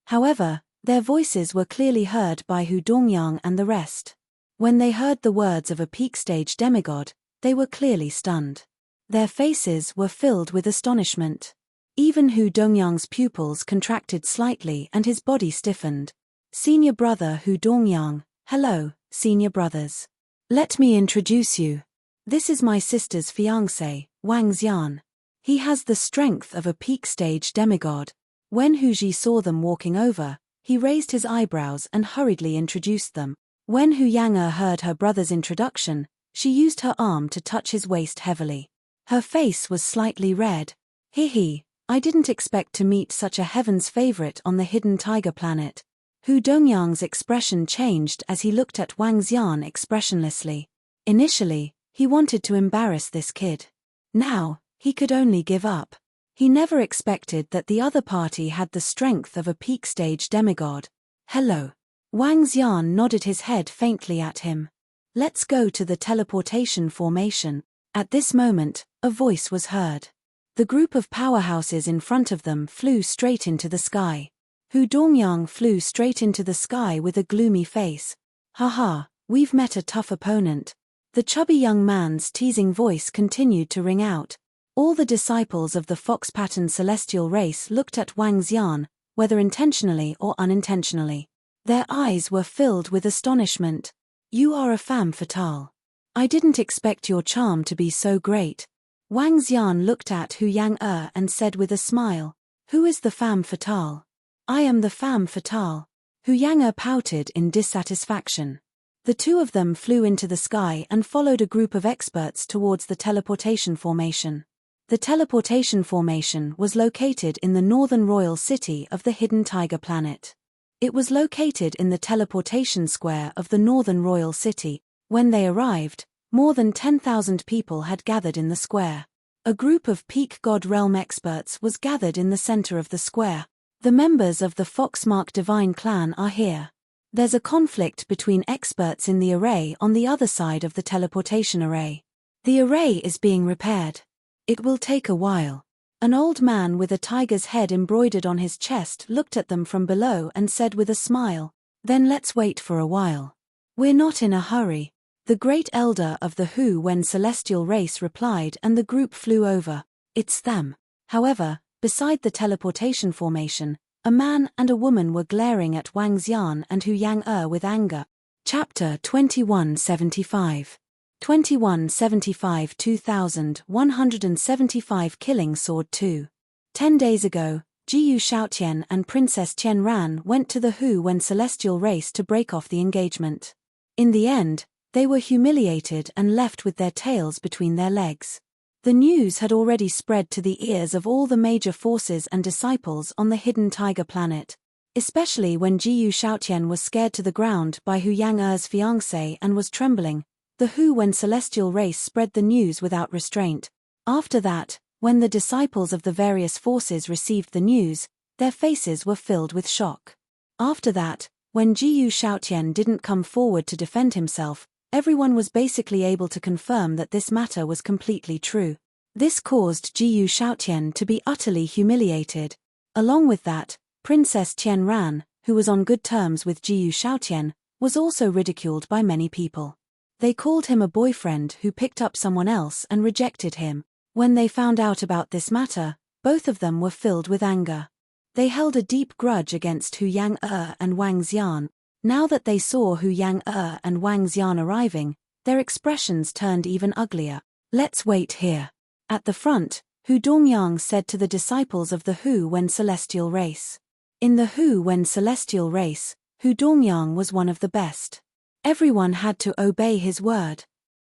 However, their voices were clearly heard by Hu Dongyang and the rest. When they heard the words of a peak stage demigod, they were clearly stunned. Their faces were filled with astonishment. Even Hu Dongyang's pupils contracted slightly and his body stiffened. Senior brother Hu Dongyang, hello, senior brothers. Let me introduce you. This is my sister's fiancé, Wang Xian. He has the strength of a peak stage demigod. When Hu Ji saw them walking over, he raised his eyebrows and hurriedly introduced them. When Hu Yang heard her brother's introduction, she used her arm to touch his waist heavily. Her face was slightly red. Hee, I didn't expect to meet such a heaven's favorite on the hidden tiger planet. Hu Dongyang's expression changed as he looked at Wang Xian expressionlessly. Initially, he wanted to embarrass this kid. Now, he could only give up. He never expected that the other party had the strength of a peak stage demigod. Hello. Wang Xian nodded his head faintly at him. Let's go to the teleportation formation. At this moment, a voice was heard. The group of powerhouses in front of them flew straight into the sky. Hu Dongyang flew straight into the sky with a gloomy face. Haha, we've met a tough opponent. The chubby young man's teasing voice continued to ring out. All the disciples of the fox-patterned celestial race looked at Wang Xian, whether intentionally or unintentionally. Their eyes were filled with astonishment. You are a femme fatale. I didn't expect your charm to be so great. Wang Xian looked at Hu Yang and said with a smile, Who is the femme fatale? I am the femme fatale. Hu Yang pouted in dissatisfaction. The two of them flew into the sky and followed a group of experts towards the teleportation formation. The teleportation formation was located in the northern royal city of the hidden tiger planet. It was located in the teleportation square of the northern royal city. When they arrived, more than 10,000 people had gathered in the square. A group of peak god realm experts was gathered in the center of the square. The members of the Foxmark Divine clan are here. There's a conflict between experts in the array on the other side of the teleportation array. The array is being repaired. It will take a while. An old man with a tiger's head embroidered on his chest looked at them from below and said with a smile, Then let's wait for a while. We're not in a hurry. The great elder of the Hu Wen celestial race replied and the group flew over. It's them. However, beside the teleportation formation, a man and a woman were glaring at Wang Xian and Hu Yang with anger. Chapter 2175. 2175 2175 Killing Sword 2. 10 days ago, Jiyu Shaotian and Princess Qian Ran went to the Hu Wen celestial race to break off the engagement. In the end, they were humiliated and left with their tails between their legs. The news had already spread to the ears of all the major forces and disciples on the hidden tiger planet, especially when Jiyu Shaotian was scared to the ground by Hu Yang's fiancé and was trembling. The Hu Wen celestial race spread the news without restraint. After that, when the disciples of the various forces received the news, their faces were filled with shock. After that, when Jiyu Shaotian didn't come forward to defend himself, everyone was basically able to confirm that this matter was completely true. This caused Jiyu Shaotian to be utterly humiliated. Along with that, Princess Tianran, who was on good terms with Jiyu Shaotian, was also ridiculed by many people. They called him a boyfriend who picked up someone else and rejected him. When they found out about this matter, both of them were filled with anger. They held a deep grudge against Hu Yang and Wang Xian. Now that they saw Hu Yang and Wang Xian arriving, their expressions turned even uglier. "Let's wait here." At the front, Hu Dongyang said to the disciples of the Hu Wen celestial race. In the Hu Wen celestial race, Hu Dongyang was one of the best. Everyone had to obey his word.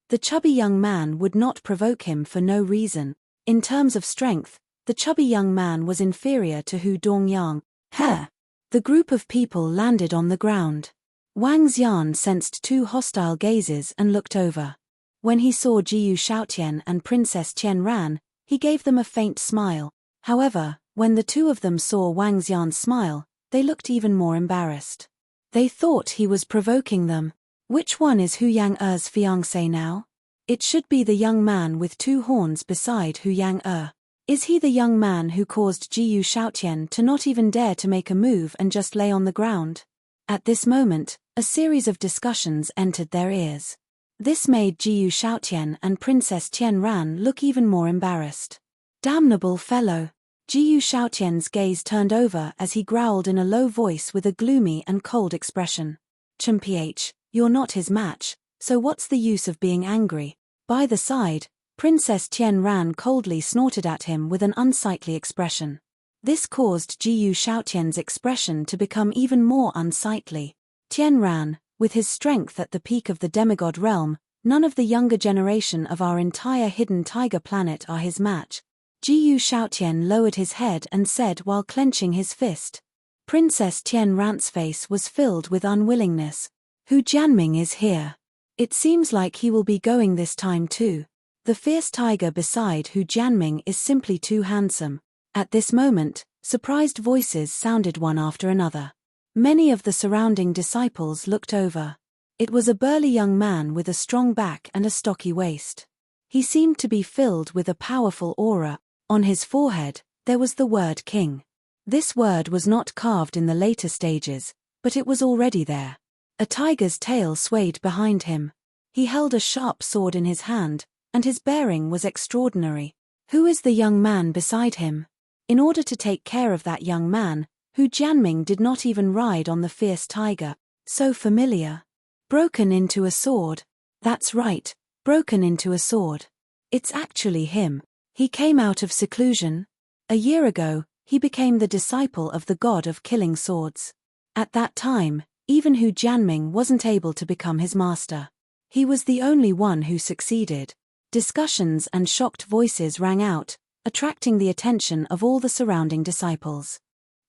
The chubby young man would not provoke him for no reason. In terms of strength, the chubby young man was inferior to Hu Dongyang. The group of people landed on the ground. Wang Xian sensed two hostile gazes and looked over. When he saw Jiyu Shaotian and Princess Tianran, he gave them a faint smile. However, when the two of them saw Wang Xian's smile, they looked even more embarrassed. They thought he was provoking them. Which one is Hu Yang-er's fiancé now? It should be the young man with two horns beside Hu Yang-er. Is he the young man who caused Jiyu Shaotian to not even dare to make a move and just lay on the ground? At this moment, a series of discussions entered their ears. This made Jiyu Shaotian and Princess Tianran look even more embarrassed. Damnable fellow! Jiyu Shaotian's gaze turned over as he growled in a low voice with a gloomy and cold expression. "Ch, you're not his match, so what's the use of being angry?" By the side, Princess Tianran coldly snorted at him with an unsightly expression. This caused Jiyu Shaotian's expression to become even more unsightly. Tianran, with his strength at the peak of the demigod realm, none of the younger generation of our entire hidden tiger planet are his match. Jiyu Shaotian lowered his head and said while clenching his fist. Princess Tianran's face was filled with unwillingness. "Hu Jianming is here. It seems like he will be going this time too. The fierce tiger beside Hu Jianming is simply too handsome." At this moment, surprised voices sounded one after another. Many of the surrounding disciples looked over. It was a burly young man with a strong back and a stocky waist. He seemed to be filled with a powerful aura. On his forehead, there was the word king. This word was not carved in the later stages, but it was already there. A tiger's tail swayed behind him. He held a sharp sword in his hand, and his bearing was extraordinary. Who is the young man beside him? In order to take care of that young man, Hu Jianming did not even ride on the fierce tiger. So familiar. Broken into a sword. That's right, broken into a sword. It's actually him. He came out of seclusion. A year ago, he became the disciple of the god of killing swords. At that time, even Hu Jianming wasn't able to become his master. He was the only one who succeeded. Discussions and shocked voices rang out, attracting the attention of all the surrounding disciples.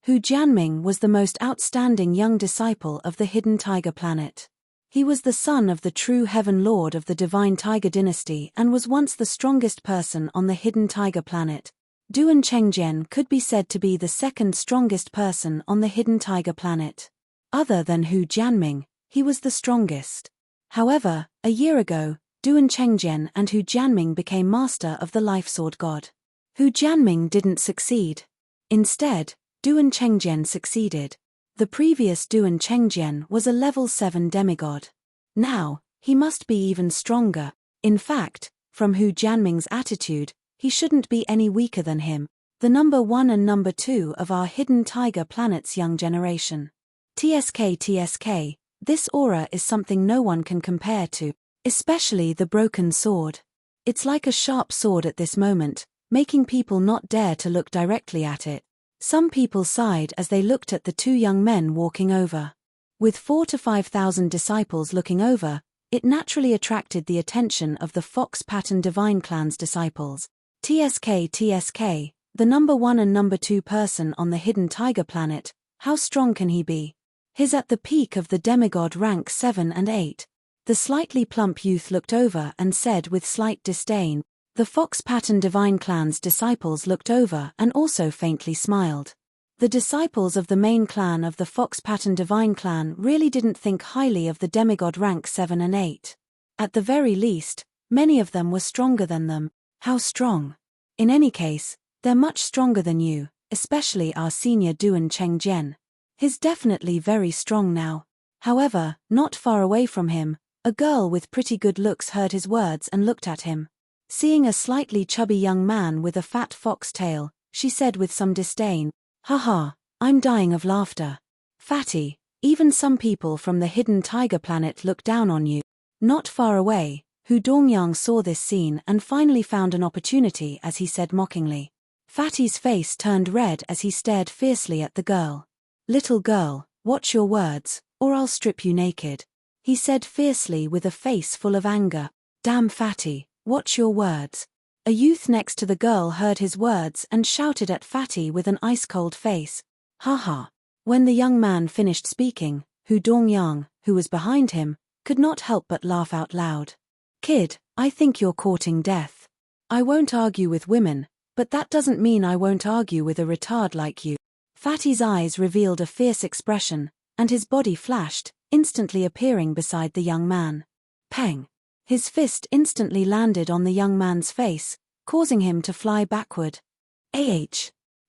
Hu Jianming was the most outstanding young disciple of the hidden tiger planet. He was the son of the true heaven lord of the divine tiger dynasty and was once the strongest person on the hidden tiger planet. Duan Chengjian could be said to be the second strongest person on the hidden tiger planet. Other than Hu Jianming, he was the strongest. However, a year ago, Duan Chengjian and Hu Jianming became master of the life sword god. Hu Jianming didn't succeed. Instead, Duan Chengjian succeeded. The previous Duan Chengjian was a level 7 demigod. Now, he must be even stronger. In fact, from Hu Jianming's attitude, he shouldn't be any weaker than him, the number 1 and number 2 of our hidden tiger planet's young generation. TSK, this aura is something no one can compare to, especially the broken sword. It's like a sharp sword at this moment, making people not dare to look directly at it. Some people sighed as they looked at the two young men walking over. With 4,000 to 5,000 disciples looking over, it naturally attracted the attention of the Fox Pattern Divine Clan's disciples. TSK, the number 1 and number 2 person on the hidden tiger planet, how strong can he be? He's at the peak of the demigod rank 7 and 8. The slightly plump youth looked over and said with slight disdain. The Fox Pattern Divine Clan's disciples looked over and also faintly smiled. The disciples of the main clan of the Fox Pattern Divine Clan really didn't think highly of the demigod rank 7 and 8. At the very least, many of them were stronger than them. How strong? In any case, they're much stronger than you, especially our senior Duan Chengjian. He's definitely very strong now. However, not far away from him, a girl with pretty good looks heard his words and looked at him. Seeing a slightly chubby young man with a fat fox tail, she said with some disdain, "Haha, I'm dying of laughter. Fatty, even some people from the hidden tiger planet look down on you." Not far away, Hu Dongyang saw this scene and finally found an opportunity as he said mockingly. Fatty's face turned red as he stared fiercely at the girl. "Little girl, watch your words, or I'll strip you naked," he said fiercely with a face full of anger. "Damn Fatty, watch your words." A youth next to the girl heard his words and shouted at Fatty with an ice-cold face. "Haha." When the young man finished speaking, Hu Dongyang, who was behind him, could not help but laugh out loud. "Kid, I think you're courting death. I won't argue with women, but that doesn't mean I won't argue with a retard like you." Fatty's eyes revealed a fierce expression, and his body flashed, instantly appearing beside the young man. Peng! His fist instantly landed on the young man's face, causing him to fly backward.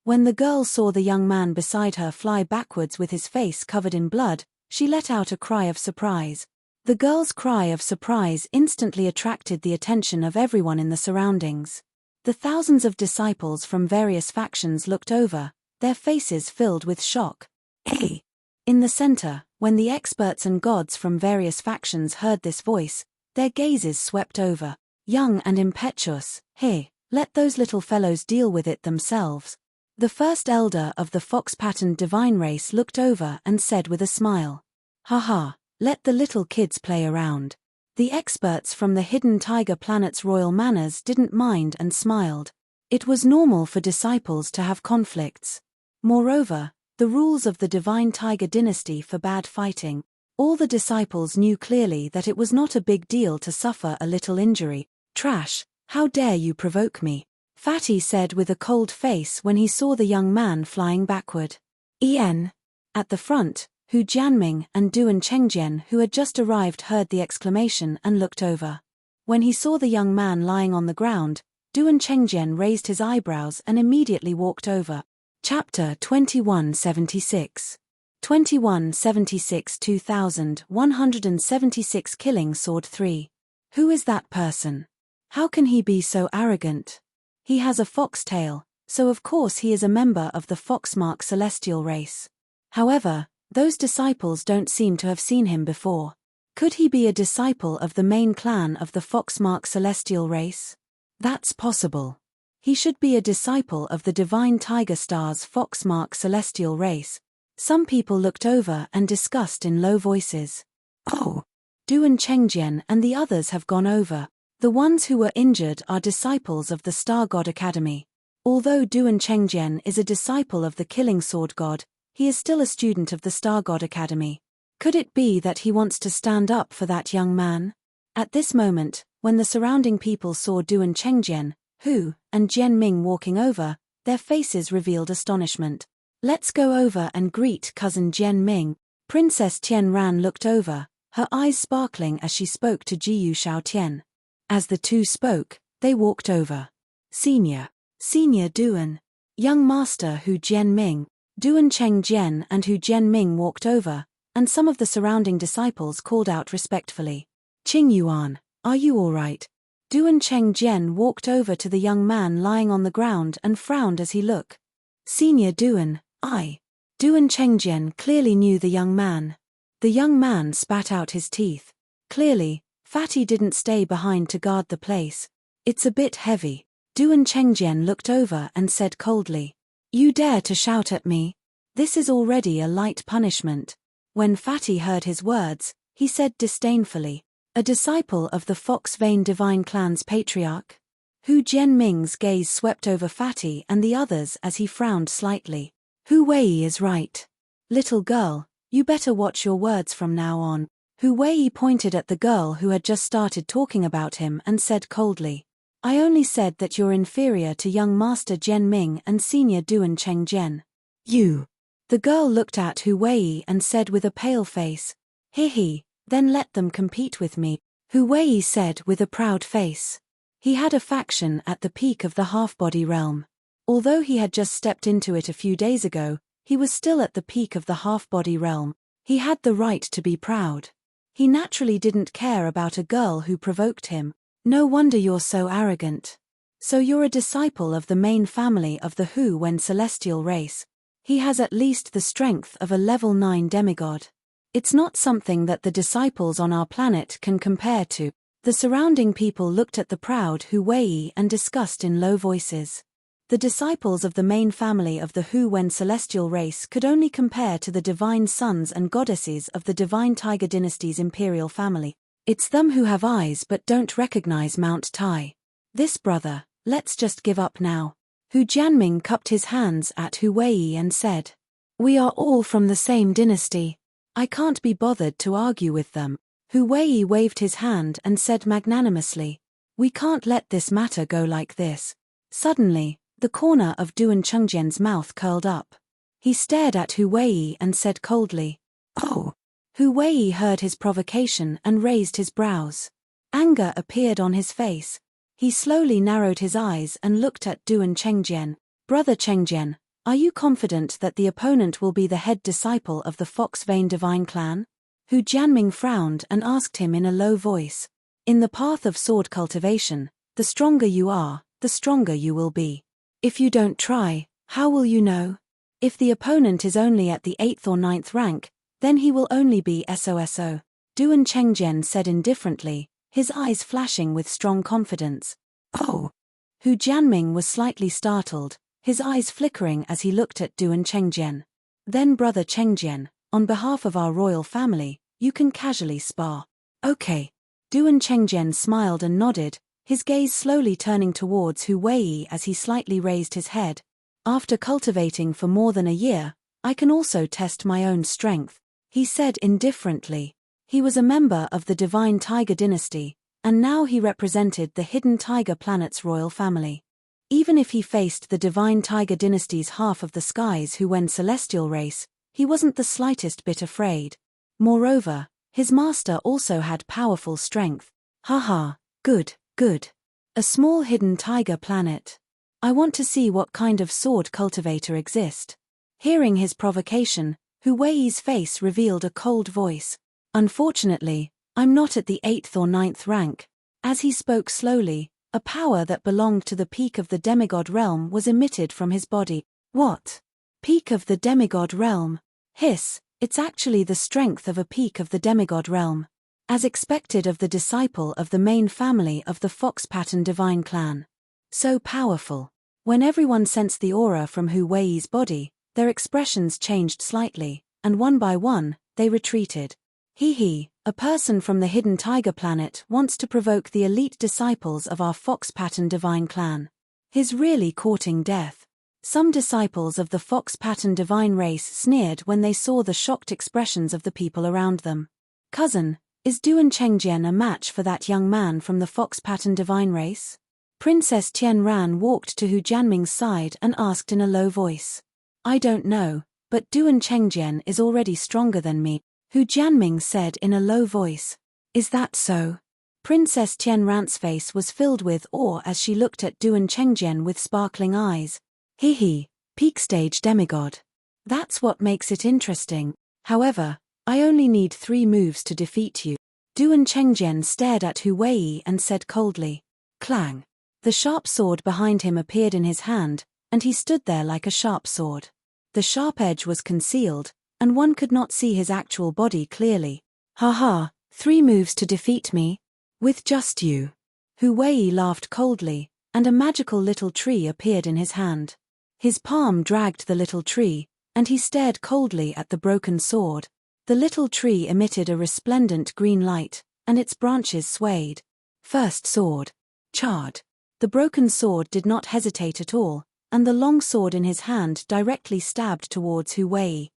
When the girl saw the young man beside her fly backwards with his face covered in blood, she let out a cry of surprise. The girl's cry of surprise instantly attracted the attention of everyone in the surroundings. The thousands of disciples from various factions looked over, their faces filled with shock. In the center, when the experts and gods from various factions heard this voice, their gazes swept over. Young and impetuous, "Hey, let those little fellows deal with it themselves." The first elder of the fox-patterned divine race looked over and said with a smile, "Haha, let the little kids play around." The experts from the hidden tiger planet's royal manners didn't mind and smiled. It was normal for disciples to have conflicts. Moreover, the rules of the divine tiger dynasty forbade fighting. All the disciples knew clearly that it was not a big deal to suffer a little injury. "Trash, how dare you provoke me?" Fatty said with a cold face when he saw the young man flying backward. At the front, Hu Jianming and Duan Chengjian, who had just arrived, heard the exclamation and looked over. When he saw the young man lying on the ground, Duan Chengjian raised his eyebrows and immediately walked over. Chapter 2176. 2176 2176 Killing Sword 3. Who is that person? How can he be so arrogant? He has a fox tail, so of course he is a member of the Foxmark celestial race. However, those disciples don't seem to have seen him before. Could he be a disciple of the main clan of the Foxmark celestial race? That's possible. He should be a disciple of the Divine Tiger Star's Foxmark celestial race. Some people looked over and discussed in low voices. "Oh, Duan Chengjian and the others have gone over. The ones who were injured are disciples of the Star God Academy. Although Duan Chengjian is a disciple of the Killing Sword God, he is still a student of the Star God Academy. Could it be that he wants to stand up for that young man?" At this moment, when the surrounding people saw Duan Chengjian, Hu, and Jian Ming walking over, their faces revealed astonishment. "Let's go over and greet cousin Jian Ming." Princess Tian Ran looked over, her eyes sparkling as she spoke to Jiyu Xiaotian. As the two spoke, they walked over. Senior Duan, young master Hu Jianming, Duan Chengjian and Hu Jianming walked over, and some of the surrounding disciples called out respectfully, "Qing Yuan, are you all right?" Duan Chengjian walked over to the young man lying on the ground and frowned as he looked. "Senior Duan, I." Duan Chengjian clearly knew the young man. The young man spat out his teeth. Clearly, Fatty didn't stay behind to guard the place. "It's a bit heavy." Duan Chengjian looked over and said coldly, "You dare to shout at me? This is already a light punishment." When Fatty heard his words, he said disdainfully, "A disciple of the Fox Vein Divine Clan's patriarch?" Hu Jianming's gaze swept over Fatty and the others as he frowned slightly. "Hu Wei is right. Little girl, you better watch your words from now on." Hu Wei pointed at the girl who had just started talking about him and said coldly, "I only said that you're inferior to young master Jian Ming and senior Duan Chengjian. You. The girl looked at Hu Wei and said with a pale face, he, then let them compete with me, Hu Wei said with a proud face. He had a faction at the peak of the half-body realm. Although he had just stepped into it a few days ago, he was still at the peak of the half-body realm. He had the right to be proud. He naturally didn't care about a girl who provoked him. No wonder you're so arrogant. So you're a disciple of the main family of the Hu Wen celestial race. He has at least the strength of a level 9 demigod. It's not something that the disciples on our planet can compare to. The surrounding people looked at the proud Hu Wei and discussed in low voices. The disciples of the main family of the Hu Wen celestial race could only compare to the divine sons and goddesses of the divine Tiger dynasty's imperial family. It's them who have eyes but don't recognize Mount Tai. This brother, let's just give up now. Hu Jianming cupped his hands at Hu Wei and said, we are all from the same dynasty. I can't be bothered to argue with them. Hu Wei waved his hand and said magnanimously, we can't let this matter go like this. Suddenly, the corner of Duan Chengjian's mouth curled up. He stared at Hu Wei and said coldly, oh. Hu Wei heard his provocation and raised his brows. Anger appeared on his face. He slowly narrowed his eyes and looked at Duan Chengjian. Brother Chengjian, are you confident that the opponent will be the head disciple of the Fox Vein Divine Clan? Hu Jianming frowned and asked him in a low voice. In the path of sword cultivation, the stronger you are, the stronger you will be. If you don't try, how will you know? If the opponent is only at the 8th or 9th rank, then he will only be SOSO. Duan Chengjian said indifferently, his eyes flashing with strong confidence. Oh! Hu Jianming was slightly startled, his eyes flickering as he looked at Duan Chengjian. Then Brother Chengjian, on behalf of our royal family, you can casually spar. Okay. Duan Chengjian smiled and nodded, his gaze slowly turning towards Hu Wei as he slightly raised his head. After cultivating for more than a year, I can also test my own strength, he said indifferently. He was a member of the Divine Tiger dynasty, and now he represented the Hidden Tiger planet's royal family. Even if he faced the Divine Tiger dynasty's half of the skies Hu Wen celestial race, he wasn't the slightest bit afraid. Moreover, his master also had powerful strength. Haha, good. A small hidden tiger planet. I want to see what kind of sword cultivator exists. Hearing his provocation, Hu Wei's face revealed a cold voice. Unfortunately, I'm not at the 8th or 9th rank. As he spoke slowly, a power that belonged to the peak of the demigod realm was emitted from his body. What? Peak of the demigod realm? Hiss, it's actually the strength of a peak of the demigod realm. As expected of the disciple of the main family of the Fox Pattern Divine Clan. So powerful. When everyone sensed the aura from Hu Wei's body, their expressions changed slightly, and one by one, they retreated. A person from the Hidden Tiger planet wants to provoke the elite disciples of our Fox Pattern Divine Clan. He's really courting death. Some disciples of the Fox Pattern Divine race sneered when they saw the shocked expressions of the people around them. Cousin, is Duan Chengjian a match for that young man from the Fox Pattern Divine race? Princess Tianran walked to Hu Jianming's side and asked in a low voice. I don't know, but Duan Chengjian is already stronger than me, Hu Jianming said in a low voice. Is that so? Princess Tianran's face was filled with awe as she looked at Duan Chengjian with sparkling eyes. Peak stage demigod. That's what makes it interesting. However, I only need 3 moves to defeat you. Duan Chengjian stared at Hu Wei and said coldly. Clang. The sharp sword behind him appeared in his hand, and he stood there like a sharp sword. The sharp edge was concealed, and one could not see his actual body clearly. Haha, 3 moves to defeat me? With just you. Hu Wei laughed coldly, and a magical little tree appeared in his hand. His palm dragged the little tree, and he stared coldly at the broken sword. The little tree emitted a resplendent green light, and its branches swayed. First sword. Charred. The broken sword did not hesitate at all, and the long sword in his hand directly stabbed towards Hu Wei.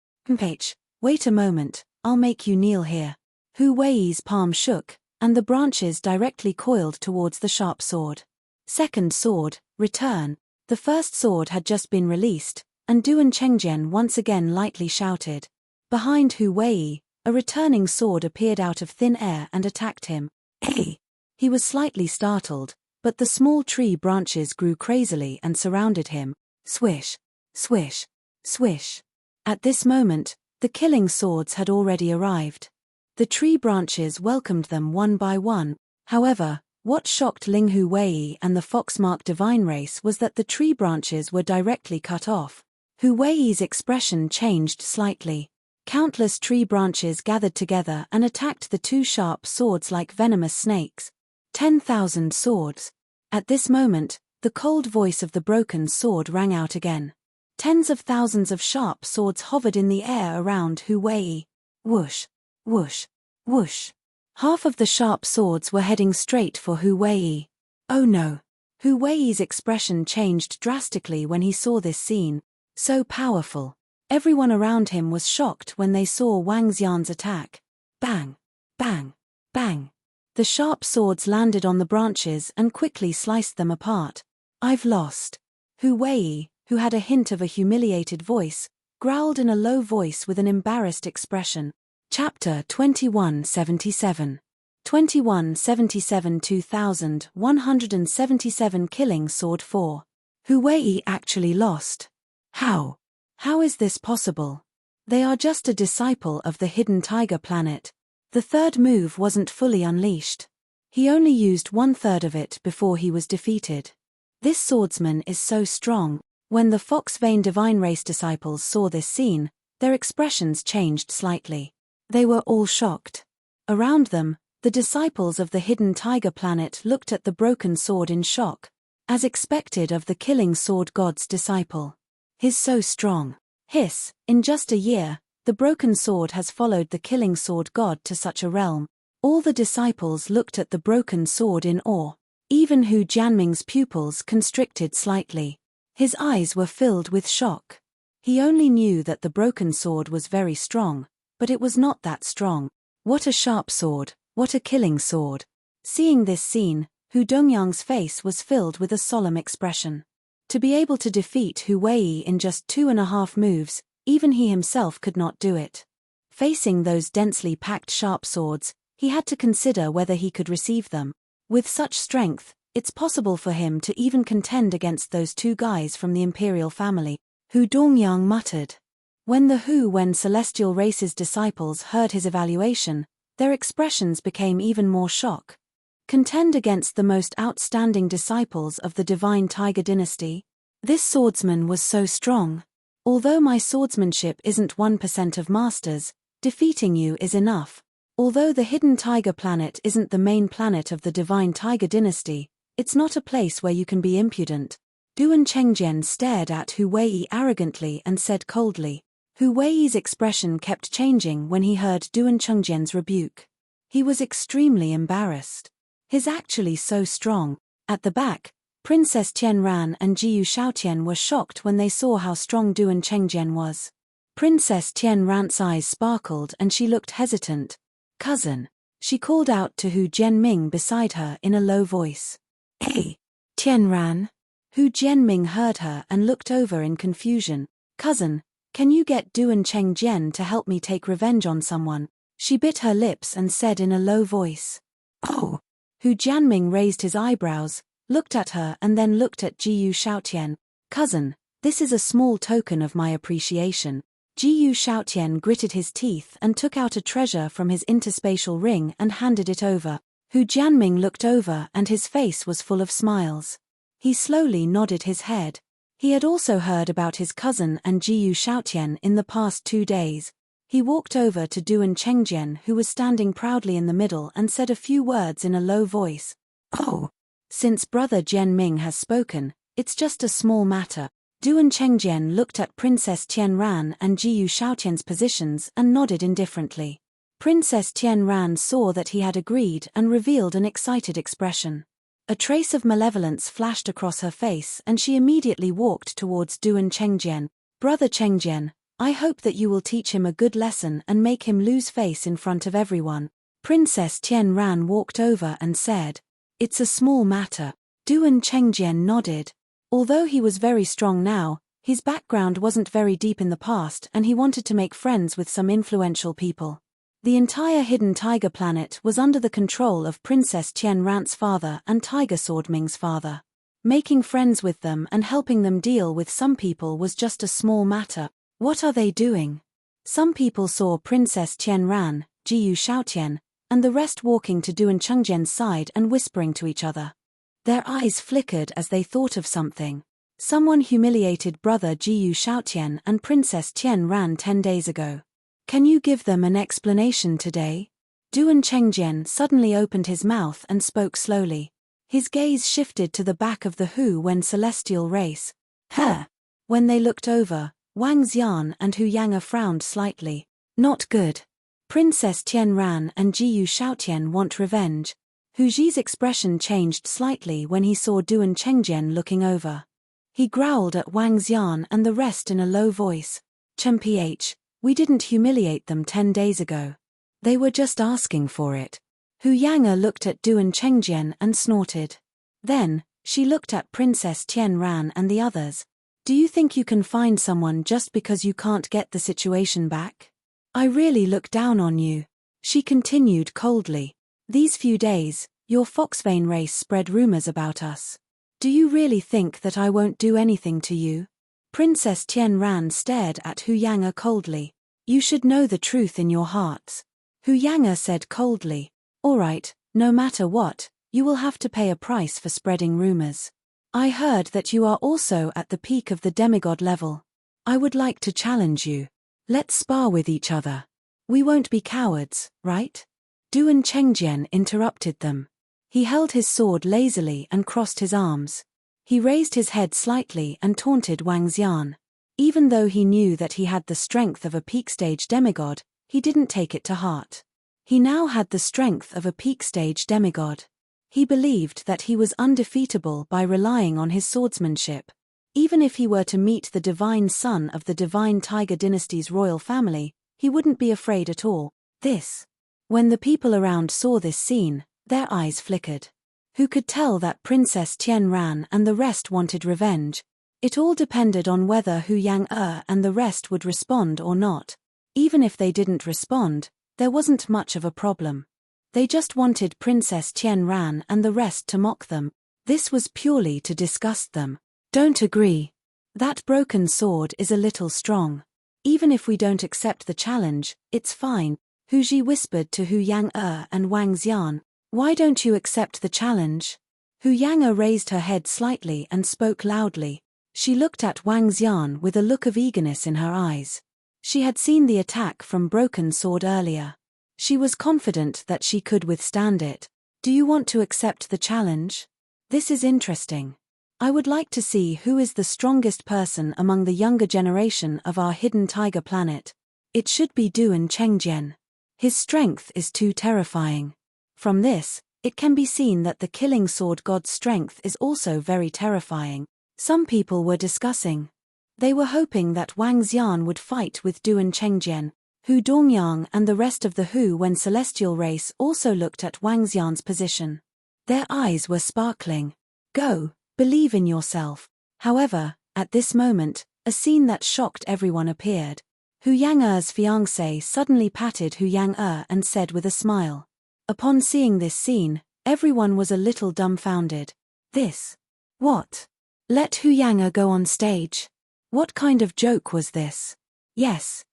Wait a moment, I'll make you kneel here. Hu Wei's palm shook, and the branches directly coiled towards the sharp sword. Second sword, return. The first sword had just been released, and Duan Chengjian once again lightly shouted. Behind Hu Wei, a returning sword appeared out of thin air and attacked him. Hey! He was slightly startled, but the small tree branches grew crazily and surrounded him. Swish! Swish! Swish! At this moment, the killing swords had already arrived. The tree branches welcomed them one by one. However, what shocked Ling Hu Wei and the fox-marked divine race was that the tree branches were directly cut off. Hu Wei's expression changed slightly. Countless tree branches gathered together and attacked the two sharp swords like venomous snakes. 10,000 swords. At this moment, the cold voice of the broken sword rang out again. Tens of thousands of sharp swords hovered in the air around Hu Wei. Whoosh, whoosh, whoosh. Half of the sharp swords were heading straight for Hu Wei. Oh no! Hu Wei's expression changed drastically when he saw this scene. So powerful. Everyone around him was shocked when they saw Wang Xian's attack. Bang! Bang! Bang! The sharp swords landed on the branches and quickly sliced them apart. I've lost. Hu Wei, who had a hint of a humiliated voice, growled in a low voice with an embarrassed expression. Chapter 2177. 2177 2177 Killing Sword 4. Hu Wei actually lost. How? How is this possible? They are just a disciple of the hidden tiger planet. The third move wasn't fully unleashed. He only used 1/3 of it before he was defeated. This swordsman is so strong. When the Fox Vein Divine Race disciples saw this scene, their expressions changed slightly. They were all shocked. Around them, the disciples of the hidden tiger planet looked at the broken sword in shock. As expected of the killing sword god's disciple. He's so strong. Hiss, in just a year, the broken sword has followed the killing sword god to such a realm. All the disciples looked at the broken sword in awe. Even Hu Jianming's pupils constricted slightly. His eyes were filled with shock. He only knew that the broken sword was very strong, but it was not that strong. What a sharp sword, what a killing sword. Seeing this scene, Hu Dongyang's face was filled with a solemn expression. To be able to defeat Hu Wei in just 2.5 moves, even he himself could not do it. Facing those densely packed sharp swords, he had to consider whether he could receive them. With such strength, it's possible for him to even contend against those two guys from the imperial family, Hu Dongyang muttered. When the Hu Wen celestial race's disciples heard his evaluation, their expressions became even more shock. Contend against the most outstanding disciples of the divine tiger dynasty? This swordsman was so strong. Although my swordsmanship isn't 1% of masters, defeating you is enough. Although the hidden tiger planet isn't the main planet of the divine tiger dynasty, it's not a place where you can be impudent. Duan Chengjian stared at Hu Wei arrogantly and said coldly. Hu Wei's expression kept changing when he heard Duan Chengjian's rebuke. He was extremely embarrassed. He's actually so strong. At the back, Princess Tianran and Jiyu Shaotian were shocked when they saw how strong Duan Chengjian was. Princess Tianran's eyes sparkled and she looked hesitant. Cousin, she called out to Hu Jianming beside her in a low voice. Hey, Tianran. Hu Jianming heard her and looked over in confusion. Cousin, can you get Duan Chengjian to help me take revenge on someone? She bit her lips and said in a low voice. Oh. Hu Jianming raised his eyebrows, looked at her and then looked at Jiyu Shaotian. Cousin, this is a small token of my appreciation. Jiyu Shaotian gritted his teeth and took out a treasure from his interspatial ring and handed it over. Hu Jianming looked over and his face was full of smiles. He slowly nodded his head. He had also heard about his cousin and Jiyu Shaotian in the past 2 days. He walked over to Duan Chengjian, who was standing proudly in the middle, and said a few words in a low voice. Oh, since Brother Jianming has spoken, it's just a small matter. Duan Chengjian looked at Princess Tianran and Jiyu Shaotian's positions and nodded indifferently. Princess Tianran saw that he had agreed and revealed an excited expression. A trace of malevolence flashed across her face and she immediately walked towards Duan Chengjian. Brother Chengjian, I hope that you will teach him a good lesson and make him lose face in front of everyone. Princess Tianran walked over and said. It's a small matter. Duan Chengjian nodded. Although he was very strong now, His background wasn't very deep in the past and he wanted to make friends with some influential people. The entire hidden tiger planet was under the control of Princess Tian Ran's father and Tiger Sword Ming's father. Making friends with them and helping them deal with some people was just a small matter. What are they doing? Some people saw Princess Tian Ran, Jiyu Shaotian, and the rest walking to Duan Chengjian's side and whispering to each other. Their eyes flickered as they thought of something. Someone humiliated brother Jiyu Shaotian and Princess Tian Ran 10 days ago. Can you give them an explanation today? Duan Chengjian suddenly opened his mouth and spoke slowly. His gaze shifted to the back of the Hu Wen celestial race. When they looked over, Wang Xian and Hu Yang'er frowned slightly. Not good. Princess Tian Ran and Jiyu Shaotian want revenge. Hu Ji's expression changed slightly when he saw Duan Chengjian looking over. He growled at Wang Xian and the rest in a low voice. Chen Ph, we didn't humiliate them 10 days ago. They were just asking for it. Hu Yang'er looked at Duan Chengjian and snorted. Then, she looked at Princess Tian Ran and the others. Do you think you can find someone just because you can't get the situation back? I really look down on you. She continued coldly. These few days, your Foxvein race spread rumors about us. Do you really think that I won't do anything to you? Princess Tian Ran stared at Hu Yang'er coldly. You should know the truth in your hearts. Hu Yang'er said coldly. All right, no matter what, you will have to pay a price for spreading rumors. I heard that you are also at the peak of the demigod level. I would like to challenge you. Let's spar with each other. We won't be cowards, right? Duan Chengjian interrupted them. He held his sword lazily and crossed his arms. He raised his head slightly and taunted Wang Xian. Even though he knew that he had the strength of a peak-stage demigod, he didn't take it to heart. He now had the strength of a peak-stage demigod. He believed that he was undefeatable by relying on his swordsmanship. Even if he were to meet the divine son of the divine Tiger Dynasty's royal family, he wouldn't be afraid at all. When the people around saw this scene, their eyes flickered. Who could tell that Princess Tian Ran and the rest wanted revenge? It all depended on whether Hu Yang'er and the rest would respond or not. Even if they didn't respond, there wasn't much of a problem. They just wanted Princess Tian Ran and the rest to mock them. This was purely to disgust them. Don't agree. That broken sword is a little strong. Even if we don't accept the challenge, it's fine, Hu Ji whispered to Hu Yang'er and Wang Xian. Why don't you accept the challenge? Hu Yang'er raised her head slightly and spoke loudly. She looked at Wang Xian with a look of eagerness in her eyes. She had seen the attack from Broken Sword earlier. She was confident that she could withstand it. Do you want to accept the challenge? This is interesting. I would like to see who is the strongest person among the younger generation of our hidden tiger planet. It should be Duan Chengjian. His strength is too terrifying. From this, it can be seen that the killing sword god's strength is also very terrifying. Some people were discussing. They were hoping that Wang Xian would fight with Duan Chengjian. Hu Dongyang and the rest of the Hu Wen celestial race also looked at Wang Xian's position. Their eyes were sparkling. Go, believe in yourself. However, at this moment, a scene that shocked everyone appeared. Hu Yang'er's fiancé suddenly patted Hu Yang'er and said with a smile. Upon seeing this scene, everyone was a little dumbfounded. What? Let Hu Yang'er go on stage? What kind of joke was this? Yes.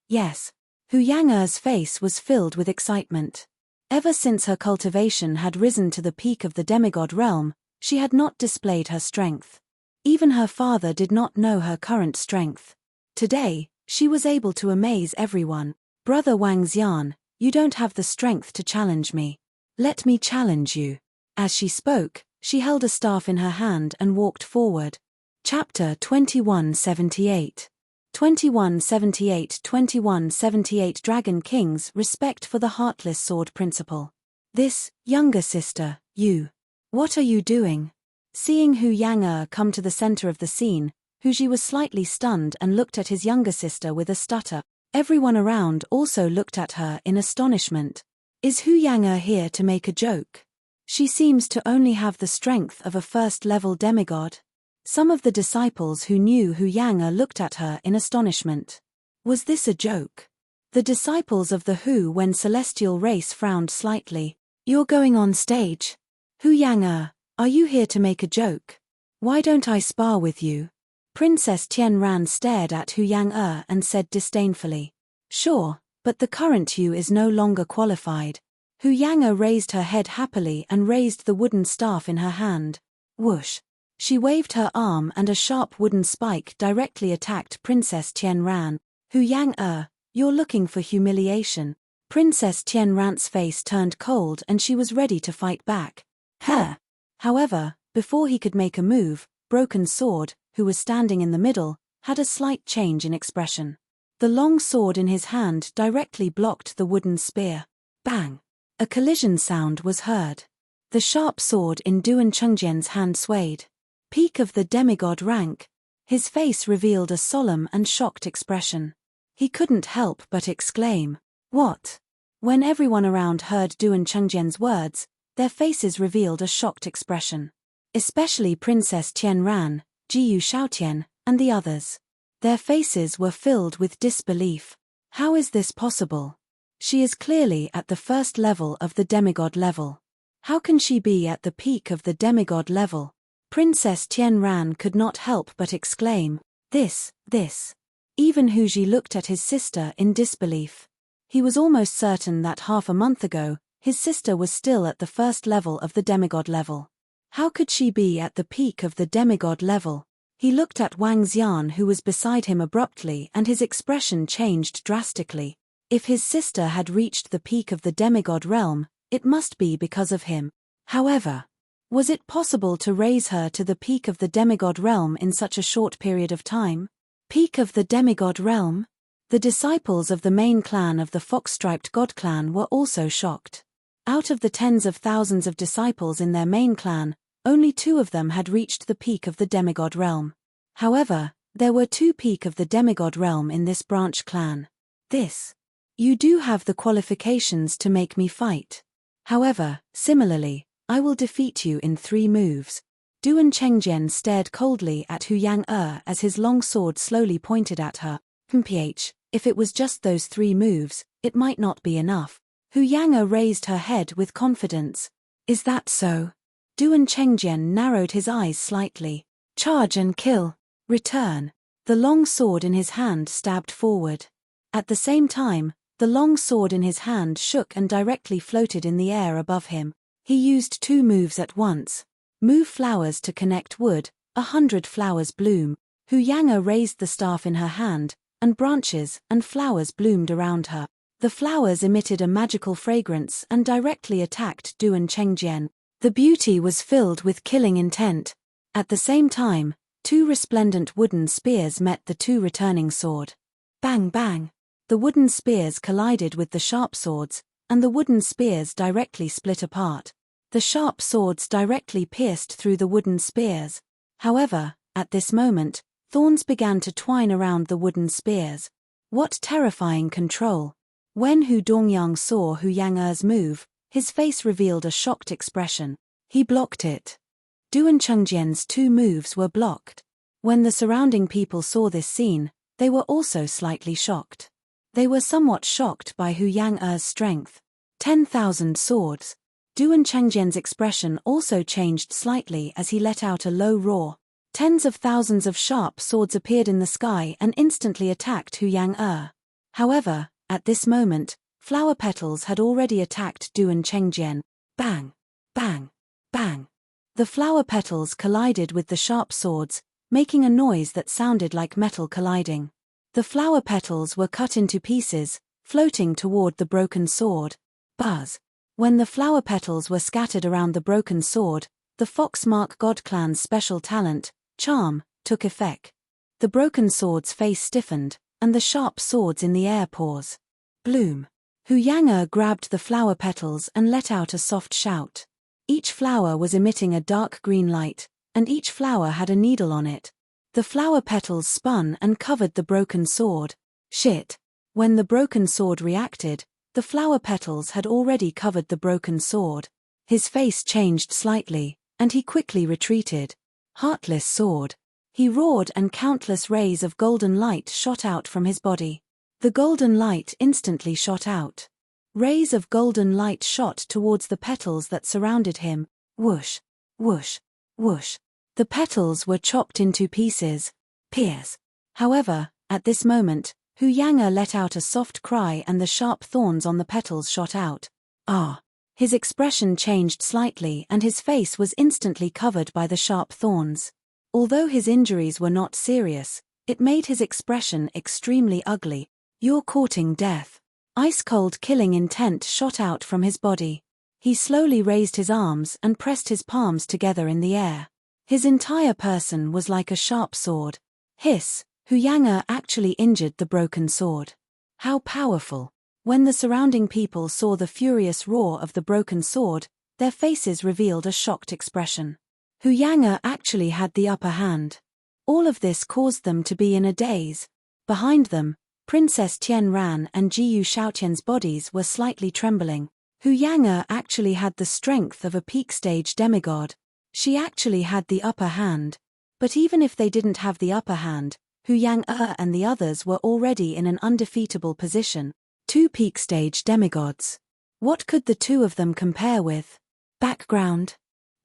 Hu Yang'er's face was filled with excitement. Ever since her cultivation had risen to the peak of the demigod realm, she had not displayed her strength. Even her father did not know her current strength. Today, she was able to amaze everyone. Brother Wang Xian, you don't have the strength to challenge me. Let me challenge you. As she spoke, she held a staff in her hand and walked forward. Chapter 2178. 2178 Dragon Kings respect for the Heartless Sword Principle. This, younger sister, you. What are you doing? Seeing Hu Yang'er come to the center of the scene, Hu Ji was slightly stunned and looked at his younger sister with a stutter. Everyone around also looked at her in astonishment. Is Hu Yang'er here to make a joke? She seems to only have the strength of a first-level demigod. Some of the disciples who knew Hu Yang looked at her in astonishment. Was this a joke? The disciples of the Hu Wen celestial race frowned slightly. You're going on stage? Hu Yang, are you here to make a joke? Why don't I spar with you? Princess Tianran stared at Hu Yang and said disdainfully. Sure, but the current Hu is no longer qualified. Hu Yang raised her head happily and raised the wooden staff in her hand. Whoosh! She waved her arm and a sharp wooden spike directly attacked Princess Tianran. Hu Yang, you're looking for humiliation. Princess Tianran's face turned cold and she was ready to fight back. Huh! However, before he could make a move, Broken Sword, who was standing in the middle, had a slight change in expression. The long sword in his hand directly blocked the wooden spear. Bang! A collision sound was heard. The sharp sword in Duan Chengjian's hand swayed. Peak of the demigod rank. His face revealed a solemn and shocked expression. He couldn't help but exclaim, "What?" When everyone around heard Duan Chengjian's words, their faces revealed a shocked expression. Especially Princess Tianran, Jiyu Shaotian, and the others. Their faces were filled with disbelief. How is this possible? She is clearly at the first level of the demigod level. How can she be at the peak of the demigod level? Princess Tianran could not help but exclaim, this. Even Hu Ji looked at his sister in disbelief. He was almost certain that half a month ago, his sister was still at the first level of the demigod level. How could she be at the peak of the demigod level? He looked at Wang Xian, who was beside him abruptly, and his expression changed drastically. If his sister had reached the peak of the demigod realm, it must be because of him. However, was it possible to raise her to the peak of the demigod realm in such a short period of time? Peak of the demigod realm? The disciples of the main clan of the fox-striped god clan were also shocked. Out of the tens of thousands of disciples in their main clan, only 2 of them had reached the peak of the demigod realm. However, there were 2 peak of the demigod realm in this branch clan. You do have the qualifications to make me fight. However, similarly, I will defeat you in 3 moves. Duan Chengjian stared coldly at Hu Yang as his long sword slowly pointed at her. If it was just those 3 moves, it might not be enough. Hu Yang raised her head with confidence. Is that so? Duan Chengjian narrowed his eyes slightly. Charge and kill. Return. The long sword in his hand stabbed forward. At the same time, the long sword in his hand shook and directly floated in the air above him. He used 2 moves at once. Move flowers to connect wood, 100 flowers bloom. Hu Yang raised the staff in her hand, and branches and flowers bloomed around her. The flowers emitted a magical fragrance and directly attacked Duan Chengjian. The beauty was filled with killing intent. At the same time, 2 resplendent wooden spears met the 2 returning sword. Bang bang! The wooden spears collided with the sharp swords, and the wooden spears directly split apart. The sharp swords directly pierced through the wooden spears. However, at this moment, thorns began to twine around the wooden spears. What terrifying control! When Hu Dongyang saw Hu Yang's move, his face revealed a shocked expression. He blocked it. Duan Chengjian's 2 moves were blocked. When the surrounding people saw this scene, they were also slightly shocked. They were somewhat shocked by Hu Yang's strength. 10,000 swords. Duan Chengjian's expression also changed slightly as he let out a low roar. Tens of thousands of sharp swords appeared in the sky and instantly attacked Hu Yang. However, at this moment, flower petals had already attacked Duan Chengjian. Bang! Bang! Bang! The flower petals collided with the sharp swords, making a noise that sounded like metal colliding. The flower petals were cut into pieces, floating toward the broken sword. Buzz! When the flower petals were scattered around the broken sword, the Foxmark God Clan's special talent, Charm, took effect. The broken sword's face stiffened, and the sharp swords in the air pause. Bloom! Hu Yang grabbed the flower petals and let out a soft shout. Each flower was emitting a dark green light, and each flower had a needle on it. The flower petals spun and covered the broken sword. Shit! When the broken sword reacted, the flower petals had already covered the broken sword. His face changed slightly, and he quickly retreated. Heartless sword. He roared and countless rays of golden light shot out from his body. The golden light instantly shot out. Rays of golden light shot towards the petals that surrounded him. Whoosh, whoosh, whoosh. The petals were chopped into pieces. Pierce. However, at this moment, Hu Yang'er let out a soft cry and the sharp thorns on the petals shot out. Ah! His expression changed slightly and his face was instantly covered by the sharp thorns. Although his injuries were not serious, it made his expression extremely ugly. You're courting death. Ice-cold killing intent shot out from his body. He slowly raised his arms and pressed his palms together in the air. His entire person was like a sharp sword. Hiss! Hu Yang'er actually injured the broken sword. How powerful! When the surrounding people saw the furious roar of the broken sword, their faces revealed a shocked expression. Hu Yang'er actually had the upper hand. All of this caused them to be in a daze. Behind them, Princess Tianran and Jiyu Shaotian's bodies were slightly trembling. Hu Yang'er actually had the strength of a peak-stage demigod. She actually had the upper hand. But even if they didn't have the upper hand, Hu Yang'er and the others were already in an undefeatable position. 2 peak-stage demigods. What could the two of them compare with? Background.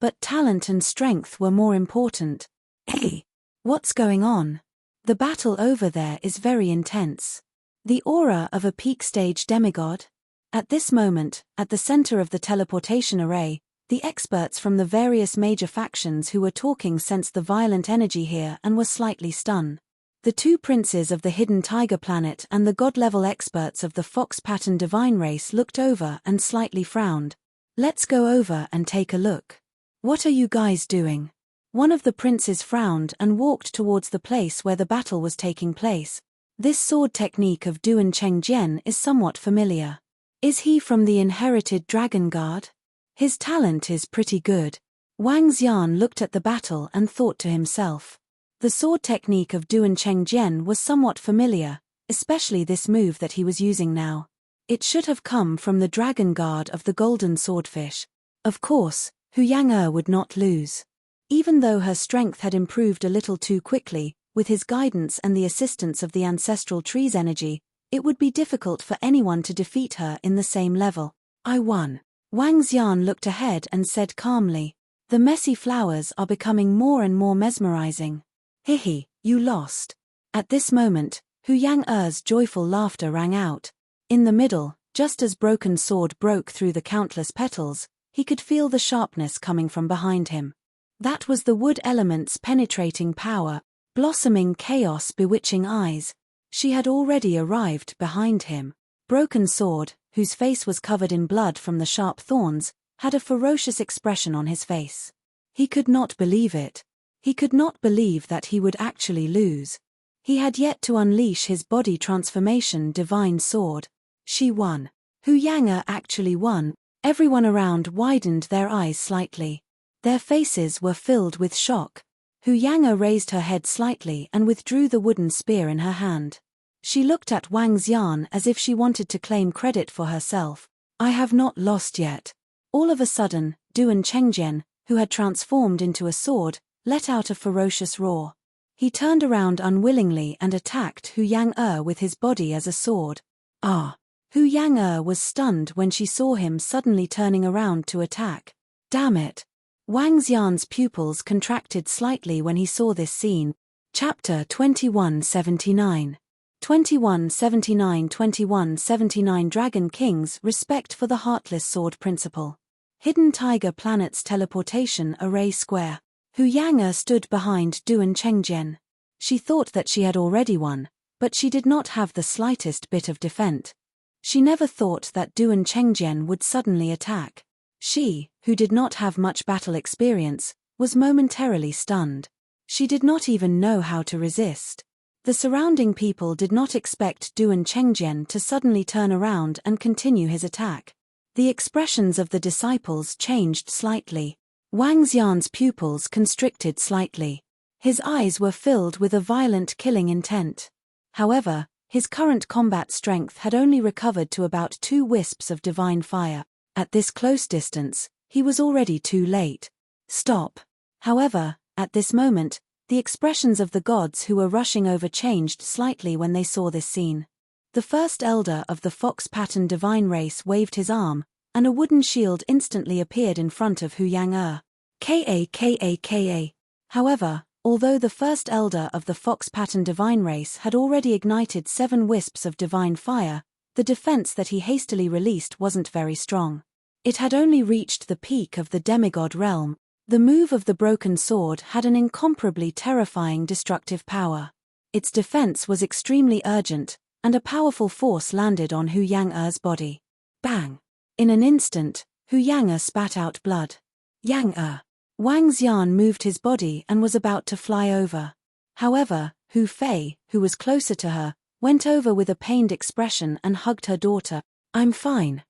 But talent and strength were more important. Hey! What's going on? The battle over there is very intense. The aura of a peak-stage demigod? At this moment, at the center of the teleportation array, the experts from the various major factions who were talking sensed the violent energy here and were slightly stunned. The 2 princes of the hidden tiger planet and the god-level experts of the fox pattern divine race looked over and slightly frowned. Let's go over and take a look. What are you guys doing? One of the princes frowned and walked towards the place where the battle was taking place. This sword technique of Duan Chengjian is somewhat familiar. Is he from the inherited Dragon Guard? His talent is pretty good. Wang Xian looked at the battle and thought to himself. The sword technique of Duan Chengjian was somewhat familiar, especially this move that he was using now. It should have come from the Dragon Guard of the Golden Swordfish. Of course, Hu Yang'er would not lose. Even though her strength had improved a little too quickly, with his guidance and the assistance of the ancestral tree's energy, it would be difficult for anyone to defeat her in the same level. I won. Wang Xian looked ahead and said calmly. The messy flowers are becoming more and more mesmerizing. Hihi, you lost. At this moment, Hu Yang'er's joyful laughter rang out. In the middle, just as Broken Sword broke through the countless petals, he could feel the sharpness coming from behind him. That was the wood element's penetrating power, blossoming chaos, bewitching eyes. She had already arrived behind him. Broken Sword, whose face was covered in blood from the sharp thorns, had a ferocious expression on his face. He could not believe it. He could not believe that he would actually lose. He had yet to unleash his body transformation divine sword. She won. Hu Yang'er actually won. Everyone around widened their eyes slightly. Their faces were filled with shock. Hu Yang'er raised her head slightly and withdrew the wooden spear in her hand. She looked at Wang Xian as if she wanted to claim credit for herself. I have not lost yet. All of a sudden, Duan Chengjian, who had transformed into a sword, let out a ferocious roar. He turned around unwillingly and attacked Hu Yang'er with his body as a sword. Ah! Hu Yang'er was stunned when she saw him suddenly turning around to attack. Damn it! Wang Xian's pupils contracted slightly when he saw this scene. Chapter 2179. 2179 Dragon Kings Respect for the Heartless Sword Principle. Hidden Tiger Planet's Teleportation Array Square. Hu Yang'er stood behind Duan Chengjian. She thought that she had already won, but she did not have the slightest bit of defense. She never thought that Duan Chengjian would suddenly attack. She, who did not have much battle experience, was momentarily stunned. She did not even know how to resist. The surrounding people did not expect Duan Chengjian to suddenly turn around and continue his attack. The expressions of the disciples changed slightly. Wang Xian's pupils constricted slightly. His eyes were filled with a violent killing intent. However, his current combat strength had only recovered to about 2 wisps of divine fire. At this close distance, he was already too late. Stop. However, At this moment, the expressions of the gods who were rushing over changed slightly when they saw this scene. The first elder of the fox-pattern divine race waved his arm, and a wooden shield instantly appeared in front of Hu Yang-er. Ka. However, although the first elder of the fox-pattern divine race had already ignited 7 wisps of divine fire, the defense that he hastily released wasn't very strong. It had only reached the peak of the demigod realm. The move of the broken sword had an incomparably terrifying destructive power. Its defense was extremely urgent, and a powerful force landed on Hu Yang-er's body. Bang! In an instant, Hu Yang-er spat out blood. Yang-er! Wang Xian moved his body and was about to fly over. However, Hu Fei, who was closer to her, went over with a pained expression and hugged her daughter. I'm fine.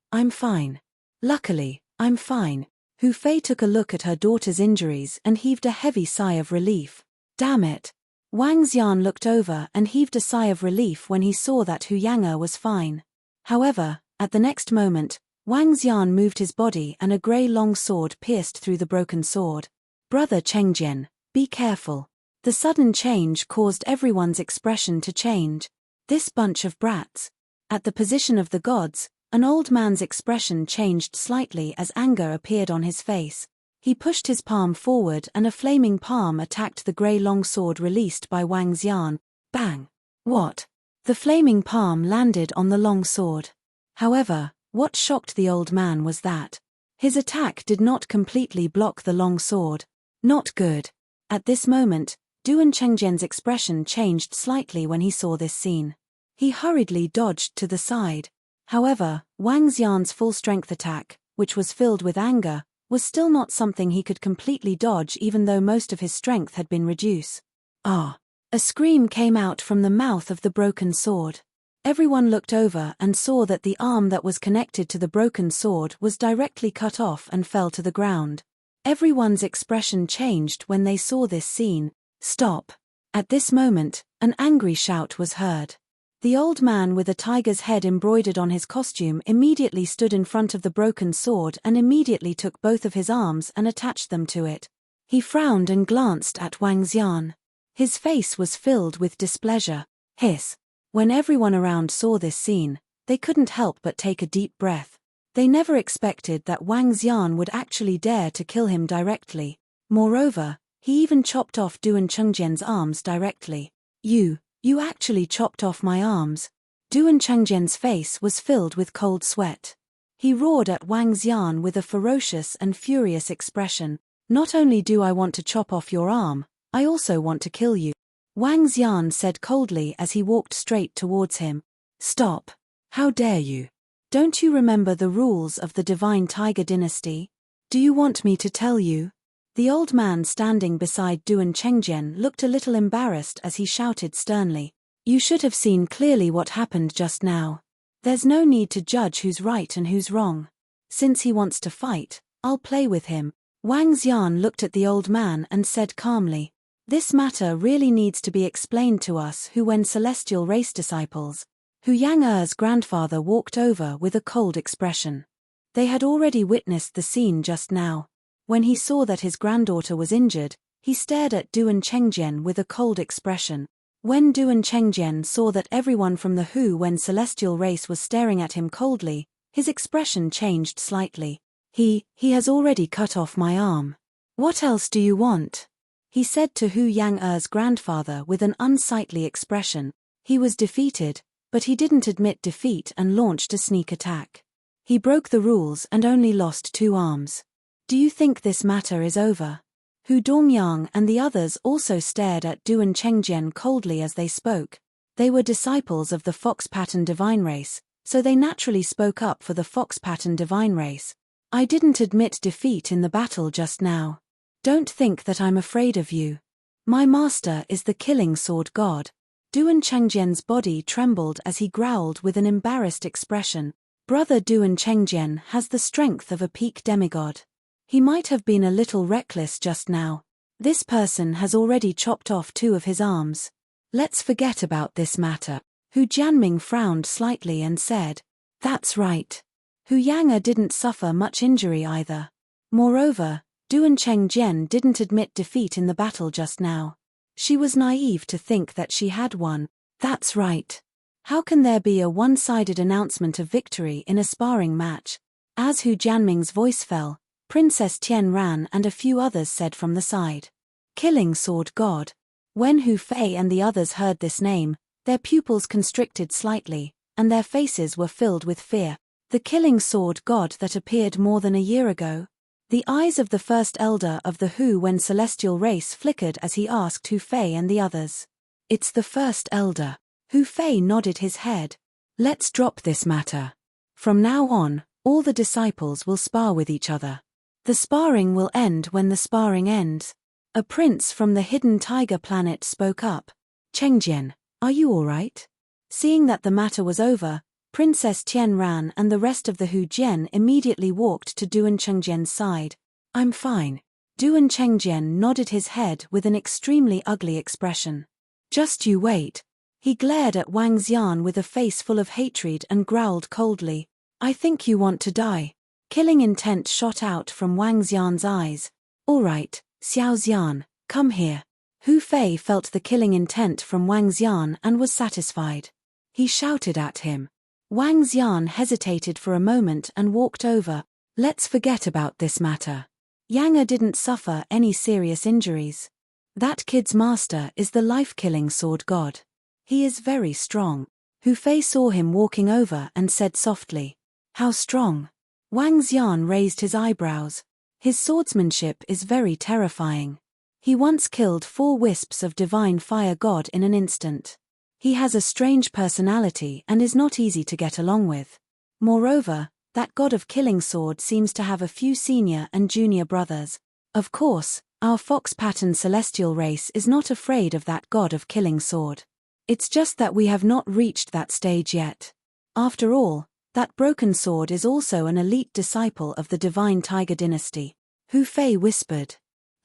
Luckily, I'm fine. Hu Fei took a look at her daughter's injuries and heaved a heavy sigh of relief. Damn it! Wang Xian looked over and heaved a sigh of relief when he saw that Hu Yang-er was fine. However, at the next moment, Wang Xian moved his body and a grey long sword pierced through the broken sword. Brother Chengjian, be careful. The sudden change caused everyone's expression to change. This bunch of brats. At the position of the gods, an old man's expression changed slightly as anger appeared on his face. He pushed his palm forward and a flaming palm attacked the grey longsword released by Wang Xian. Bang! What? The flaming palm landed on the longsword. However, what shocked the old man was that his attack did not completely block the longsword. Not good. At this moment, Duan Chengjian's expression changed slightly when he saw this scene. He hurriedly dodged to the side. However, Wang Xian's full-strength attack, which was filled with anger, was still not something he could completely dodge even though most of his strength had been reduced. Ah! A scream came out from the mouth of the broken sword. Everyone looked over and saw that the arm that was connected to the broken sword was directly cut off and fell to the ground. Everyone's expression changed when they saw this scene. Stop! At this moment, an angry shout was heard. The old man with a tiger's head embroidered on his costume immediately stood in front of the broken sword and immediately took both of his arms and attached them to it. He frowned and glanced at Wang Xian. His face was filled with displeasure. Hiss! When everyone around saw this scene, they couldn't help but take a deep breath. They never expected that Wang Xian would actually dare to kill him directly. Moreover, he even chopped off Duan Chengjian's arms directly. You actually chopped off my arms. Duan Chengjian's face was filled with cold sweat. He roared at Wang Xian with a ferocious and furious expression. Not only do I want to chop off your arm, I also want to kill you. Wang Xian said coldly as he walked straight towards him. Stop! How dare you? Don't you remember the rules of the Divine Tiger Dynasty? Do you want me to tell you? The old man standing beside Duan Chengjian looked a little embarrassed as he shouted sternly. You should have seen clearly what happened just now. There's no need to judge who's right and who's wrong. Since he wants to fight, I'll play with him. Wang Xian looked at the old man and said calmly. This matter really needs to be explained to us who when celestial race disciples. Hu Yang-er's grandfather walked over with a cold expression. They had already witnessed the scene just now. When he saw that his granddaughter was injured, he stared at Duan Chengjian with a cold expression. When Duan Chengjian saw that everyone from the Hu Wen celestial race was staring at him coldly, his expression changed slightly. He has already cut off my arm. What else do you want? He said to Hu Yang-er's grandfather with an unsightly expression. He was defeated, but he didn't admit defeat and launched a sneak attack. He broke the rules and only lost 2 arms. Do you think this matter is over? Hu Dongyang and the others also stared at Duan Chengjian coldly as they spoke. They were disciples of the fox-pattern divine race, so they naturally spoke up for the fox-pattern divine race. I didn't admit defeat in the battle just now. Don't think that I'm afraid of you. My master is the killing sword god. Duan Chengjian's body trembled as he growled with an embarrassed expression. Brother Duan Chengjian has the strength of a peak demigod. He might have been a little reckless just now. This person has already chopped off 2 of his arms. Let's forget about this matter. Hu Jianming frowned slightly and said, That's right. Hu Yang-er didn't suffer much injury either. Moreover, Duan Chengjian didn't admit defeat in the battle just now. She was naive to think that she had won. That's right. How can there be a one-sided announcement of victory in a sparring match? As Hu Jianming's voice fell, Princess Tian Ran and a few others said from the side. Killing Sword God. When Hu Fei and the others heard this name, their pupils constricted slightly, and their faces were filled with fear. The Killing Sword God that appeared more than a year ago? The eyes of the first elder of the Hu Wen celestial race flickered as he asked Hu Fei and the others. It's the first elder. Hu Fei nodded his head. Let's drop this matter. From now on, all the disciples will spar with each other. The sparring will end when the sparring ends. A prince from the hidden tiger planet spoke up. Chengjian, are you all right? Seeing that the matter was over, Princess Tian Ran and the rest of the Hu Jian immediately walked to Duan Chengjian's side. I'm fine. Duan Chengjian nodded his head with an extremely ugly expression. Just you wait. He glared at Wang Xian with a face full of hatred and growled coldly. I think you want to die. Killing intent shot out from Wang Xian's eyes. All right, Xiao Xian, come here. Hu Fei felt the killing intent from Wang Xian and was satisfied. He shouted at him. Wang Xian hesitated for a moment and walked over. Let's forget about this matter. Yang Er didn't suffer any serious injuries. That kid's master is the life-killing sword god. He is very strong. Hu Fei saw him walking over and said softly. How strong? Wang Xian raised his eyebrows. His swordsmanship is very terrifying. He once killed 4 wisps of divine fire god in an instant. He has a strange personality and is not easy to get along with. Moreover, that god of killing sword seems to have a few senior and junior brothers. Of course, our fox pattern celestial race is not afraid of that god of killing sword. It's just that we have not reached that stage yet. After all, that broken sword is also an elite disciple of the divine tiger dynasty. Hu Fei whispered.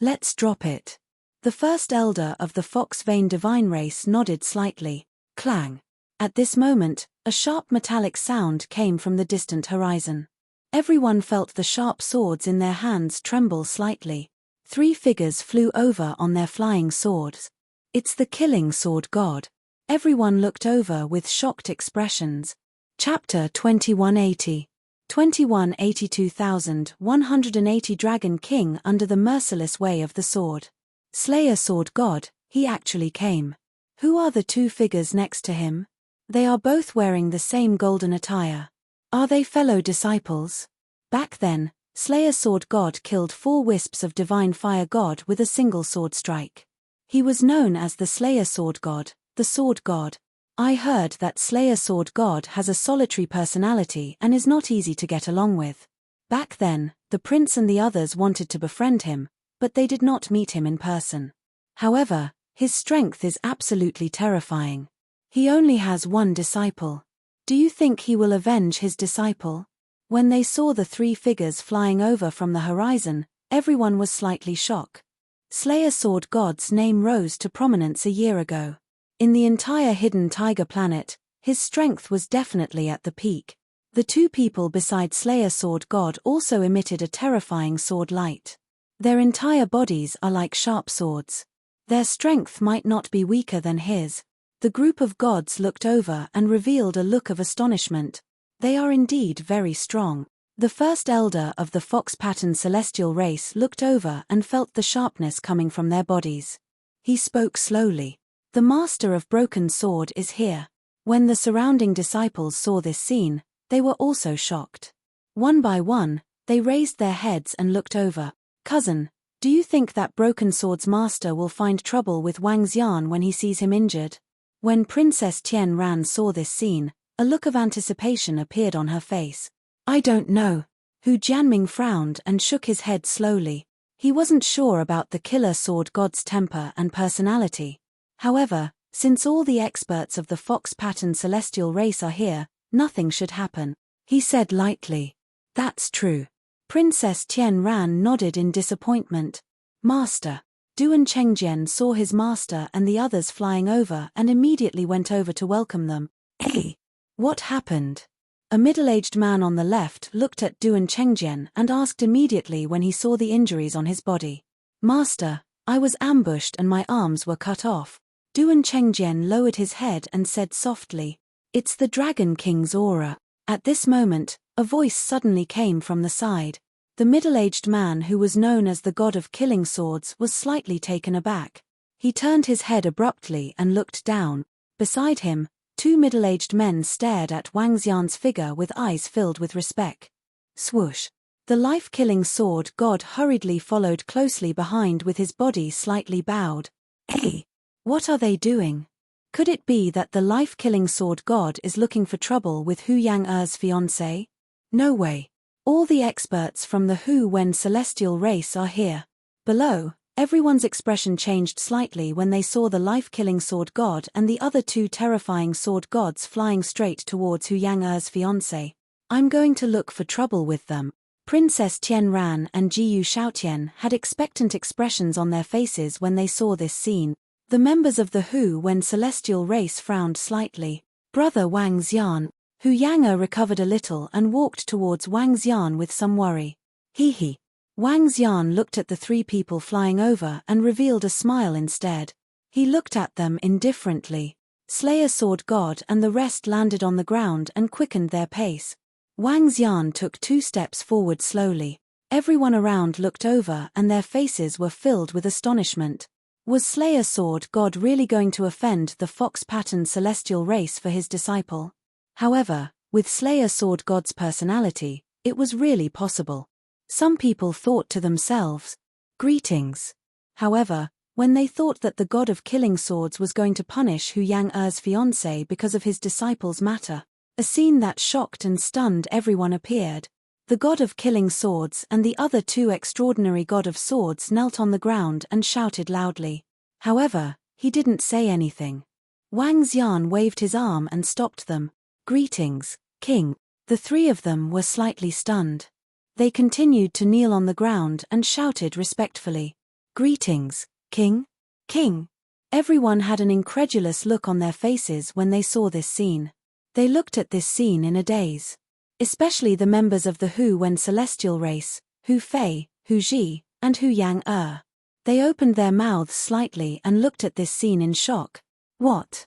Let's drop it. The first elder of the fox vein divine race nodded slightly. Clang. At this moment, a sharp metallic sound came from the distant horizon. Everyone felt the sharp swords in their hands tremble slightly. 3 figures flew over on their flying swords. It's the killing sword god. Everyone looked over with shocked expressions. Chapter 2180. 2182,180 Dragon King under the merciless way of the sword. Slayer sword god, he actually came. Who are the 2 figures next to him? They are both wearing the same golden attire. Are they fellow disciples? Back then, Slayer sword god killed 4 wisps of divine fire god with a single sword strike. He was known as the Slayer sword god, the sword god. I heard that Slayer sword god has a solitary personality and is not easy to get along with. Back then, the prince and the others wanted to befriend him, but they did not meet him in person. However, his strength is absolutely terrifying. He only has 1 disciple. Do you think he will avenge his disciple? When they saw the 3 figures flying over from the horizon, everyone was slightly shocked. Slayer sword god's name rose to prominence a year ago. In the entire hidden tiger planet, his strength was definitely at the peak. The 2 people beside Slayer sword god also emitted a terrifying sword light. Their entire bodies are like sharp swords. Their strength might not be weaker than his. The group of gods looked over and revealed a look of astonishment. They are indeed very strong. The first elder of the fox pattern celestial race looked over and felt the sharpness coming from their bodies. He spoke slowly. The master of broken sword is here. When the surrounding disciples saw this scene, they were also shocked. One by one, they raised their heads and looked over. Cousin, do you think that broken sword's master will find trouble with Wang Xian when he sees him injured? When Princess Tian Ran saw this scene, a look of anticipation appeared on her face. I don't know. Hu Jianming frowned and shook his head slowly. He wasn't sure about the killer sword god's temper and personality. However, since all the experts of the fox pattern celestial race are here, nothing should happen. He said lightly. That's true. Princess Tian Ran nodded in disappointment. Master. Duan Chengjian saw his master and the others flying over and immediately went over to welcome them. Hey! What happened? A middle-aged man on the left looked at Duan Chengjian and asked immediately when he saw the injuries on his body. Master, I was ambushed and my arms were cut off. Duan Chengjian lowered his head and said softly, "It's the Dragon King's aura." At this moment, a voice suddenly came from the side. The middle-aged man who was known as the god of killing swords was slightly taken aback. He turned his head abruptly and looked down. Beside him, two middle-aged men stared at Wang Xian's figure with eyes filled with respect. Swoosh! The life-killing sword god hurriedly followed closely behind with his body slightly bowed. Hey! What are they doing? Could it be that the life-killing sword god is looking for trouble with Hu Yang-er's fiancé? No way. All the experts from the Hu Wen celestial race are here. Below, everyone's expression changed slightly when they saw the life-killing sword god and the other two terrifying sword gods flying straight towards Hu Yang-er's fiancé. I'm going to look for trouble with them. Princess Tianran and Jiyu Shaotian had expectant expressions on their faces when they saw this scene. The members of the Hu Wen celestial race frowned slightly. Brother Wang Xian. Hu Yang recovered a little and walked towards Wang Xian with some worry. Hee. Wang Xian looked at the three people flying over and revealed a smile instead. He looked at them indifferently. Slayer Sword God and the rest landed on the ground and quickened their pace. Wang Xian took 2 steps forward slowly. Everyone around looked over and their faces were filled with astonishment. Was Slayer Sword God really going to offend the fox-patterned celestial race for his disciple? However, with Slayer Sword God's personality, it was really possible. Some people thought to themselves, "Greetings." However, when they thought that the god of killing swords was going to punish Hu Yang-er's fiancé because of his disciple's matter, a scene that shocked and stunned everyone appeared. The god of killing swords and the other 2 extraordinary god of swords knelt on the ground and shouted loudly. However, he didn't say anything. Wang Xian waved his arm and stopped them. "Greetings, King." The 3 of them were slightly stunned. They continued to kneel on the ground and shouted respectfully, "Greetings, King." King. Everyone had an incredulous look on their faces when they saw this scene. They looked at this scene in a daze. Especially the members of the Hu Wen celestial race, Hu Fei, Hu Ji, and Hu Yang-er. They opened their mouths slightly and looked at this scene in shock. What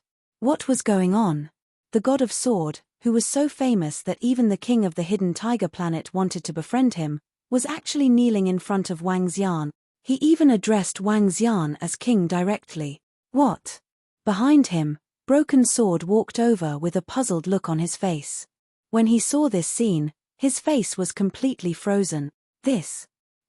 was going on? The god of sword, who was so famous that even the king of the hidden tiger planet wanted to befriend him, was actually kneeling in front of Wang Xian. He even addressed Wang Xian as king directly. What? Behind him, Broken Sword walked over with a puzzled look on his face. When he saw this scene, his face was completely frozen.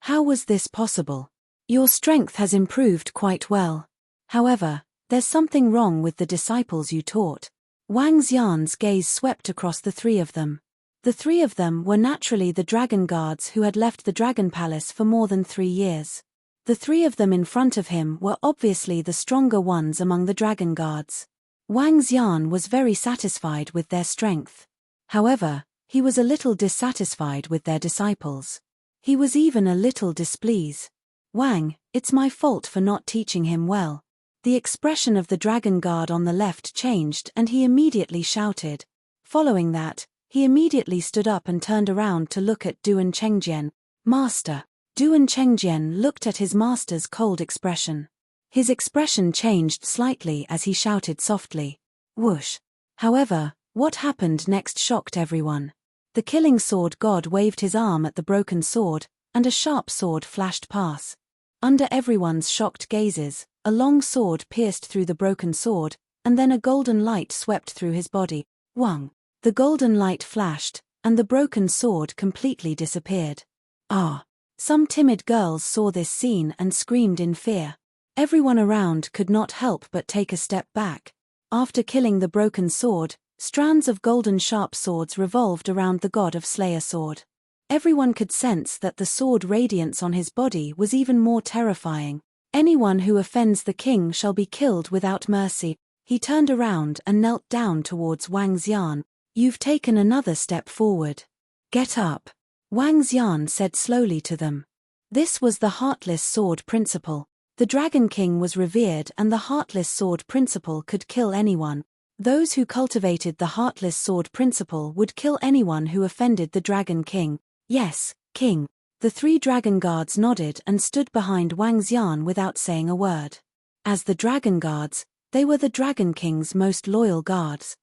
How was this possible? Your strength has improved quite well. However, there's something wrong with the disciples you taught. Wang Xian's gaze swept across the 3 of them. The 3 of them were naturally the dragon guards who had left the Dragon Palace for more than 3 years. The 3 of them in front of him were obviously the stronger ones among the dragon guards. Wang Xian was very satisfied with their strength. However, he was a little dissatisfied with their disciples. He was even a little displeased. "Wang, it's my fault for not teaching him well." The expression of the dragon guard on the left changed and he immediately shouted. Following that, he immediately stood up and turned around to look at Duan Chengjian. "Master." Duan Chengjian looked at his master's cold expression. His expression changed slightly as he shouted softly, "Whoosh." However, what happened next shocked everyone. The killing sword god waved his arm at the broken sword, and a sharp sword flashed past. Under everyone's shocked gazes, a long sword pierced through the broken sword, and then a golden light swept through his body. Wang. The golden light flashed, and the broken sword completely disappeared. Ah! Some timid girls saw this scene and screamed in fear. Everyone around could not help but take a step back. After killing the broken sword, strands of golden sharp swords revolved around the god of Slayer Sword. Everyone could sense that the sword radiance on his body was even more terrifying. "Anyone who offends the king shall be killed without mercy." He turned around and knelt down towards Wang Xian. "You've taken another step forward. Get up." Wang Xian said slowly to them. This was the Heartless Sword Principle. The Dragon King was revered and the Heartless Sword Principle could kill anyone. Those who cultivated the heartless sword principle would kill anyone who offended the Dragon King. Yes, King. The 3 dragon guards nodded and stood behind Wang Xian without saying a word. As the dragon guards, they were the Dragon King's most loyal guards.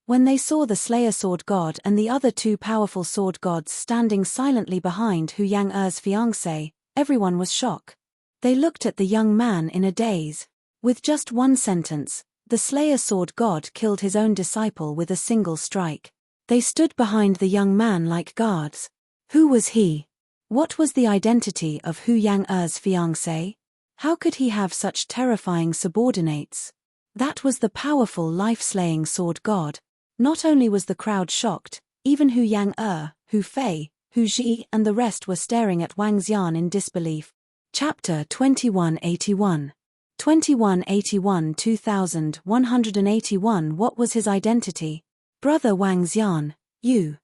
When they saw the Slayer Sword God and the other 2 powerful sword gods standing silently behind Hu Yang-er's fiancé, everyone was shocked. They looked at the young man in a daze. With just one sentence, the Slayer Sword God killed his own disciple with a single strike. They stood behind the young man like guards. Who was he? What was the identity of Hu Yang-er's fiancé? How could he have such terrifying subordinates? That was the powerful life-slaying sword god. Not only was the crowd shocked, even Hu Yang-er, Hu Fei, Hu Ji and the rest were staring at Wang Xian in disbelief. Chapter 2181. 2181 2181. What was his identity? Brother Wang Xian, you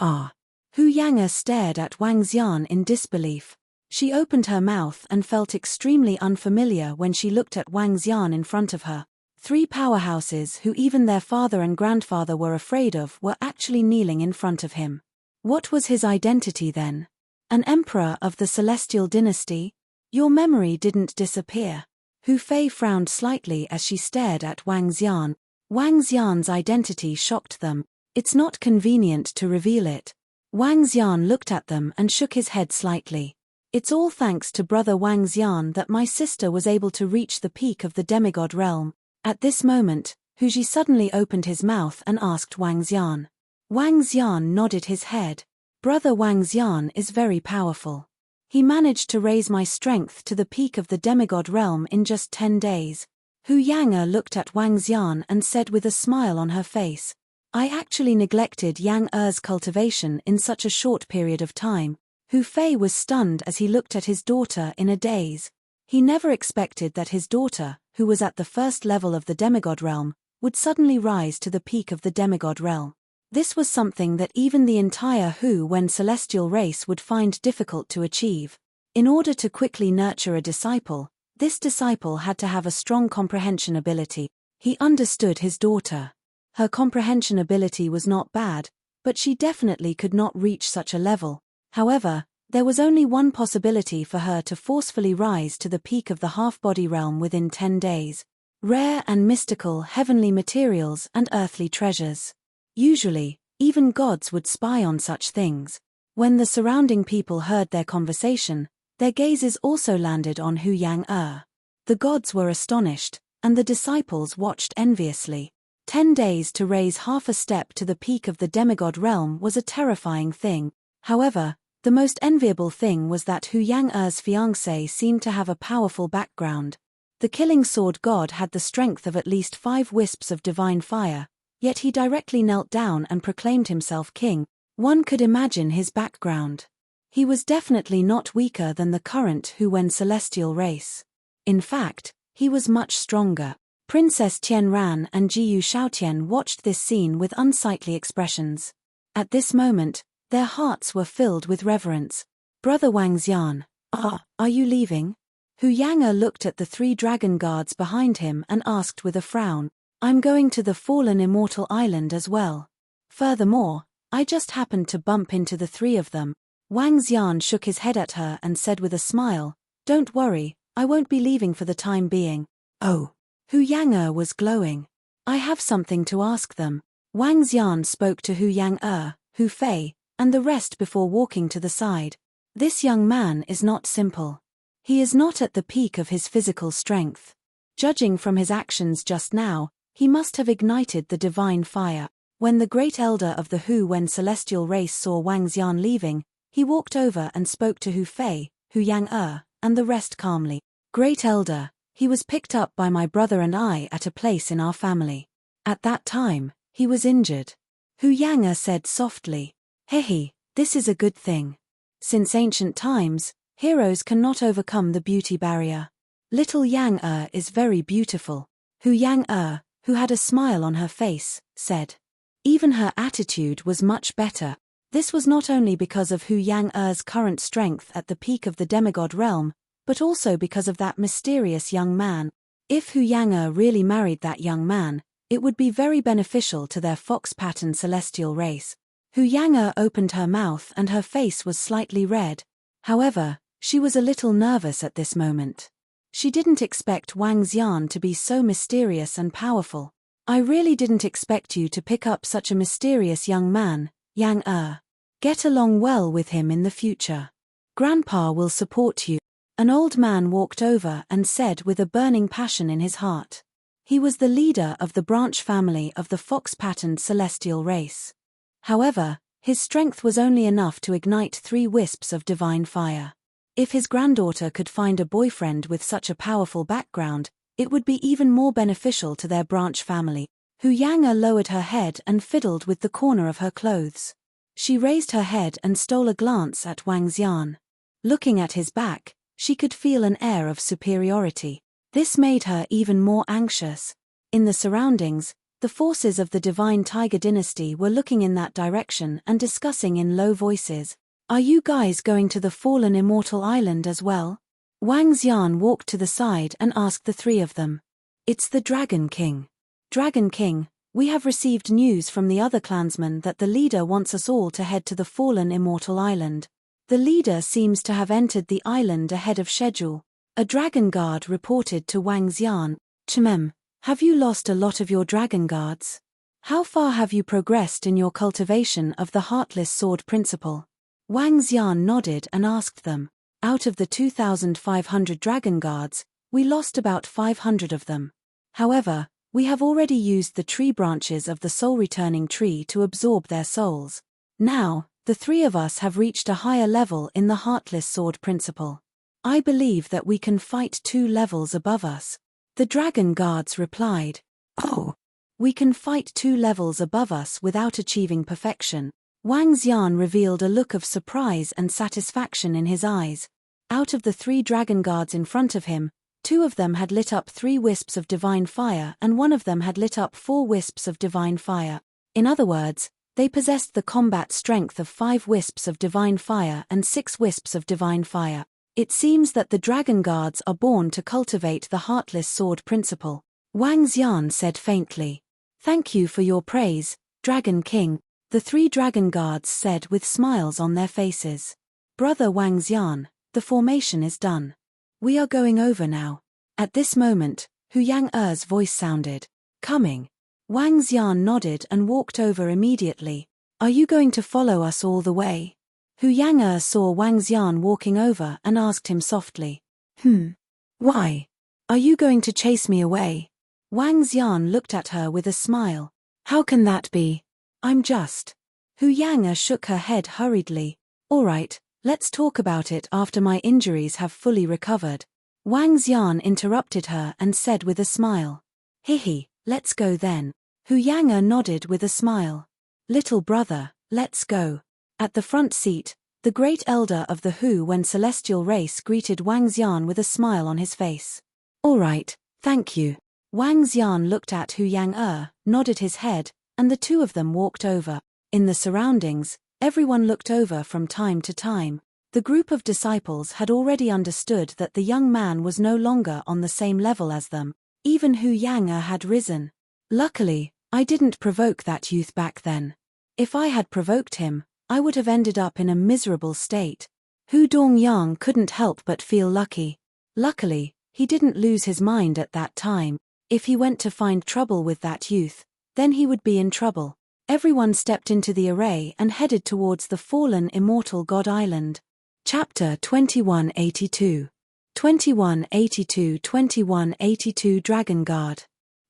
are. Hu Yang-er stared at Wang Xian in disbelief. She opened her mouth and felt extremely unfamiliar when she looked at Wang Xian in front of her. 3 powerhouses who even their father and grandfather were afraid of were actually kneeling in front of him. What was his identity then? An emperor of the Celestial Dynasty? Your memory didn't disappear. Hu Fei frowned slightly as she stared at Wang Xian. Wang Xian's identity shocked them. It's not convenient to reveal it. Wang Xian looked at them and shook his head slightly. It's all thanks to brother Wang Xian that my sister was able to reach the peak of the demigod realm. At this moment, Hu Ji suddenly opened his mouth and asked Wang Xian. Wang Xian nodded his head. Brother Wang Xian is very powerful. He managed to raise my strength to the peak of the demigod realm in just 10 days. Hu Yang-er looked at Wang Xian and said with a smile on her face, I actually neglected Yang-er's cultivation in such a short period of time. Hu Fei was stunned as he looked at his daughter in a daze. He never expected that his daughter, who was at the first level of the demigod realm, would suddenly rise to the peak of the demigod realm. This was something that even the entire Hu Wen celestial race would find difficult to achieve. In order to quickly nurture a disciple, this disciple had to have a strong comprehension ability. He understood his daughter. Her comprehension ability was not bad, but she definitely could not reach such a level. However, there was only one possibility for her to forcefully rise to the peak of the half-body realm within 10 days. Rare and mystical heavenly materials and earthly treasures. Usually, even gods would spy on such things. When the surrounding people heard their conversation, their gazes also landed on Hu Yang-er. The gods were astonished, and the disciples watched enviously. 10 days to raise half a step to the peak of the demigod realm was a terrifying thing. However, the most enviable thing was that Hu Yang-er's fiancé seemed to have a powerful background. The killing sword god had the strength of at least 5 wisps of divine fire, yet he directly knelt down and proclaimed himself king. One could imagine his background. He was definitely not weaker than the current Hu Wen celestial race. In fact, he was much stronger. Princess Tianran and Jiyu Shaotian watched this scene with unsightly expressions. At this moment, their hearts were filled with reverence. Brother Wang Xian, are you leaving? Hu Yang-er looked at the 3 dragon guards behind him and asked with a frown, I'm going to the fallen immortal island as well. Furthermore, I just happened to bump into the 3 of them. Wang Xian shook his head at her and said with a smile, Don't worry, I won't be leaving for the time being. Oh. Hu Yang-er was glowing. I have something to ask them. Wang Xian spoke to Hu Yang-er, Hu Fei, and the rest before walking to the side. This young man is not simple. He is not at the peak of his physical strength. Judging from his actions just now, he must have ignited the divine fire. When the great elder of the Hu Wen celestial race saw Wang Xian leaving, he walked over and spoke to Hu Fei, Hu Yang-er, and the rest calmly. Great elder, he was picked up by my brother and I at a place in our family. At that time, he was injured. Hu Yang-er said softly, Hehe, this is a good thing. Since ancient times, heroes cannot overcome the beauty barrier. Little Yang-er is very beautiful. Hu Yang-er, who had a smile on her face, said. Even her attitude was much better. This was not only because of Hu Yang-er's current strength at the peak of the demigod realm, but also because of that mysterious young man. If Hu Yang-er really married that young man, It would be very beneficial to their fox-patterned celestial race. Hu Yang'er opened her mouth and her face was slightly red. However, she was a little nervous at this moment. She didn't expect Wang Xian to be so mysterious and powerful. I really didn't expect you to pick up such a mysterious young man, Yang. Get along well with him in the future. Grandpa will support you. An old man walked over and said with a burning passion in his heart. He was the leader of the branch family of the fox-patterned celestial race. However, his strength was only enough to ignite 3 wisps of divine fire. If his granddaughter could find a boyfriend with such a powerful background, it would be even more beneficial to their branch family. Hu Yang'er lowered her head and fiddled with the corner of her clothes. She raised her head and stole a glance at Wang Xian. Looking at his back, she could feel an air of superiority. This made her even more anxious. In the surroundings, the forces of the divine tiger dynasty were looking in that direction and discussing in low voices. Are you guys going to the fallen immortal island as well? Wang Xian walked to the side and asked the 3 of them. It's the Dragon King. Dragon King, we have received news from the other clansmen that the leader wants us all to head to the fallen immortal island. The leader seems to have entered the island ahead of schedule. A dragon guard reported to Wang Xian. Have you lost a lot of your dragon guards? How far have you progressed in your cultivation of the Heartless Sword principle? Wang Xian nodded and asked them. Out of the 2,500 dragon guards, we lost about 500 of them. However, we have already used the tree branches of the soul-returning tree to absorb their souls. Now, the 3 of us have reached a higher level in the Heartless Sword principle. I believe that we can fight 2 levels above us. The dragon guards replied. Oh, we can fight 2 levels above us without achieving perfection. Wang Xian revealed a look of surprise and satisfaction in his eyes. Out of the 3 dragon guards in front of him, 2 of them had lit up 3 wisps of divine fire and 1 of them had lit up 4 wisps of divine fire. In other words, they possessed the combat strength of 5 wisps of divine fire and 6 wisps of divine fire. It seems that the dragon guards are born to cultivate the Heartless Sword principle. Wang Xian said faintly. Thank you for your praise, Dragon King, the 3 dragon guards said with smiles on their faces. Brother Wang Xian, the formation is done. We are going over now. At this moment, Hu Yang'er's voice sounded. Coming. Wang Xian nodded and walked over immediately. Are you going to follow us all the way? Hu Yang'er saw Wang Xian walking over and asked him softly. Why? Are you going to chase me away? Wang Xian looked at her with a smile. How can that be? I'm just. Hu Yang'er shook her head hurriedly. All right, let's talk about it after my injuries have fully recovered. Wang Xian interrupted her and said with a smile. Hihi, let's go then. Hu Yang'er nodded with a smile. Little brother, let's go. At the front seat, the great elder of the Hu Wen celestial race greeted Wang Xian with a smile on his face. All right, thank you. Wang Xian looked at Hu Yang'er, nodded his head, and the 2 of them walked over. In the surroundings, everyone looked over from time to time. The group of disciples had already understood that the young man was no longer on the same level as them. Even Hu Yang'er had risen. Luckily, I didn't provoke that youth back then. If I had provoked him, I would have ended up in a miserable state. Hu Dongyang couldn't help but feel lucky. Luckily, he didn't lose his mind at that time. If he went to find trouble with that youth, then he would be in trouble. Everyone stepped into the array and headed towards the fallen immortal God Island. Chapter 2182. 2182 Dragon Guard.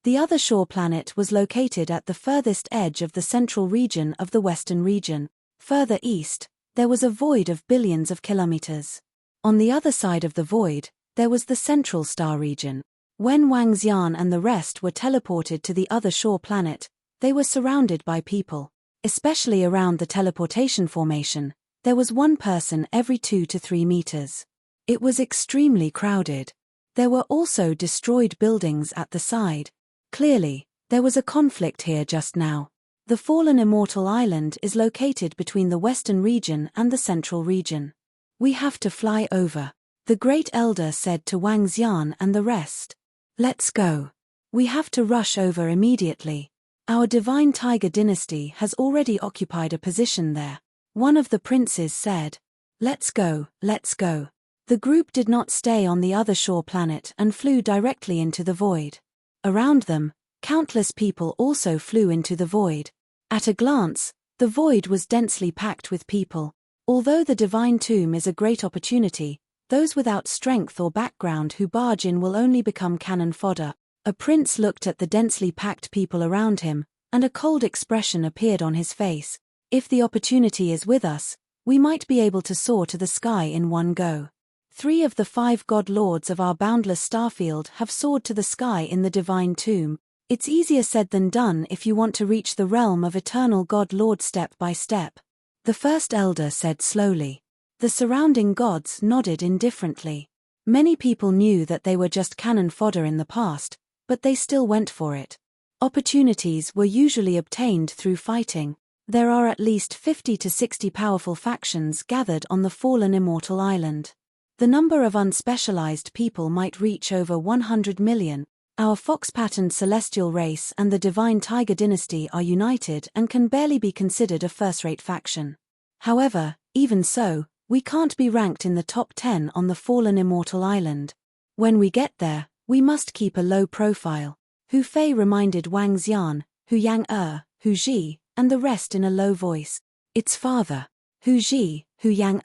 The other shore planet was located at the furthest edge of the central region of the western region. Further east, there was a void of billions of kilometers. On the other side of the void, there was the central star region. When Wang Xian and the rest were teleported to the other shore planet, they were surrounded by people. Especially around the teleportation formation, there was 1 person every 2 to 3 meters. It was extremely crowded. There were also destroyed buildings at the side. Clearly, there was a conflict here just now. The fallen immortal island is located between the western region and the central region. We have to fly over, the great elder said to Wang Xian and the rest. Let's go. We have to rush over immediately. Our divine tiger dynasty has already occupied a position there. One of the princes said. Let's go, let's go. The group did not stay on the other shore planet and flew directly into the void. Around them, countless people also flew into the void. At a glance, the void was densely packed with people. Although the divine tomb is a great opportunity, those without strength or background who barge in will only become cannon fodder. A prince looked at the densely packed people around him, and a cold expression appeared on his face. If the opportunity is with us, we might be able to soar to the sky in one go. 3 of the 5 god lords of our boundless starfield have soared to the sky in the divine tomb. It's easier said than done if you want to reach the realm of eternal god lord step by step. The first elder said slowly. The surrounding gods nodded indifferently. Many people knew that they were just cannon fodder in the past, but they still went for it. Opportunities were usually obtained through fighting. There are at least 50 to 60 powerful factions gathered on the fallen immortal island. The number of unspecialized people might reach over 100 million. Our fox-patterned celestial race and the divine tiger dynasty are united and can barely be considered a first-rate faction. However, even so, we can't be ranked in the top 10 on the fallen immortal island. When we get there, we must keep a low profile. Hu Fei reminded Wang Xian, Hu Yang Hu Ji, and the rest in a low voice. It's father. Hu Ji, Hu Yang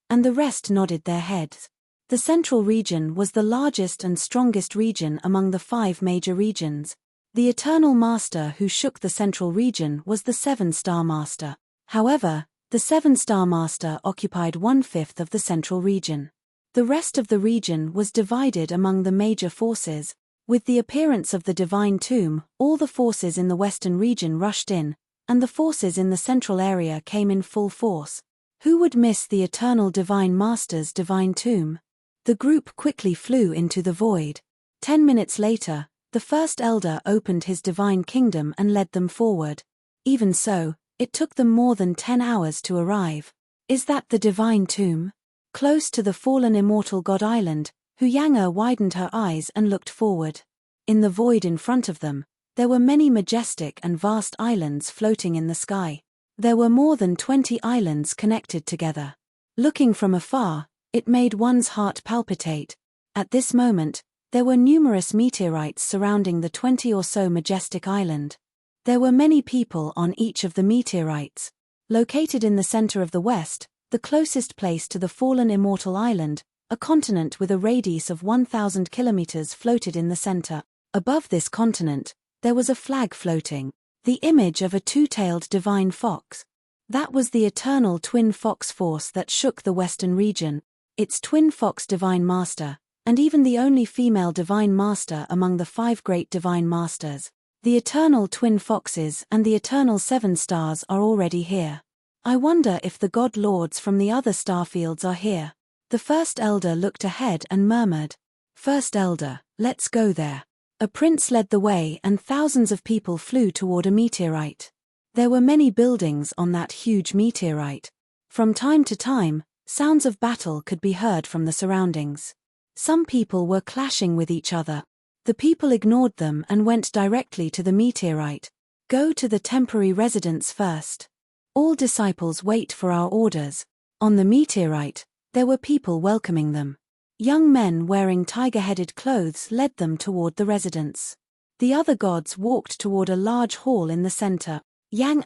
and the rest nodded their heads. The central region was the largest and strongest region among the 5 major regions. The Eternal Master who shook the central region was the 7-star Master. However, the 7-star Master occupied 1/5 of the central region. The rest of the region was divided among the major forces. With the appearance of the divine tomb, all the forces in the western region rushed in, and the forces in the central area came in full force. Who would miss the eternal divine master's divine tomb? The group quickly flew into the void. 10 minutes later, the first elder opened his divine kingdom and led them forward. Even so, it took them more than 10 hours to arrive. Is that the divine tomb? Close to the fallen immortal god island, Hu Yang widened her eyes and looked forward. In the void in front of them, there were many majestic and vast islands floating in the sky. There were more than 20 islands connected together. Looking from afar, it made one's heart palpitate. At this moment, there were numerous meteorites surrounding the 20 or so majestic island. There were many people on each of the meteorites. Located in the center of the west, the closest place to the fallen immortal island, a continent with a radius of 1,000 kilometers floated in the center. Above this continent, there was a flag floating, the image of a 2-tailed divine fox. That was the eternal twin fox force that shook the western region. Its twin fox divine master, and even the only female divine master among the 5 great divine masters. The eternal twin foxes and the eternal 7 stars are already here. I wonder if the god lords from the other starfields are here. The first elder looked ahead and murmured, "First elder, let's go there." A prince led the way and thousands of people flew toward a meteorite. There were many buildings on that huge meteorite. From time to time, sounds of battle could be heard from the surroundings. Some people were clashing with each other. The people ignored them and went directly to the meteorite. Go to the temporary residence first. All disciples wait for our orders. On the meteorite, there were people welcoming them. Young men wearing tiger-headed clothes led them toward the residence. The other gods walked toward a large hall in the center. Yang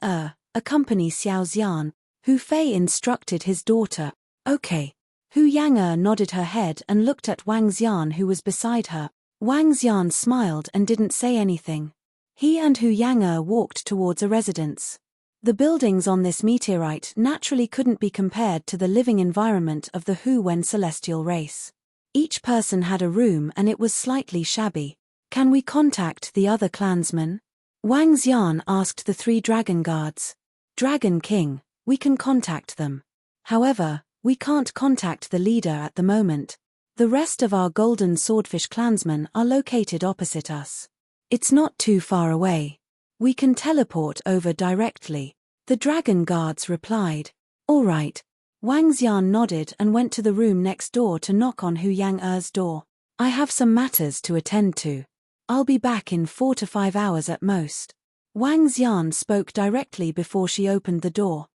accompanied Xiao Xian. Hu Fei instructed his daughter. Okay. Hu Yang nodded her head and looked at Wang Xian who was beside her. Wang Xian smiled and didn't say anything. He and Hu Yang walked towards a residence. The buildings on this meteorite naturally couldn't be compared to the living environment of the Hu Wen celestial race. Each person had a room and it was slightly shabby. Can we contact the other clansmen? Wang Xian asked the 3 dragon guards. Dragon King, we can contact them. However, we can't contact the leader at the moment. The rest of our golden swordfish clansmen are located opposite us. It's not too far away. We can teleport over directly. The dragon guards replied. All right. Wang Xian nodded and went to the room next door to knock on Hu Yang door. I have some matters to attend to. I'll be back in 4 to 5 hours at most. Wang Xian spoke directly before she opened the door.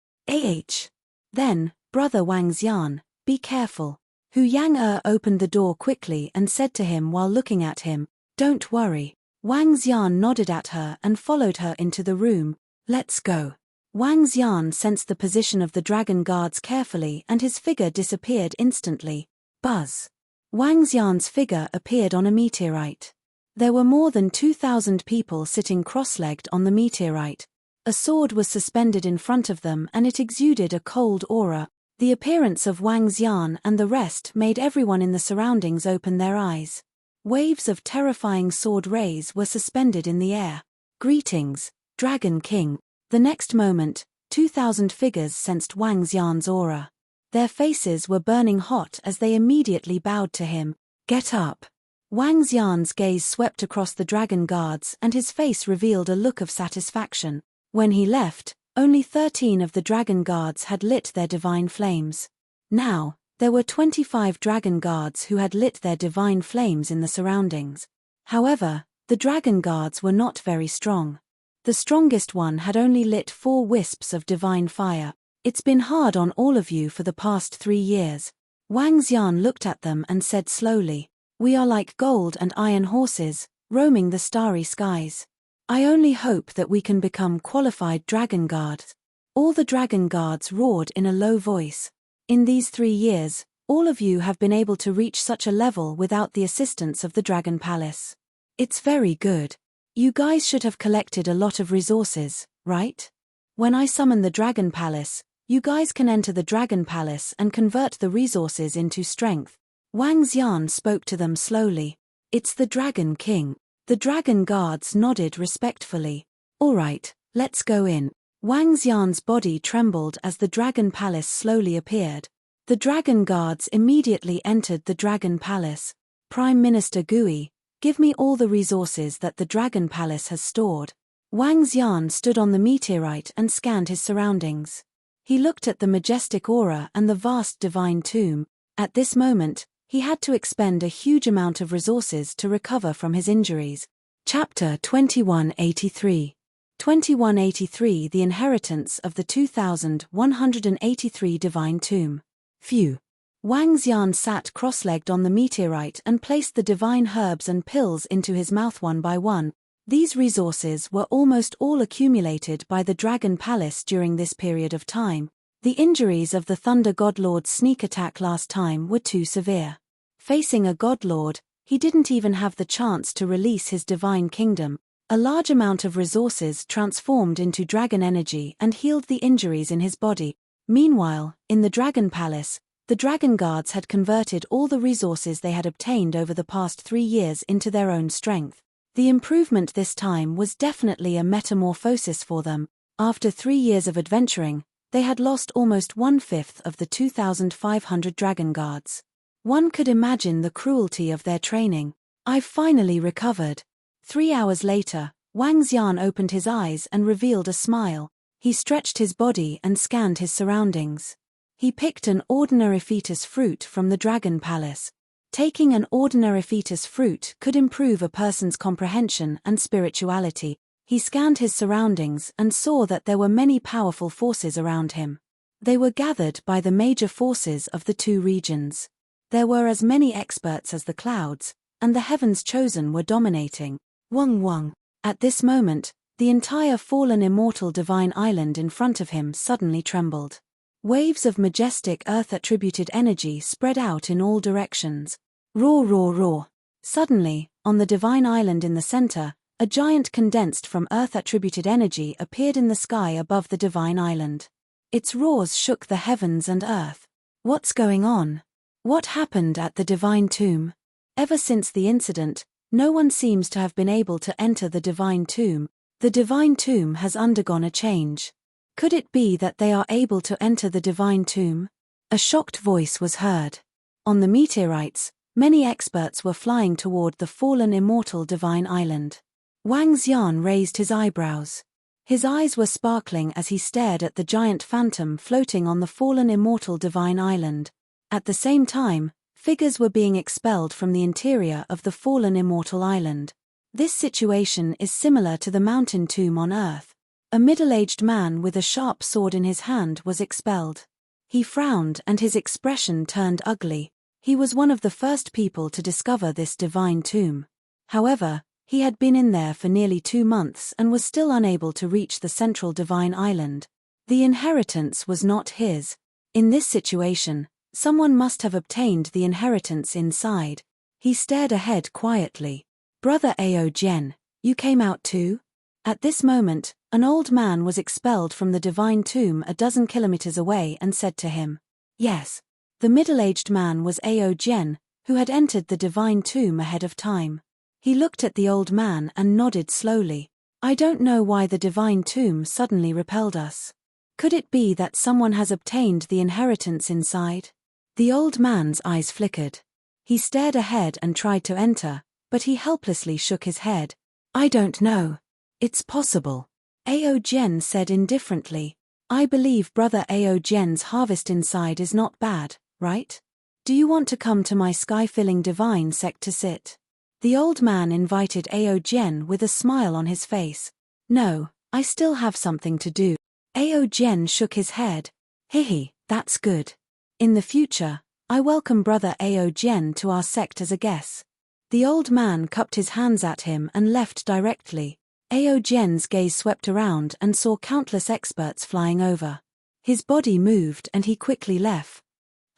Then, brother Wang Xian, be careful. Hu Yang opened the door quickly and said to him while looking at him, don't worry. Wang Xian nodded at her and followed her into the room. Let's go. Wang Xian sensed the position of the dragon guards carefully and his figure disappeared instantly. Buzz. Wang Xian's figure appeared on a meteorite. There were more than 2,000 people sitting cross-legged on the meteorite. A sword was suspended in front of them and it exuded a cold aura. The appearance of Wang Xian and the rest made everyone in the surroundings open their eyes. Waves of terrifying sword rays were suspended in the air. Greetings, Dragon King. The next moment, 2,000 figures sensed Wang Xian's aura. Their faces were burning hot as they immediately bowed to him. Get up. Wang Xian's gaze swept across the dragon guards and his face revealed a look of satisfaction. When he left, only 13 of the dragon guards had lit their divine flames. Now, there were 25 dragon guards who had lit their divine flames in the surroundings. However, the dragon guards were not very strong. The strongest one had only lit 4 wisps of divine fire. It's been hard on all of you for the past 3 years. Wang Xian looked at them and said slowly, we are like gold and iron horses, roaming the starry skies. I only hope that we can become qualified dragon guards. All the dragon guards roared in a low voice. In these 3 years, all of you have been able to reach such a level without the assistance of the Dragon Palace. It's very good. You guys should have collected a lot of resources, right? When I summon the Dragon Palace, you guys can enter the Dragon Palace and convert the resources into strength. Wang Xian spoke to them slowly. It's the Dragon King. The dragon guards nodded respectfully. All right, let's go in. Wang Xian's body trembled as the Dragon Palace slowly appeared. The dragon guards immediately entered the Dragon Palace. Prime Minister Gui, give me all the resources that the Dragon Palace has stored. Wang Xian stood on the meteorite and scanned his surroundings. He looked at the majestic aura and the vast divine tomb. At this moment, he had to expend a huge amount of resources to recover from his injuries. Chapter 2183. 2183 The Inheritance of the 2183 Divine Tomb. Phew. Wang Xian sat cross-legged on the meteorite and placed the divine herbs and pills into his mouth one by one. These resources were almost all accumulated by the Dragon Palace during this period of time. The injuries of the Thunder Godlord's sneak attack last time were too severe. Facing a Godlord, he didn't even have the chance to release his divine kingdom. A large amount of resources transformed into dragon energy and healed the injuries in his body. Meanwhile, in the Dragon Palace, the dragon guards had converted all the resources they had obtained over the past 3 years into their own strength. The improvement this time was definitely a metamorphosis for them. After 3 years of adventuring, they had lost almost 1/5 of the 2,500 dragon guards. One could imagine the cruelty of their training. I've finally recovered. 3 hours later, Wang Xian opened his eyes and revealed a smile. He stretched his body and scanned his surroundings. He picked an ordinary fetus fruit from the Dragon Palace. Taking an ordinary fetus fruit could improve a person's comprehension and spirituality. He scanned his surroundings and saw that there were many powerful forces around him. They were gathered by the major forces of the 2 regions. There were as many experts as the clouds, and the heavens chosen were dominating. Wang. At this moment, the entire fallen immortal divine island in front of him suddenly trembled. Waves of majestic earth-attributed energy spread out in all directions. Roar. Suddenly, on the divine island in the center, a giant condensed from earth-attributed energy appeared in the sky above the divine island. Its roars shook the heavens and earth. What's going on? What happened at the divine tomb? Ever since the incident, no one seems to have been able to enter the divine tomb. The divine tomb has undergone a change. Could it be that they are able to enter the divine tomb? A shocked voice was heard. On the meteorites, many experts were flying toward the fallen immortal divine island. Wang Xian raised his eyebrows. His eyes were sparkling as he stared at the giant phantom floating on the fallen immortal divine island. At the same time, figures were being expelled from the interior of the fallen immortal island. This situation is similar to the mountain tomb on Earth. A middle-aged man with a sharp sword in his hand was expelled. He frowned and his expression turned ugly. He was one of the first people to discover this divine tomb. However, he had been in there for nearly 2 months and was still unable to reach the central divine island. The inheritance was not his. In this situation, someone must have obtained the inheritance inside. He stared ahead quietly. Brother Ao Gen, you came out too? At this moment, an old man was expelled from the divine tomb a dozen kilometers away and said to him, "Yes." The middle-aged man was Ao Gen, who had entered the divine tomb ahead of time. He looked at the old man and nodded slowly. "I don't know why the divine tomb suddenly repelled us. Could it be that someone has obtained the inheritance inside?" The old man's eyes flickered. He stared ahead and tried to enter, but he helplessly shook his head. "I don't know. It's possible," Ao Gen said indifferently. "I believe Brother Ao Gen's harvest inside is not bad, right? Do you want to come to my sky-filling divine sect to sit?" The old man invited Ao Gen with a smile on his face. "No, I still have something to do." Ao Gen shook his head. "Hehe, that's good. In the future, I welcome Brother Ao Gen to our sect as a guest." The old man cupped his hands at him and left directly. Ao Gen's gaze swept around and saw countless experts flying over. His body moved and he quickly left.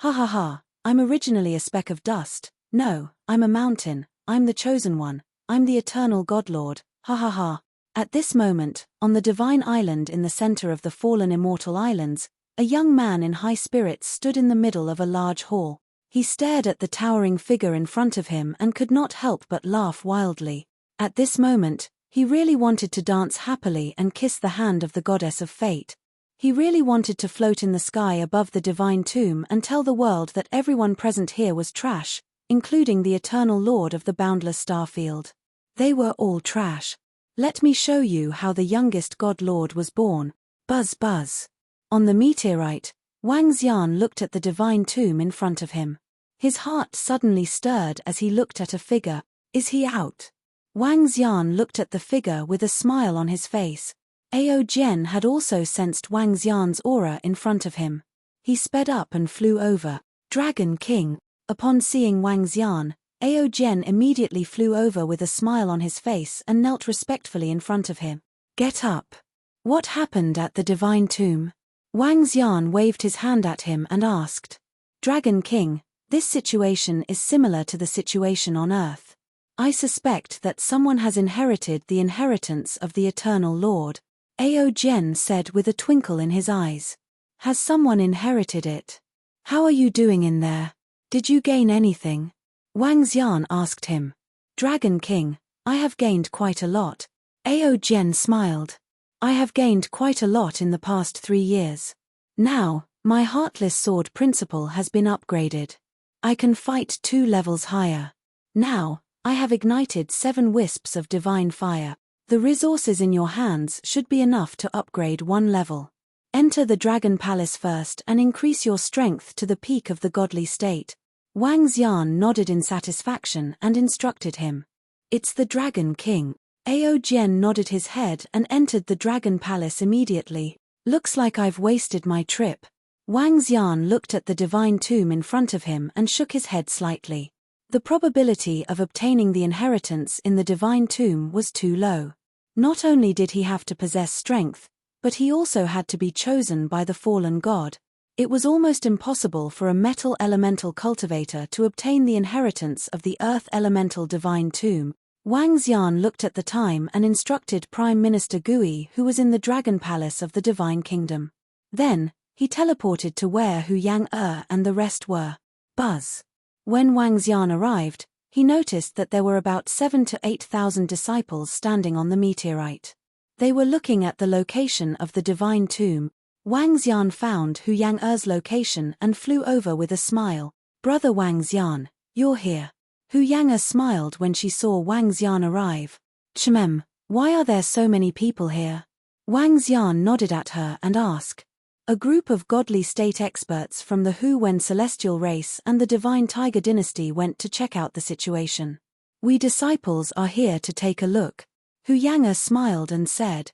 "Ha ha ha, I'm originally a speck of dust. No, I'm a mountain. I'm the chosen one. I'm the eternal Godlord. Ha ha ha." At this moment, on the divine island in the center of the fallen immortal islands, a young man in high spirits stood in the middle of a large hall. He stared at the towering figure in front of him and could not help but laugh wildly. At this moment, he really wanted to dance happily and kiss the hand of the goddess of fate. He really wanted to float in the sky above the divine tomb and tell the world that everyone present here was trash, including the eternal lord of the boundless starfield. They were all trash. Let me show you how the youngest god lord was born. Buzz buzz. On the meteorite, Wang Xian looked at the divine tomb in front of him. His heart suddenly stirred as he looked at a figure. Is he out? Wang Xian looked at the figure with a smile on his face. Ao Gen had also sensed Wang Xian's aura in front of him. He sped up and flew over. Dragon King. Upon seeing Wang Xian, Ao Gen immediately flew over with a smile on his face and knelt respectfully in front of him. "Get up." "What happened at the divine tomb?" Wang Xian waved his hand at him and asked. "Dragon King, this situation is similar to the situation on Earth. I suspect that someone has inherited the inheritance of the Eternal Lord," Ao Gen said with a twinkle in his eyes. "Has someone inherited it? How are you doing in there? Did you gain anything?" Wang Xian asked him. "Dragon King, I have gained quite a lot." Ao Gen smiled. "I have gained quite a lot in the past 3 years. Now, my Heartless Sword principle has been upgraded. I can fight 2 levels higher. Now, I have ignited 7 wisps of divine fire. The resources in your hands should be enough to upgrade 1 level. Enter the Dragon Palace first and increase your strength to the peak of the godly state." Wang Xian nodded in satisfaction and instructed him. "It's the Dragon King." Ao Gen nodded his head and entered the Dragon Palace immediately. "Looks like I've wasted my trip." Wang Xian looked at the divine tomb in front of him and shook his head slightly. The probability of obtaining the inheritance in the divine tomb was too low. Not only did he have to possess strength, but he also had to be chosen by the fallen god. It was almost impossible for a metal elemental cultivator to obtain the inheritance of the earth elemental divine tomb. Wang Xian looked at the time and instructed Prime Minister Gui, who was in the Dragon Palace of the Divine Kingdom. Then, he teleported to where Hu Yang and the rest were. Buzz. When Wang Xian arrived, he noticed that there were about 7,000 to 8,000 disciples standing on the meteorite. They were looking at the location of the divine tomb. Wang Xian found Hu Yang location and flew over with a smile. "Brother Wang Xian, you're here." Hu Yang smiled when she saw Wang Xian arrive. "Chmem, why are there so many people here?" Wang Xian nodded at her and asked. "A group of godly state experts from the Hu Wen celestial race and the divine tiger dynasty went to check out the situation. We disciples are here to take a look. Hu Yang smiled and said,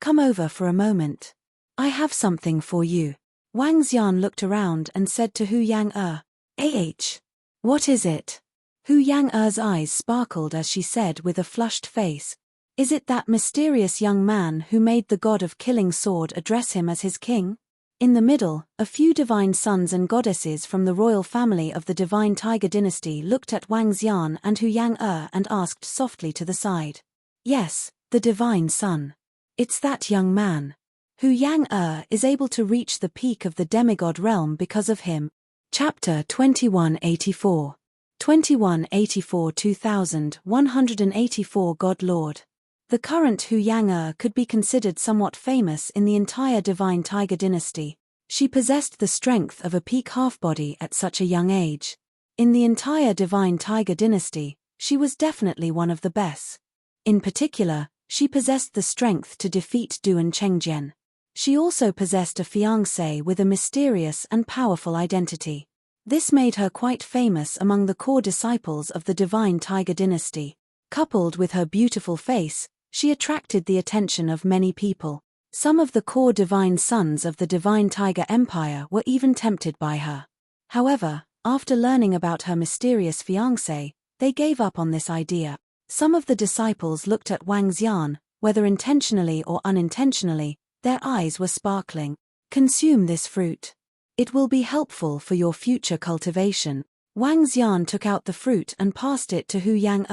come over for a moment. I have something for you. Wang Xian looked around and said to Hu Yang, what is it? Hu Yang eyes sparkled as she said with a flushed face, is it that mysterious young man who made the god of killing sword address him as his king? In the middle, a few divine sons and goddesses from the royal family of the divine tiger dynasty looked at Wang Xian and Hu Yang and asked softly to the side. Yes, the divine son. It's that young man. Hu Yang is able to reach the peak of the demigod realm because of him. Chapter 2184. 2184 2184 God Lord. The current Hu Yang could be considered somewhat famous in the entire divine tiger dynasty. She possessed the strength of a peak half-body at such a young age. In the entire divine tiger dynasty, she was definitely one of the best. In particular, she possessed the strength to defeat Duan Chengjian. She also possessed a fiancé with a mysterious and powerful identity. This made her quite famous among the core disciples of the divine tiger dynasty. Coupled with her beautiful face, she attracted the attention of many people. Some of the core divine sons of the divine tiger empire were even tempted by her. However, after learning about her mysterious fiancé, they gave up on this idea. Some of the disciples looked at Wang Xian, whether intentionally or unintentionally, their eyes were sparkling. Consume this fruit. It will be helpful for your future cultivation. Wang Xian took out the fruit and passed it to Hu Yang.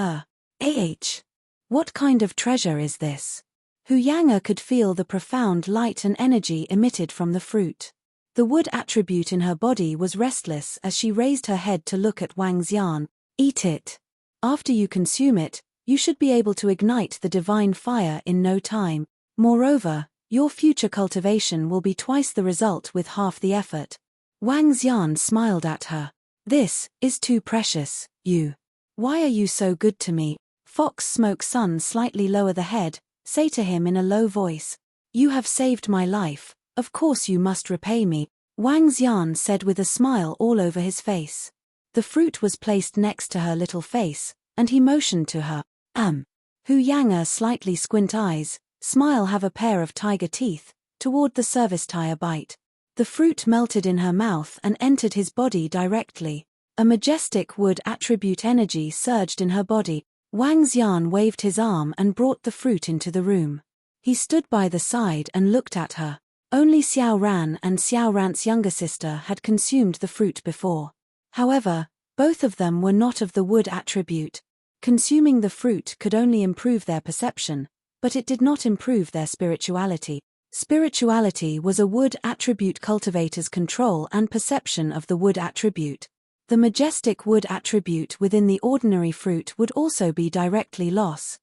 What kind of treasure is this? Hu Yang could feel the profound light and energy emitted from the fruit. The wood attribute in her body was restless as she raised her head to look at Wang Xian. Eat it. After you consume it, you should be able to ignite the divine fire in no time. Moreover, your future cultivation will be twice the result with half the effort. Wang Xian smiled at her. This is too precious, you. Why are you so good to me? Fox Smoke Sun slightly lower the head, say to him in a low voice. You have saved my life, of course you must repay me, Wang Xian said with a smile all over his face. The fruit was placed next to her little face, and he motioned to her. Hu Yang slightly squint eyes, smile have a pair of tiger teeth, toward the service tire bite. The fruit melted in her mouth and entered his body directly. A majestic wood attribute energy surged in her body. Wang Xian waved his arm and brought the fruit into the room. He stood by the side and looked at her. Only Xiao Ran and Xiao Ran's younger sister had consumed the fruit before. However, both of them were not of the wood attribute. Consuming the fruit could only improve their perception, but it did not improve their spirituality. Spirituality was a wood attribute cultivator's control and perception of the wood attribute. The majestic wood attribute within the ordinary fruit would also be directly lost.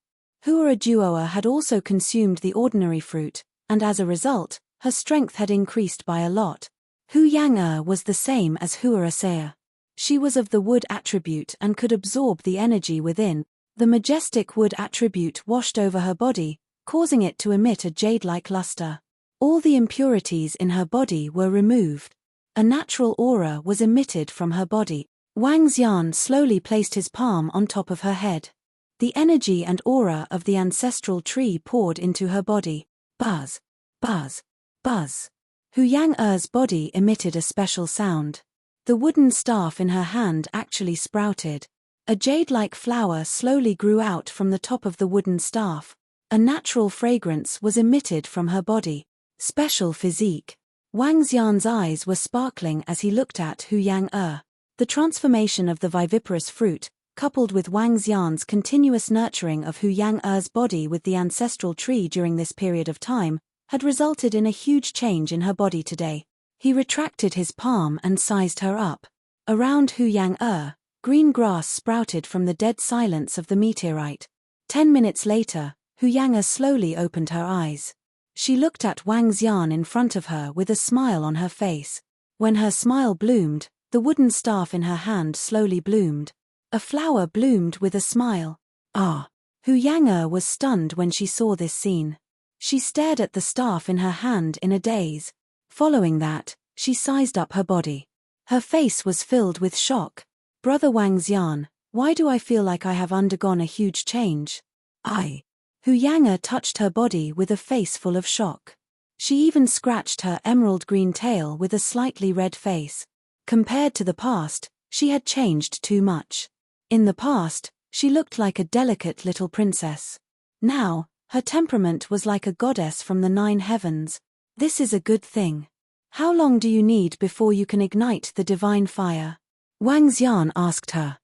Hua Duoa had also consumed the ordinary fruit, and as a result, her strength had increased by a lot. Hu Yang was the same as Hua Saya. She was of the wood attribute and could absorb the energy within. The majestic wood attribute washed over her body, causing it to emit a jade-like luster. All the impurities in her body were removed. A natural aura was emitted from her body. Wang Xian slowly placed his palm on top of her head. The energy and aura of the ancestral tree poured into her body. Buzz, buzz, buzz. Hu Yang body emitted a special sound. The wooden staff in her hand actually sprouted. A jade-like flower slowly grew out from the top of the wooden staff. A natural fragrance was emitted from her body. Special physique. Wang Xian's eyes were sparkling as he looked at Hu Yang. The transformation of the viviparous fruit, coupled with Wang Xian's continuous nurturing of Hu Yang body with the ancestral tree during this period of time, had resulted in a huge change in her body today. He retracted his palm and sized her up. Around Hu Yang, green grass sprouted from the dead silence of the meteorite. 10 minutes later, Hu Yang slowly opened her eyes. She looked at Wang Xian in front of her with a smile on her face. When her smile bloomed, the wooden staff in her hand slowly bloomed. A flower bloomed with a smile. Hu Yang was stunned when she saw this scene. She stared at the staff in her hand in a daze. Following that, she sized up her body. Her face was filled with shock. Brother Wang Xian, Why do I feel like I have undergone a huge change? Hu Yang touched her body with a face full of shock. She even scratched her emerald green tail with a slightly red face. Compared to the past, she had changed too much. In the past, she looked like a delicate little princess. Now, her temperament was like a goddess from the 9 heavens. This is a good thing. How long do you need before you can ignite the divine fire? Wang Xian asked her.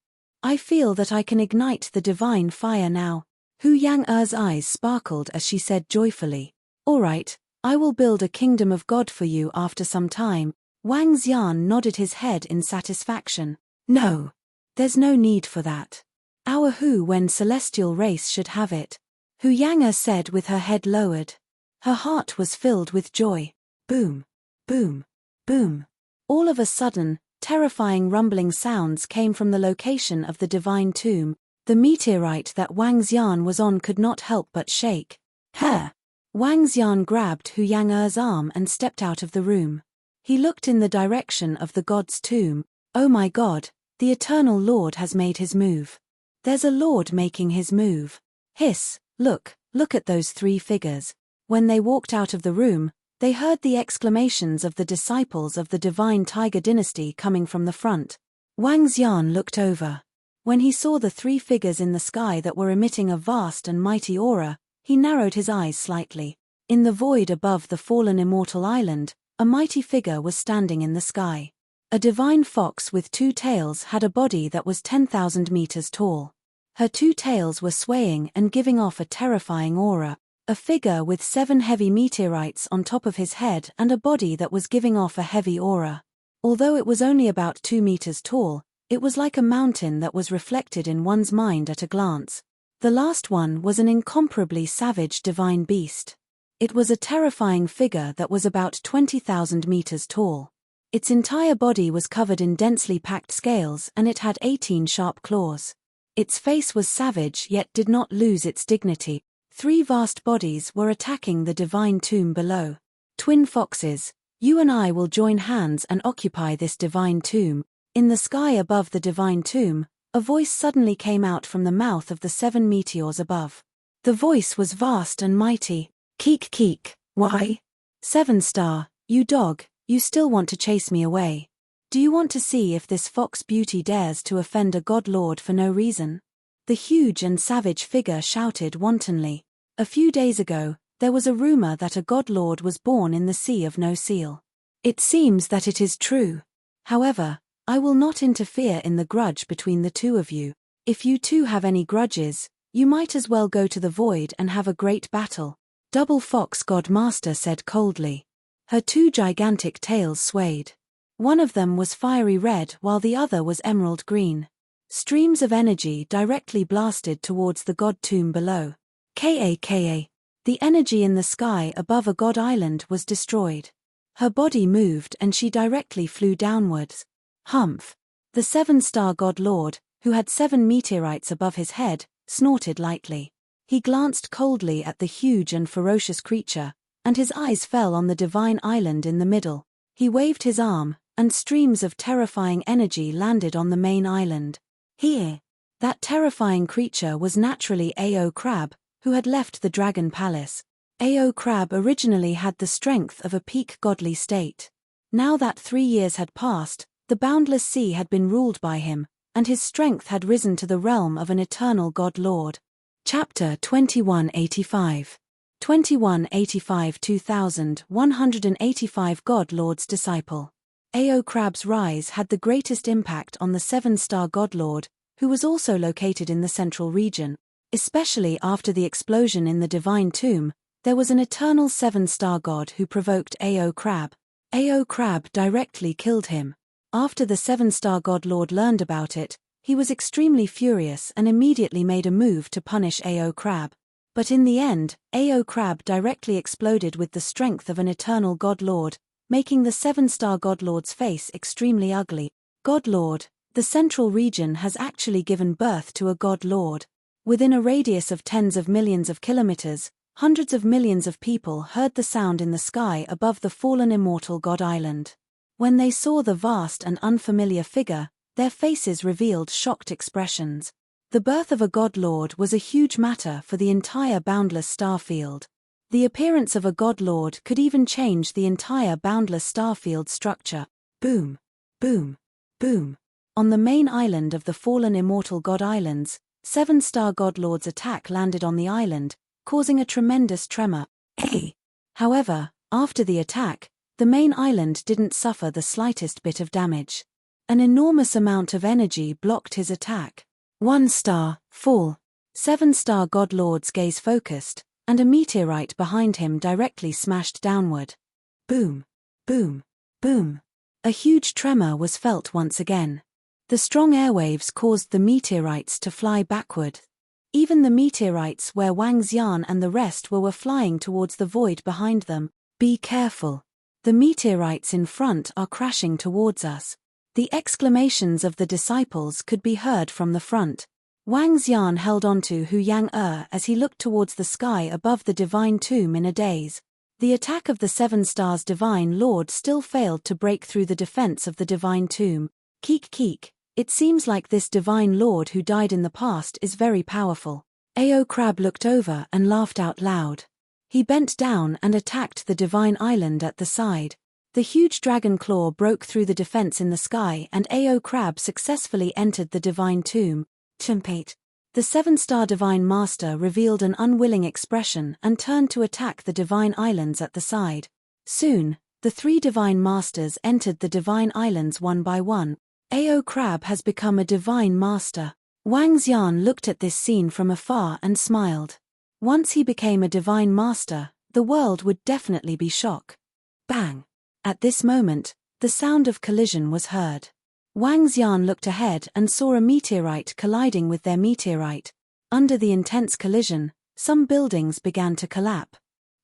I feel that I can ignite the divine fire now. Hu Yang-er's eyes sparkled as she said joyfully. All right, I will build a kingdom of God for you after some time. Wang Xian nodded his head in satisfaction. No. There's no need for that. Our Hu Wen celestial race should have it. Hu Yang said with her head lowered. Her heart was filled with joy. Boom. Boom. Boom. All of a sudden, terrifying rumbling sounds came from the location of the divine tomb. The meteorite that Wang Xian was on could not help but shake. Her. Wang Xian grabbed Hu Yang-er's arm and stepped out of the room. He looked in the direction of the god's tomb. Oh my God, the eternal Lord has made his move. There's a Lord making his move. Hiss, look at those 3 figures. When they walked out of the room, they heard the exclamations of the disciples of the divine Tiger dynasty coming from the front. Wang Xian looked over. When he saw the 3 figures in the sky that were emitting a vast and mighty aura, he narrowed his eyes slightly. In the void above the fallen immortal island, a mighty figure was standing in the sky. A divine fox with 2 tails had a body that was 10,000 meters tall. Her 2 tails were swaying and giving off a terrifying aura. A figure with 7 heavy meteorites on top of his head and a body that was giving off a heavy aura. Although it was only about 2 meters tall, it was like a mountain that was reflected in one's mind at a glance. The last one was an incomparably savage divine beast. It was a terrifying figure that was about 20,000 meters tall. Its entire body was covered in densely packed scales and it had 18 sharp claws. Its face was savage yet did not lose its dignity. 3 vast bodies were attacking the divine tomb below. Twin foxes, you and I will join hands and occupy this divine tomb. In the sky above the divine tomb, a voice suddenly came out from the mouth of the 7 meteors above. The voice was vast and mighty. Keek keek, why? 7-star, you dog, you still want to chase me away. Do you want to see if this fox beauty dares to offend a god lord for no reason? The huge and savage figure shouted wantonly. A few days ago, there was a rumor that a god lord was born in the Sea of No Seal. It seems that it is true. However, I will not interfere in the grudge between the 2 of you. If you 2 have any grudges, you might as well go to the void and have a great battle. Double Fox God Master said coldly. Her 2 gigantic tails swayed. One of them was fiery red while the other was emerald green. Streams of energy directly blasted towards the god tomb below. Ka. The energy in the sky above a god island was destroyed. Her body moved and she directly flew downwards. Humph. The 7-star god lord, who had 7 meteorites above his head, snorted lightly. He glanced coldly at the huge and ferocious creature, and his eyes fell on the divine island in the middle. He waved his arm, and streams of terrifying energy landed on the main island. Here. That terrifying creature was naturally Ao Crab, who had left the Dragon Palace. Ao Crab originally had the strength of a peak godly state. Now that 3 years had passed, the boundless sea had been ruled by him, and his strength had risen to the realm of an eternal god lord. Chapter 2185. 2185 2185 God Lord's Disciple. Ao Crab's rise had the greatest impact on the 7-star God Lord, who was also located in the central region. Especially after the explosion in the divine tomb, there was an eternal 7-star god who provoked Ao Crab. Ao Crab directly killed him. After the 7-star god lord learned about it, he was extremely furious and immediately made a move to punish Ao Crab. But in the end, Ao Crab directly exploded with the strength of an eternal god lord, making the 7-star god lord's face extremely ugly. God Lord, the central region has actually given birth to a god lord. Within a radius of tens of millions of kilometers, hundreds of millions of people heard the sound in the sky above the fallen immortal god island. When they saw the vast and unfamiliar figure, Their faces revealed shocked expressions. The birth of a god lord was a huge matter for the entire boundless starfield. The appearance of a god lord could even change the entire boundless starfield structure. Boom, boom, boom. On the main island of the fallen immortal god islands, 7-star god lord's attack landed on the island, causing a tremendous tremor. However, after the attack, the main island didn't suffer the slightest bit of damage. An enormous amount of energy blocked his attack. 1-star, fall. 7-star god lord's gaze focused, and a meteorite behind him directly smashed downward. Boom, boom, boom. A huge tremor was felt once again. The strong airwaves caused the meteorites to fly backward. Even the meteorites where Wang Xian and the rest were flying towards the void behind them. Be careful. The meteorites in front are crashing towards us. The exclamations of the disciples could be heard from the front. Wang Xian held onto Hu Yang as he looked towards the sky above the divine tomb in a daze. The attack of the 7 stars divine lord still failed to break through the defense of the divine tomb. Keek. It seems like this divine lord who died in the past is very powerful. Ao Crab looked over and laughed out loud. He bent down and attacked the divine island at the side. The huge dragon claw broke through the defense in the sky and Ao Crab successfully entered the divine tomb. Chimpate. The 7-star divine master revealed an unwilling expression and turned to attack the divine islands at the side. Soon, the 3 divine masters entered the divine islands one by one. Ao Crab has become a divine master. Wang Xian looked at this scene from afar and smiled. Once he became a divine master, the world would definitely be shocked. Bang! At this moment, the sound of collision was heard. Wang Xian looked ahead and saw a meteorite colliding with their meteorite. Under the intense collision, some buildings began to collapse.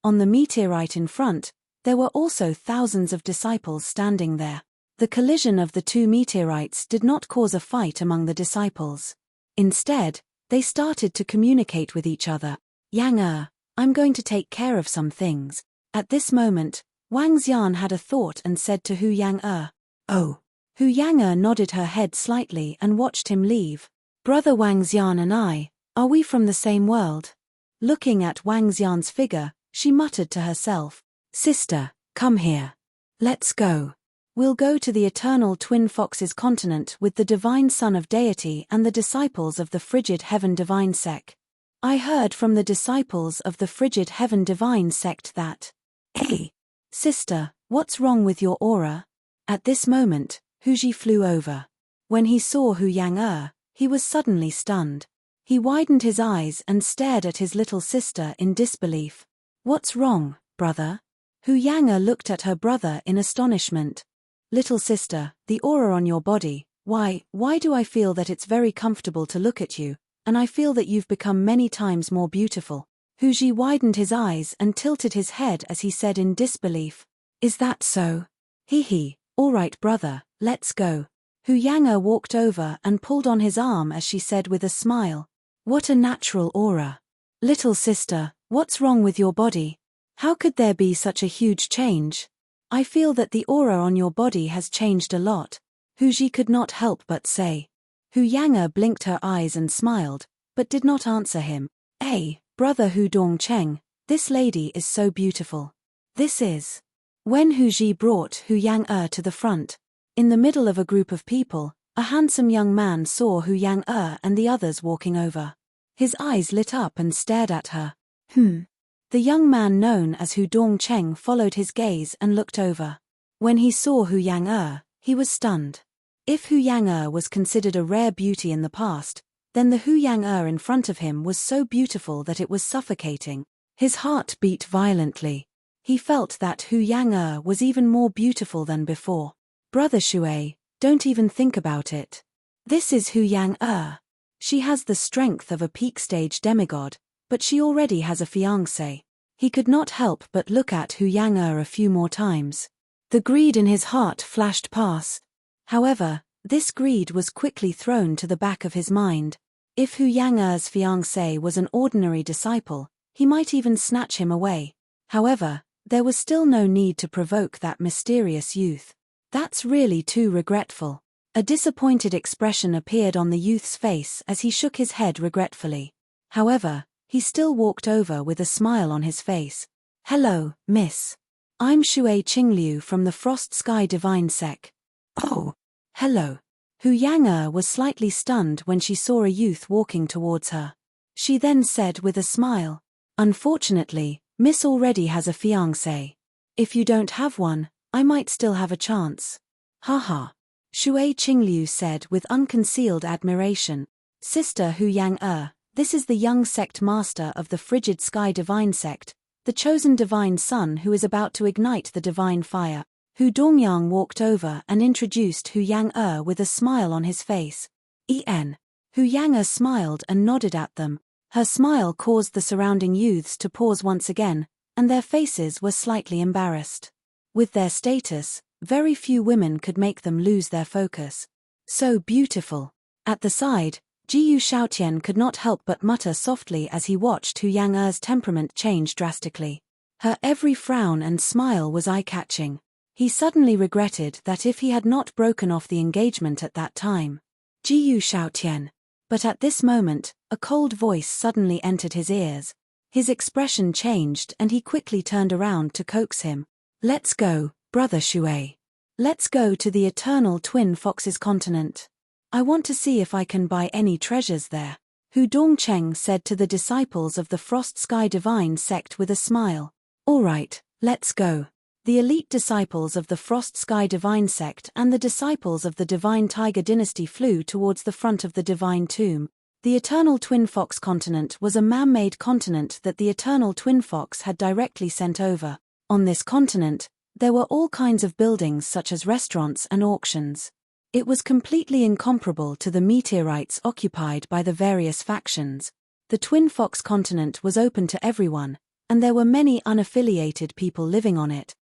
On the meteorite in front, there were also thousands of disciples standing there. The collision of the 2 meteorites did not cause a fight among the disciples. Instead, they started to communicate with each other. Yang I'm going to take care of some things. At this moment, Wang Xian had a thought and said to Hu Yang Oh. Hu Yang nodded her head slightly and watched him leave. Brother Wang Xian and I, are we from the same world? Looking at Wang Xian's figure, she muttered to herself. Sister, come here. Let's go. We'll go to the eternal twin foxes continent with the divine son of deity and the disciples of the frigid heaven divine sect. I heard from the disciples of the frigid heaven divine sect that. Hey, sister, what's wrong with your aura? At this moment, Huji flew over. When he saw Hu Yang he was suddenly stunned. He widened his eyes and stared at his little sister in disbelief. What's wrong, brother? Hu Yang looked at her brother in astonishment. Little sister, the aura on your body, why do I feel that it's very comfortable to look at you, and I feel that you've become many times more beautiful. Huji widened his eyes and tilted his head as he said in disbelief. Is that so? Hee, all right brother, let's go. Hu Yang walked over and pulled on his arm as she said with a smile. What a natural aura. Little sister, what's wrong with your body? How could there be such a huge change? I feel that the aura on your body has changed a lot. Huji could not help but say. Hu Yang blinked her eyes and smiled, but did not answer him. Hey, brother Hu Dongcheng, this lady is so beautiful. This is. When Huji brought Hu Yang to the front, in the middle of a group of people, a handsome young man saw Hu Yang and the others walking over. His eyes lit up and stared at her. The young man known as Hu Dongcheng followed his gaze and looked over. When he saw Hu Yang he was stunned. If Hu Yang was considered a rare beauty in the past, then the Hu Yang in front of him was so beautiful that it was suffocating. His heart beat violently. He felt that Hu Yang was even more beautiful than before. Brother Shui, don't even think about it. This is Hu Yang. She has the strength of a peak stage demigod, but she already has a fiancé. He could not help but look at Hu Yang a few more times. The greed in his heart flashed past. However, this greed was quickly thrown to the back of his mind. If Hu Yang's fiancé was an ordinary disciple, he might even snatch him away. However, there was still no need to provoke that mysterious youth. That's really too regretful. A disappointed expression appeared on the youth's face as he shook his head regretfully. However, he still walked over with a smile on his face. "Hello, miss. I'm Shui Qingliu from the Frost Sky Divine Sect." "Oh, hello." Hu Yang was slightly stunned when she saw a youth walking towards her. She then said with a smile, "Unfortunately, Miss already has a fiancé. If you don't have one, I might still have a chance." "Haha." Shui Qingliu said with unconcealed admiration. "Sister Hu Yang, this is the young sect master of the Frigid Sky Divine Sect, the chosen divine son who is about to ignite the divine fire." Hu Dongyang walked over and introduced Hu Yang with a smile on his face. Hu Yang smiled and nodded at them. Her smile caused the surrounding youths to pause once again, and their faces were slightly embarrassed. With their status, very few women could make them lose their focus. So beautiful. At the side, Jiyu Shaotian could not help but mutter softly as he watched Hu Yang's temperament change drastically. Her every frown and smile was eye-catching. He suddenly regretted that if he had not broken off the engagement at that time. Jiyu Shaotian. But at this moment, a cold voice suddenly entered his ears. His expression changed and he quickly turned around to coax him. "Let's go, brother Shui. Let's go to the Eternal Twin Foxes continent. I want to see if I can buy any treasures there," Hu Dongcheng said to the disciples of the Frost Sky Divine Sect with a smile. "All right, let's go." The elite disciples of the Frost Sky Divine Sect and the disciples of the Divine Tiger Dynasty flew towards the front of the Divine Tomb. The Eternal Twin Fox continent was a man-made continent that the Eternal Twin Fox had directly sent over. On this continent, there were all kinds of buildings such as restaurants and auctions. It was completely incomparable to the meteorites occupied by the various factions. The Twin Fox continent was open to everyone, and there were many unaffiliated people living on it.